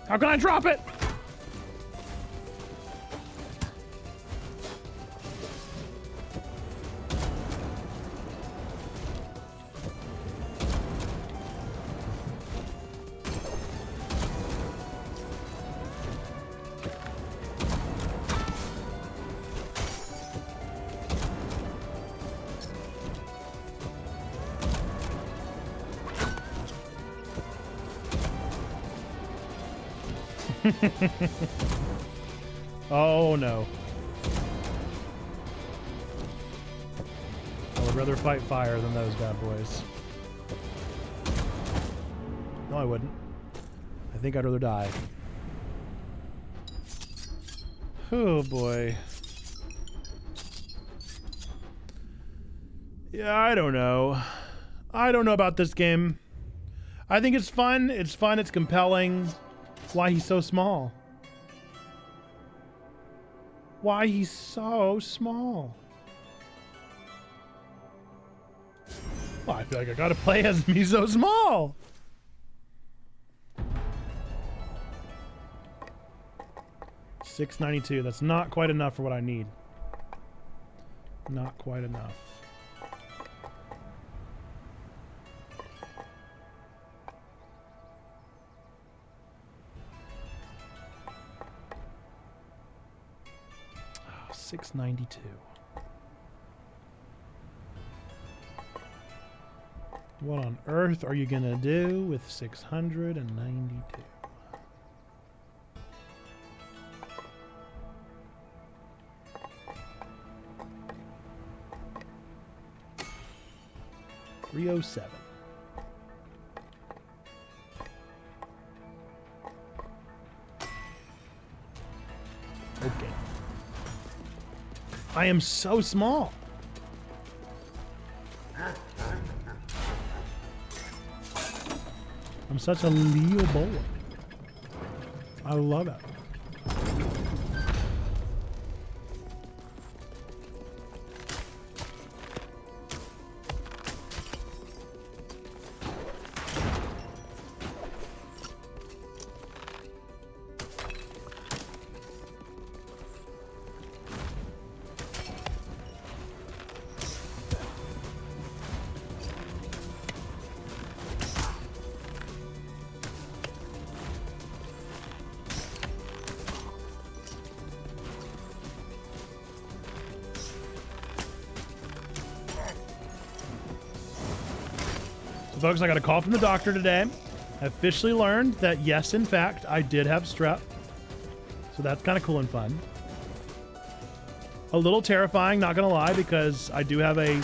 How can I drop it? Oh no. I would rather fight fire than those bad boys. No, I wouldn't. I think I'd rather die. Oh boy. Yeah, I don't know. I don't know about this game. I think it's fun. It's fun. It's compelling. Why he's so small. Why he's so small. Well, I feel like I gotta play as me so small. $6.92. That's not quite enough for what I need. Not quite enough. $6.92. What on earth are you gonna do with $692? $307. Okay. I am so small. I'm such a little boy. I love it. folks, I got a call from the doctor today. I officially learned that, yes, in fact, I did have strep. So that's kind of cool and fun. A little terrifying, not going to lie, because I do have a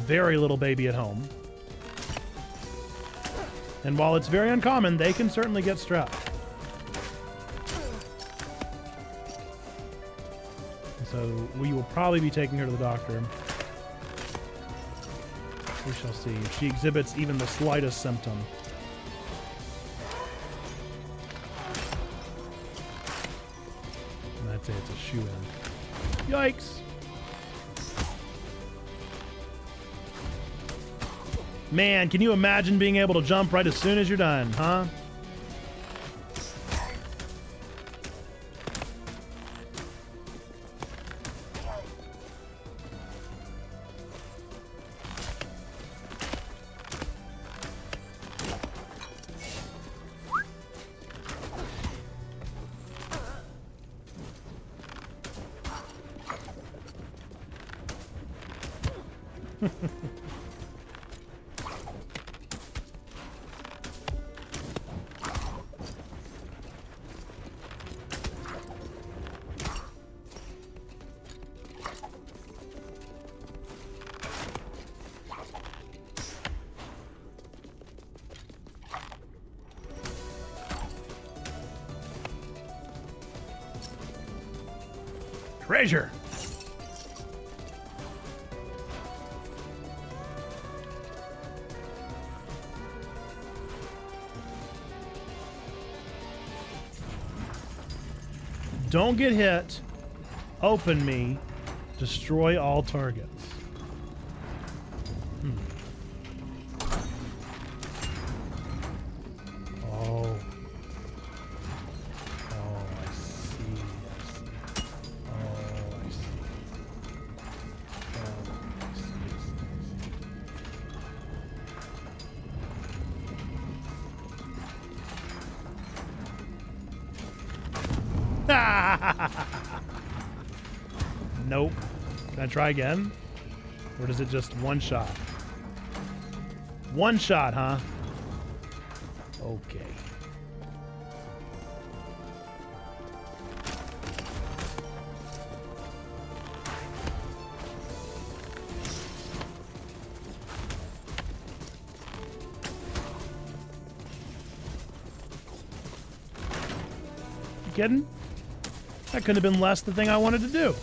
very little baby at home. And while it's very uncommon, they can certainly get strep. So we will probably be taking her to the doctor. We shall see if she exhibits even the slightest symptom. And I'd say it's a shoe-in. Yikes! Man, can you imagine being able to jump right as soon as you're done, huh? Treasure! Don't get hit. Open me. Destroy all targets. Oh. Oh, I see. Oh, I see. Nope. Can I try again? Or does it just one shot? One shot, huh? Okay. You kidding? That could have been less the thing I wanted to do.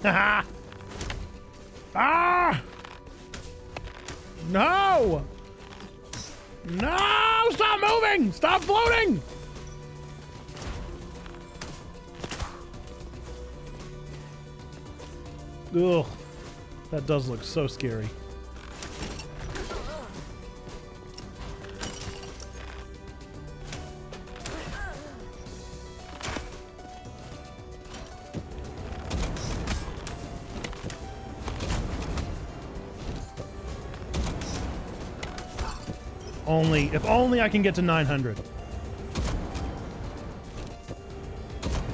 Haha! Ah! No! No! Stop moving! Stop floating! Ugh. That does look so scary. If only I can get to 900. If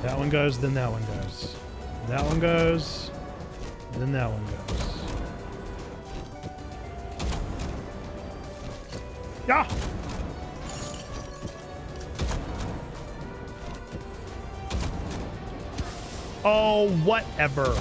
that one goes, then that one goes. If that one goes, then that one goes. Yeah! Oh, whatever.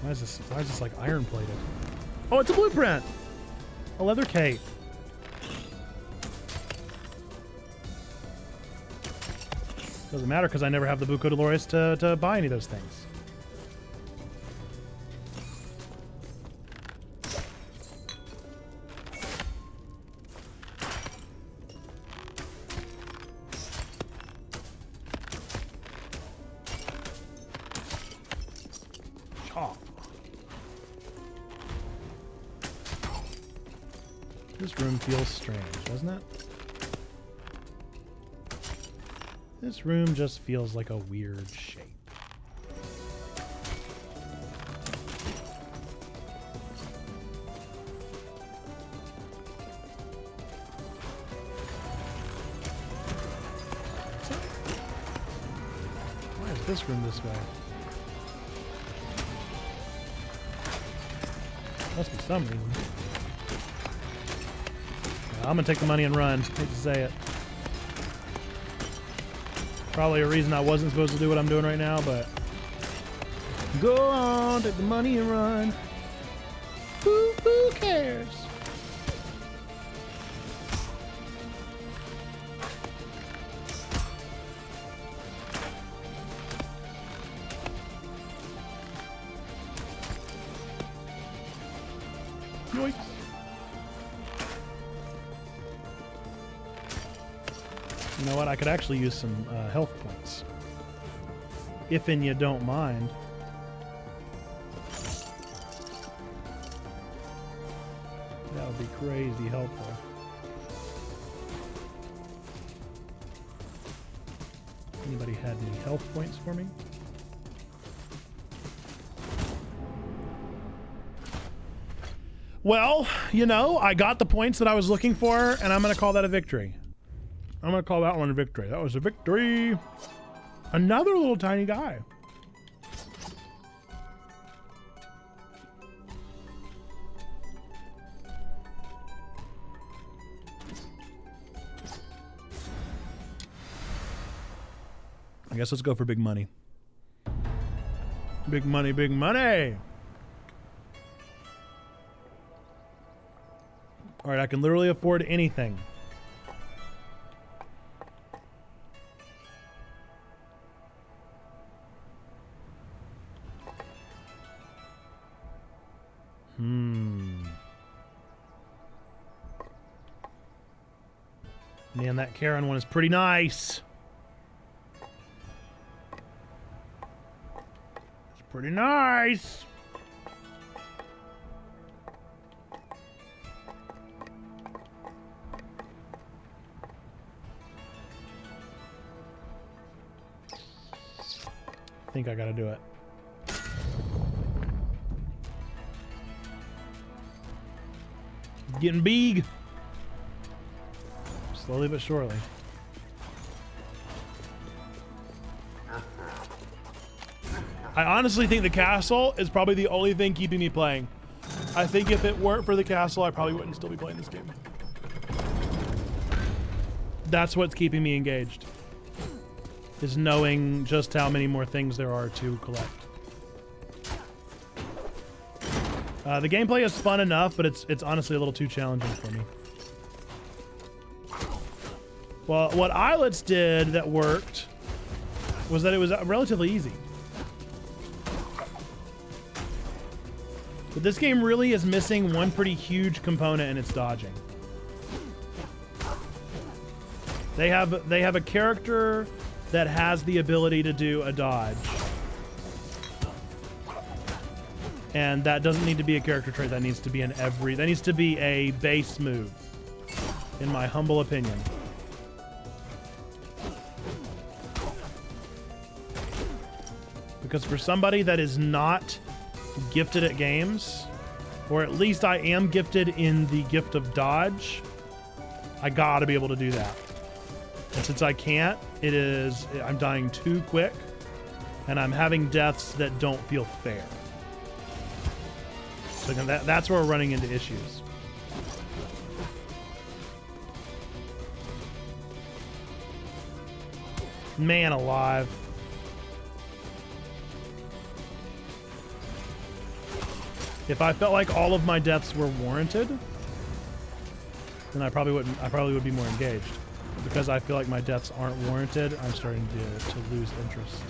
Why is this like iron plated? Oh, it's a blueprint! A leather cape. Doesn't matter because I never have the Buco Dolores to buy any of those things. This room feels strange, doesn't it? This room just feels like a weird shape. Why is this room this way? Must be some reason. I'm gonna take the money and run. Hate to say it. Probably a reason I wasn't supposed to do what I'm doing right now, but go on, take the money and run. Who cares? Yoinks. You know what? I could actually use some health points. If and you don't mind. That would be crazy helpful. Anybody had any health points for me? Well, you know, I got the points that I was looking for, and I'm going to call that a victory. I'm going to call that one a victory. That was a victory. Another little tiny guy. I guess let's go for big money. Big money, big money. All right, I can literally afford anything. Man, that Karen one is pretty nice. It's pretty nice. I think I gotta do it. It's getting big. Slowly but surely. I honestly think the castle is probably the only thing keeping me playing. I think if it weren't for the castle, I probably wouldn't still be playing this game. That's what's keeping me engaged. Is knowing just how many more things there are to collect. The gameplay is fun enough, but it's honestly a little too challenging for me. Well, what Islets did that worked was that it was relatively easy. But this game really is missing one pretty huge component, and it's dodging. They have a character that has the ability to do a dodge. And that doesn't need to be a character trait. That needs to be that needs to be a base move, in my humble opinion. Because for somebody that is not gifted at games, or at least I am gifted in the gift of dodge, I gotta be able to do that. And since I can't, I'm dying too quick, and I'm having deaths that don't feel fair. So that's where we're running into issues. Man alive. If I felt like all of my deaths were warranted, then I probably would be more engaged. Because I feel like my deaths aren't warranted, I'm starting to lose interest.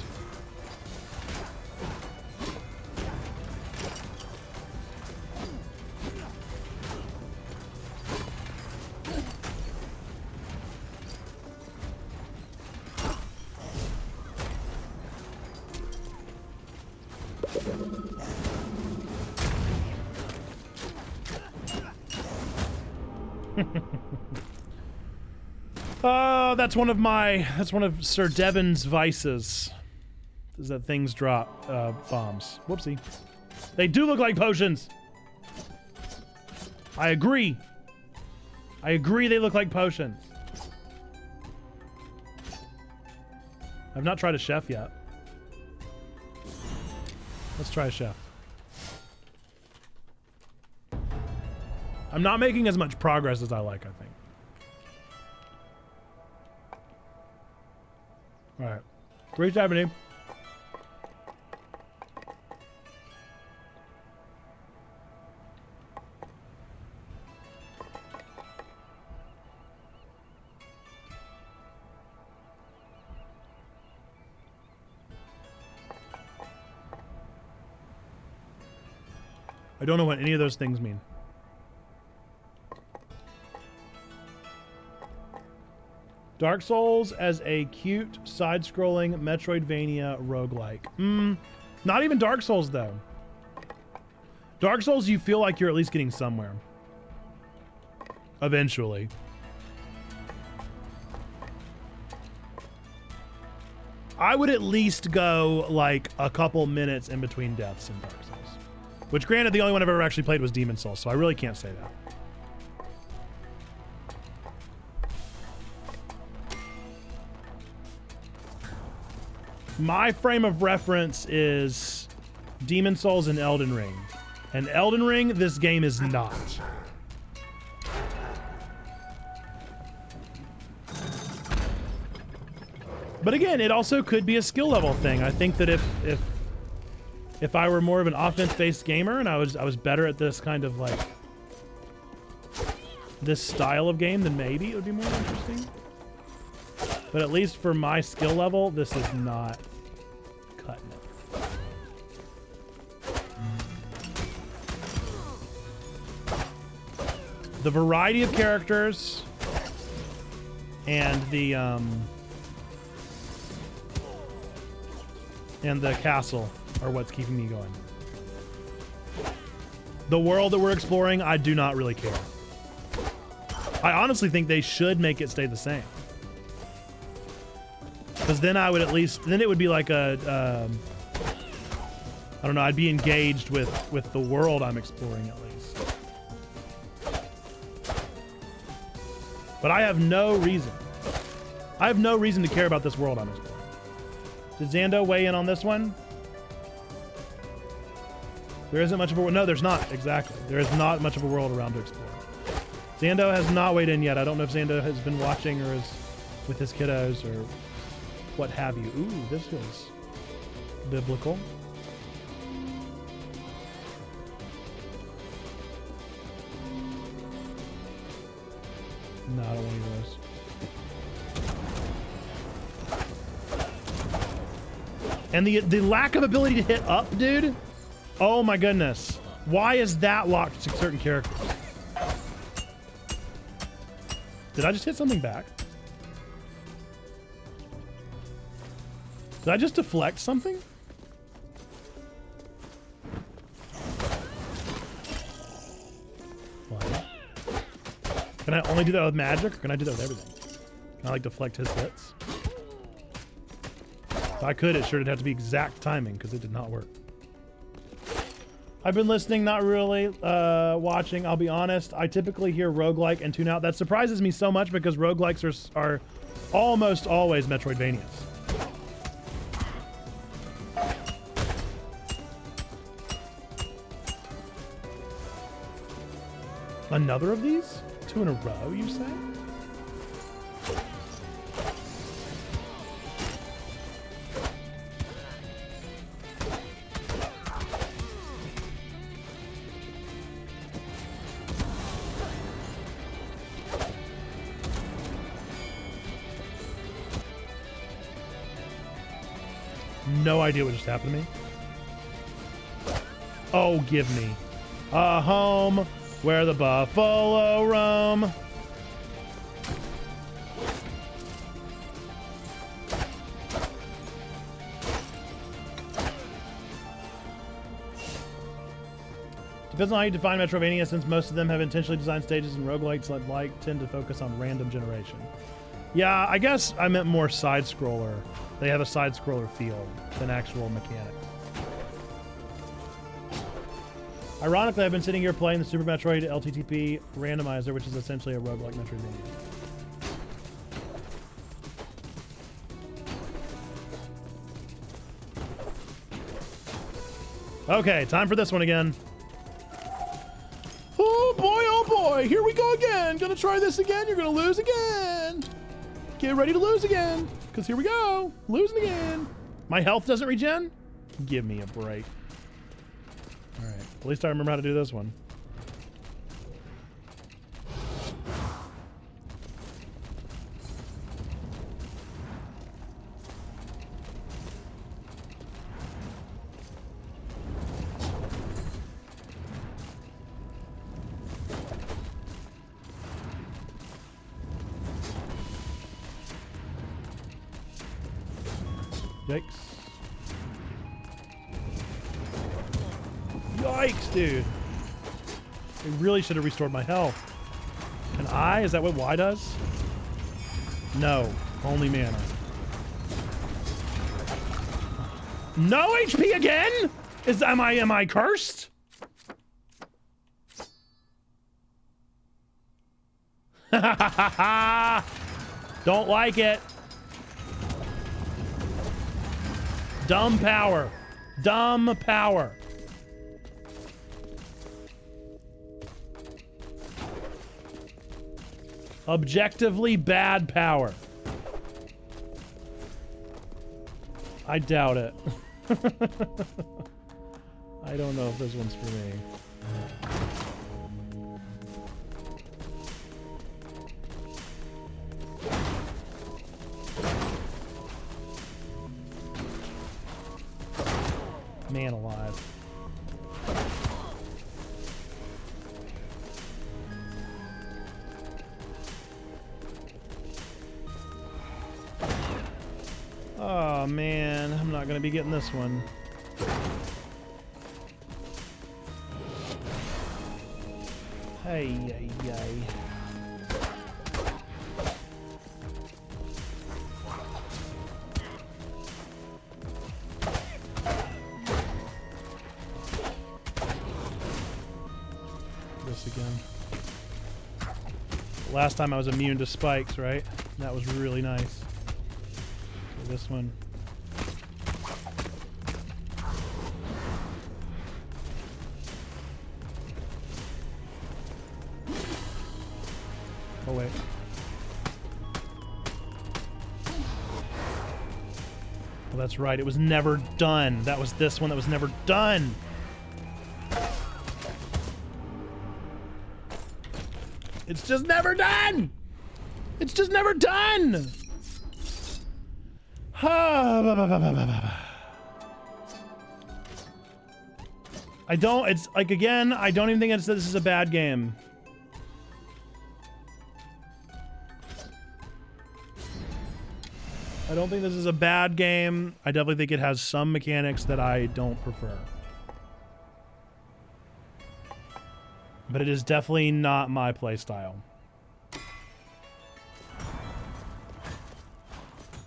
That's one of Sir Devon's vices. Is that things drop bombs. Whoopsie. They do look like potions. I agree. I agree they look like potions. I've not tried a chef yet. Let's try a chef. I'm not making as much progress as I like, I think. All right. 370. I don't know what any of those things mean. Dark Souls as a cute, side-scrolling Metroidvania roguelike. Not even Dark Souls, though. Dark Souls, you feel like you're at least getting somewhere. Eventually. I would at least go, like, a couple minutes in between deaths in Dark Souls. Which, granted, the only one I've ever actually played was Demon Souls, so I really can't say that. My frame of reference is Demon Souls and Elden Ring. And Elden Ring, this game is not. But again, it also could be a skill level thing. I think that if I were more of an offense-based gamer and I was better at this kind of like this style of game, then maybe it would be more interesting. But at least for my skill level, this is not cutting it. The variety of characters and the castle are what's keeping me going. The world that we're exploring, I do not really care. I honestly think they should make it stay the same. Because then I would at least, then it would be like a, I don't know, I'd be engaged with the world I'm exploring at least. But I have no reason. I have no reason to care about this world I'm exploring. Did Xando weigh in on this one? There isn't much of a world. No, there's not. Exactly. There is not much of a world around to explore. Xando has not weighed in yet. I don't know if Xando has been watching or is with his kiddos or what have you. Ooh, this feels biblical. No, I don't want any of those. And the lack of ability to hit up, dude. Oh my goodness. Why is that locked to certain characters? Did I just hit something back? Did I just deflect something? What? Can I only do that with magic, or can I do that with everything? Can I like deflect his hits? If I could, it sure did have to be exact timing, because it did not work. I've been listening, not really watching. I'll be honest. I typically hear roguelike and tune out. That surprises me so much because roguelikes are almost always Metroidvanias. Another of these? 2 in a row, you say? No idea what just happened to me. Oh, give me a home where the buffalo roam. Depends on how you define Metroidvania, since most of them have intentionally designed stages, and roguelikes like tend to focus on random generation. Yeah, I guess I meant more side-scroller. They have a side-scroller feel than actual mechanics. Ironically, I've been sitting here playing the Super Metroid LTTP randomizer, which is essentially a roguelike Metroidvania. Okay, time for this one again. Oh boy, here we go again. Gonna try this again, you're gonna lose again. Get ready to lose again, because here we go. Losing again. My health doesn't regen? Give me a break. All right, at least I remember how to do this one. Yikes. Yikes, dude. I really should have restored my health. Can I? Is that what Y does? No. Only mana. No HP again? Am I cursed? Don't like it. Dumb power. Dumb power. Objectively bad power. I doubt it. I don't know if this one's for me. Man alive. Oh man, I'm not gonna be getting this one. Hey, yay, yay. This again. Last time I was immune to spikes, right? That was really nice. This one. Oh wait. Well, that's right. It was never done. That was this one that was never done. It's just never done. It's just never done. I don't, it's like, again, I don't even think this is a bad game. I don't think this is a bad game. I definitely think it has some mechanics that I don't prefer. But it is definitely not my playstyle.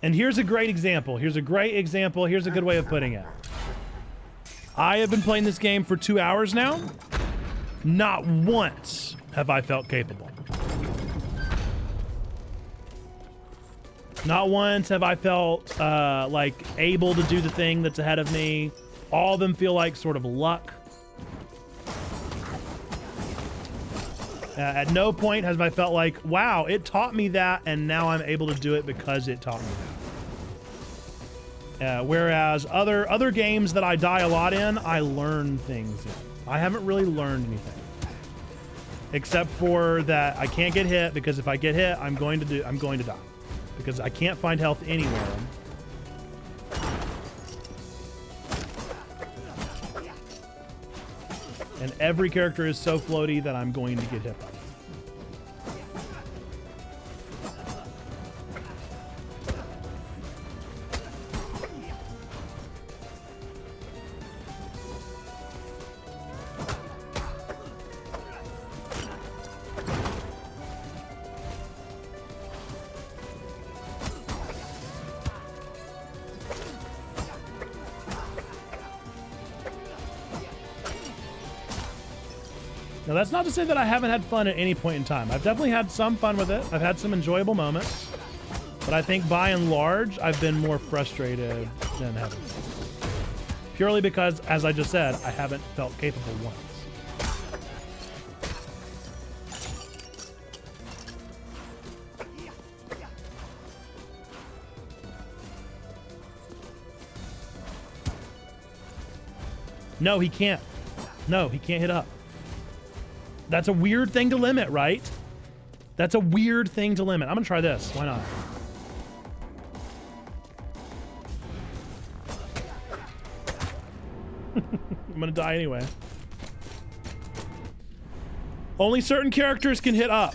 And here's a great example. Here's a great example. Here's a good way of putting it. I have been playing this game for 2 hours now. Not once have I felt capable. Not once have I felt like able to do the thing that's ahead of me. All of them feel like sort of luck. At no point have I felt like, wow, it taught me that, and now I'm able to do it because it taught me that. Whereas other games that I die a lot in, I learn things in. I haven't really learned anything. Except for that I can't get hit, because if I get hit, I'm going to die. Because I can't find health anywhere. And every character is so floaty that I'm going to get hit by them. Now, that's not to say that I haven't had fun at any point in time. I've definitely had some fun with it. I've had some enjoyable moments. But I think by and large, I've been more frustrated than having fun. Purely because, as I just said, I haven't felt capable once. No, he can't. No, he can't hit up. That's a weird thing to limit, right? That's a weird thing to limit. I'm gonna try this. Why not? I'm gonna die anyway. Only certain characters can hit up.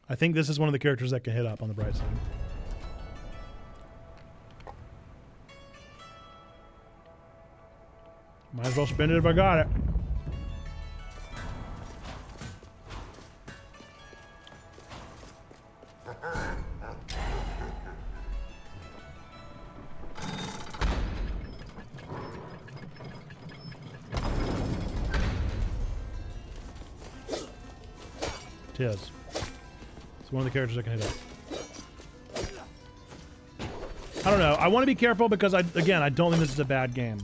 I think this is one of the characters that can hit up on the bright side. Might as well spend it if I got it. Tis. It's one of the characters that can hit up. I don't know. I want to be careful because again, I don't think this is a bad game.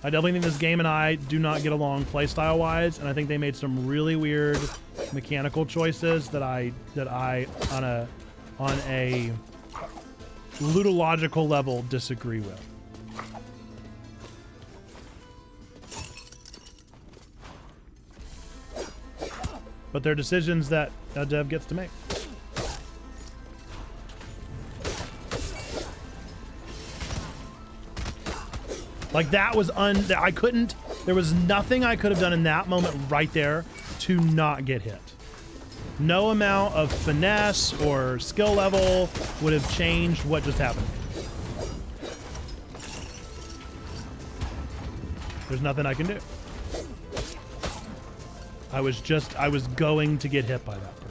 I definitely think this game and I do not get along playstyle wise, and I think they made some really weird mechanical choices that I on a ludological level disagree with. But they're decisions that a dev gets to make. Like that was I couldn't, there was nothing I could have done in that moment right there to not get hit. No amount of finesse or skill level would have changed what just happened. There's nothing I can do. I was going to get hit by that person.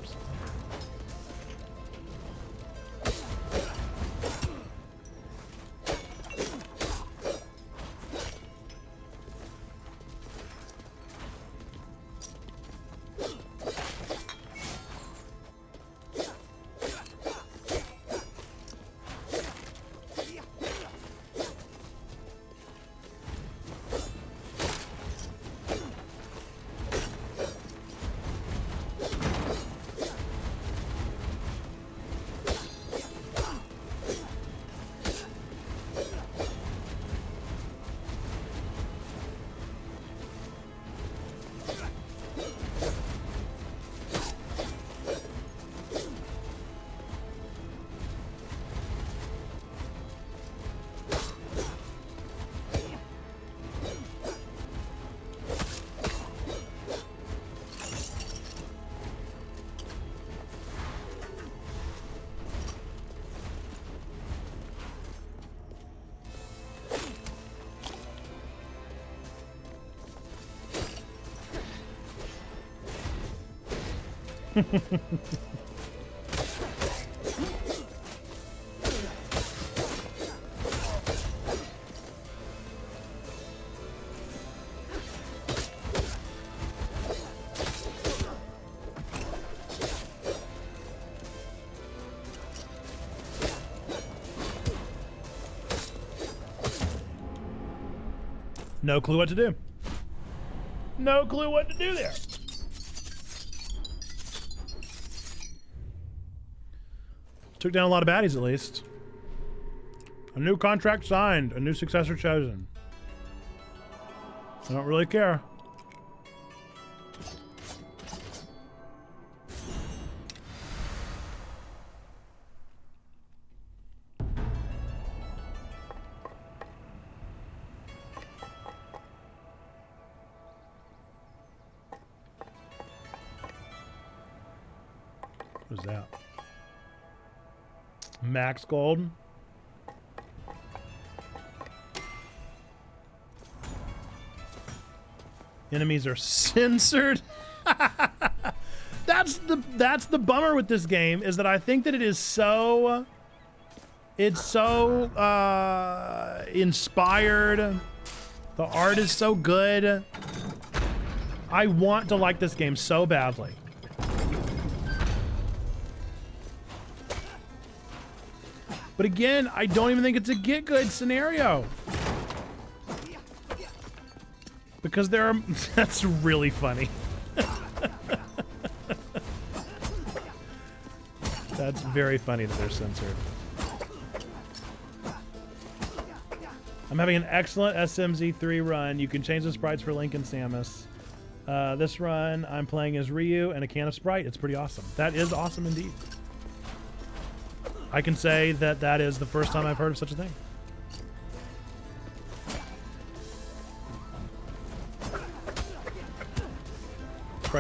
No clue what to do. No clue what to do there. Took down a lot of baddies, at least. A new contract signed. A new successor chosen. I don't really care. What is that? Max gold. Enemies are censored. That's the bummer with this game, is that I think that it's so inspired. The art is so good. I want to like this game so badly. But again, I don't even think it's a get good scenario. Because there are, that's really funny. That's very funny that they're censored. I'm having an excellent SMZ3 run. You can change the sprites for Link and Samus. This run, I'm playing as Ryu and a can of Sprite. It's pretty awesome. That is awesome indeed. I can say that that is the first time I've heard of such a thing.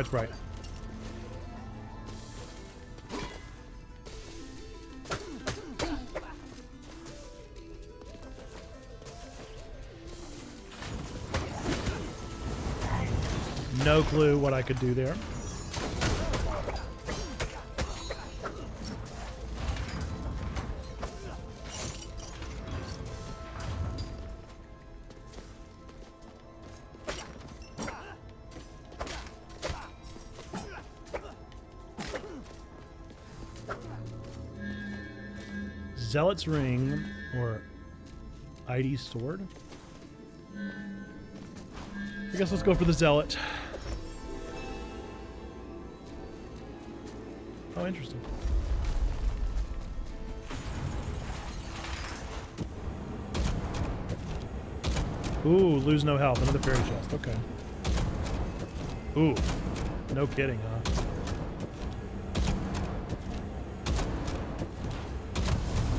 Sprite. No clue what I could do there. Zealot's Ring or ID's Sword? I guess let's go for the Zealot. Oh, interesting. Ooh, lose no health. Another fairy chest. Okay. Ooh, no kidding, huh?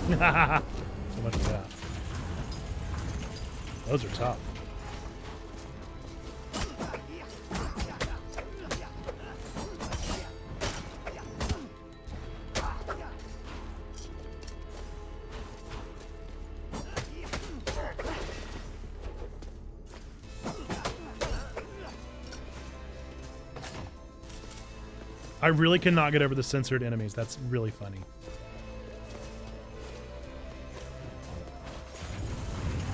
So much for that. Those are tough. I really cannot get over the censored enemies. That's really funny.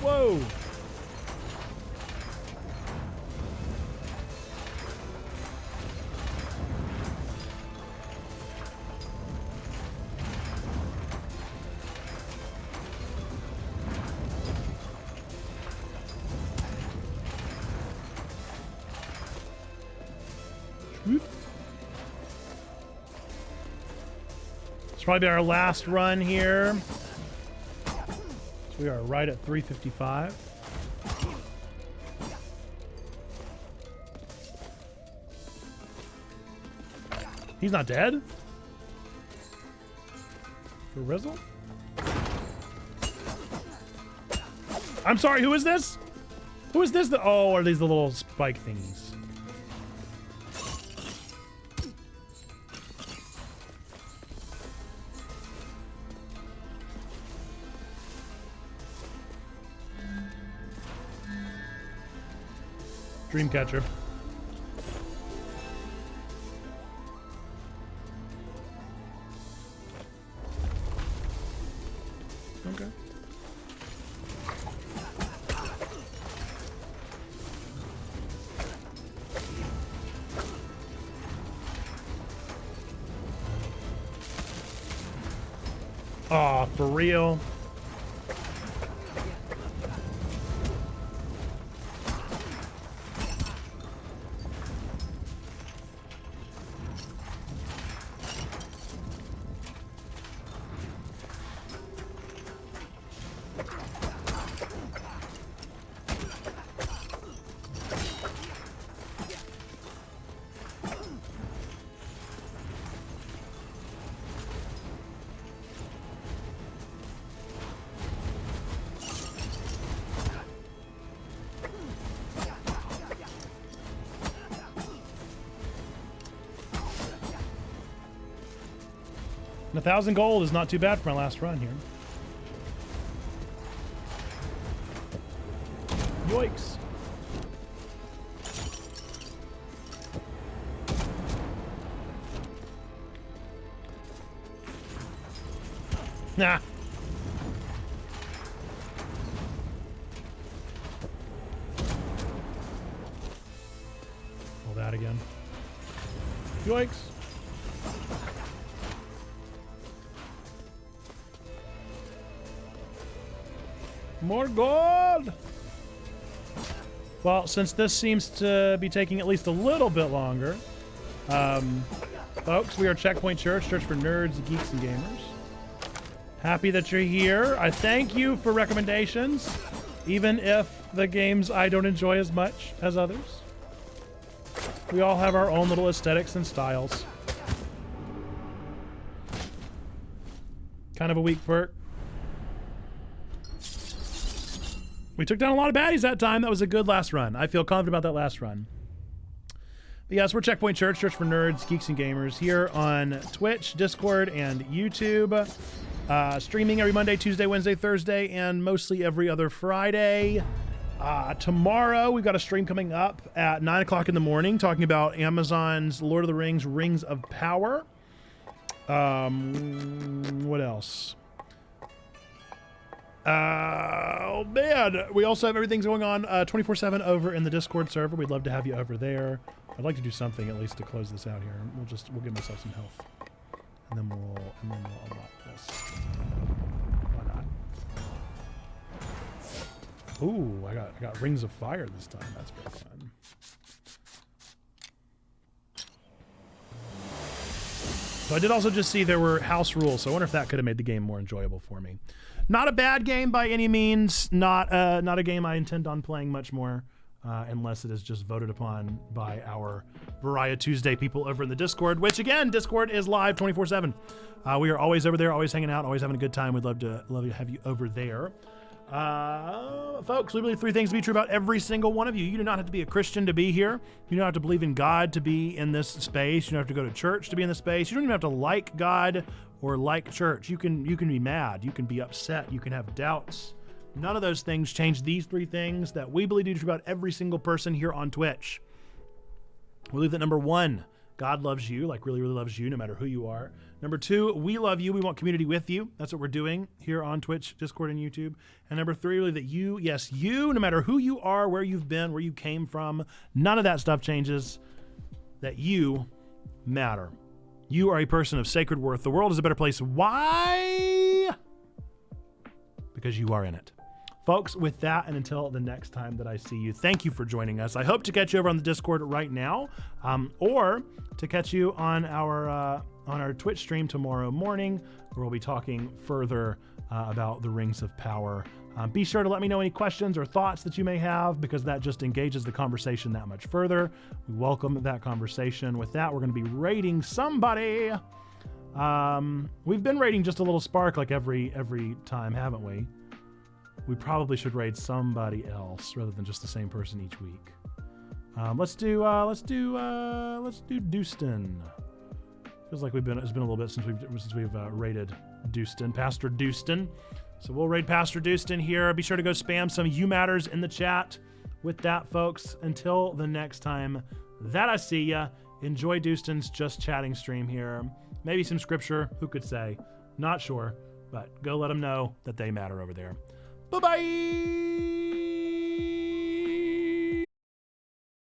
Whoa! It's probably our last run here. So we are right at 355. He's not dead? For Rizzle? I'm sorry, who is this? Who is this? Oh, are these the little spike thingies? Dreamcatcher. Okay. Aw, for real? And 1,000 gold is not too bad for my last run here. Yoicks. Nah. All that again. Yikes. More gold! Well, since this seems to be taking at least a little bit longer, folks, we are Checkpoint Church, church for nerds, geeks, and gamers. Happy that you're here. I thank you for recommendations, even if the games I don't enjoy as much as others. We all have our own little aesthetics and styles. Kind of a weak perk. We took down a lot of baddies that time. That was a good last run. I feel confident about that last run. But yes, we're Checkpoint Church, church for nerds, geeks, and gamers here on Twitch, Discord, and YouTube. Streaming every Monday, Tuesday, Wednesday, Thursday, and mostly every other Friday. Tomorrow, we've got a stream coming up at 9 o'clock in the morning talking about Amazon's Lord of the Rings, Rings of Power. What else? Oh man, we also have everything's going on 24/7 over in the Discord server. We'd love to have you over there. I'd like to do something at least to close this out here. We'll give myself some health, and then we'll unlock this. Why not? Ooh, I got Rings of Fire this time. That's very fun. So I did also just see there were house rules, so I wonder if that could have made the game more enjoyable for me. Not a bad game by any means. Not a game I intend on playing much more, unless it is just voted upon by our VarieTuesday people over in the Discord. Which again, Discord is live 24/7. We are always over there, always hanging out, always having a good time. We'd love to have you over there. Folks, we believe three things to be true about every single one of you. You do not have to be a Christian to be here. You don't have to believe in God to be in this space. You don't have to go to church to be in this space. You don't even have to like God or like church. You can be mad. You can be upset. You can have doubts. None of those things change these three things that we believe to be true about every single person here on Twitch. We believe that number one, God loves you, like really, really loves you, no matter who you are. Number two, we love you. We want community with you. That's what we're doing here on Twitch, Discord, and YouTube. And number three, really that you, yes, you, no matter who you are, where you've been, where you came from, none of that stuff changes. That you matter. You are a person of sacred worth. The world is a better place. Why? Because you are in it. Folks, with that, and until the next time that I see you, thank you for joining us. I hope to catch you over on the Discord right now, or to catch you on our Twitch stream tomorrow morning, where we'll be talking further about the Rings of Power. Be sure to let me know any questions or thoughts that you may have, because that just engages the conversation that much further. We welcome that conversation. With that, we're going to be raiding somebody. We've been raiding just a little Spark like every time, haven't we? We probably should raid somebody else rather than just the same person each week. Let's do Dustin. Feels like it's been a little bit since we've raided Dustin, Pastor Dustin. So we'll raid Pastor Dustin here. Be sure to go spam some You Matters in the chat. With that, folks, until the next time that I see ya, enjoy Dustin's Just Chatting stream here. Maybe some scripture, who could say? Not sure, but go let them know that they matter over there. Bye-bye!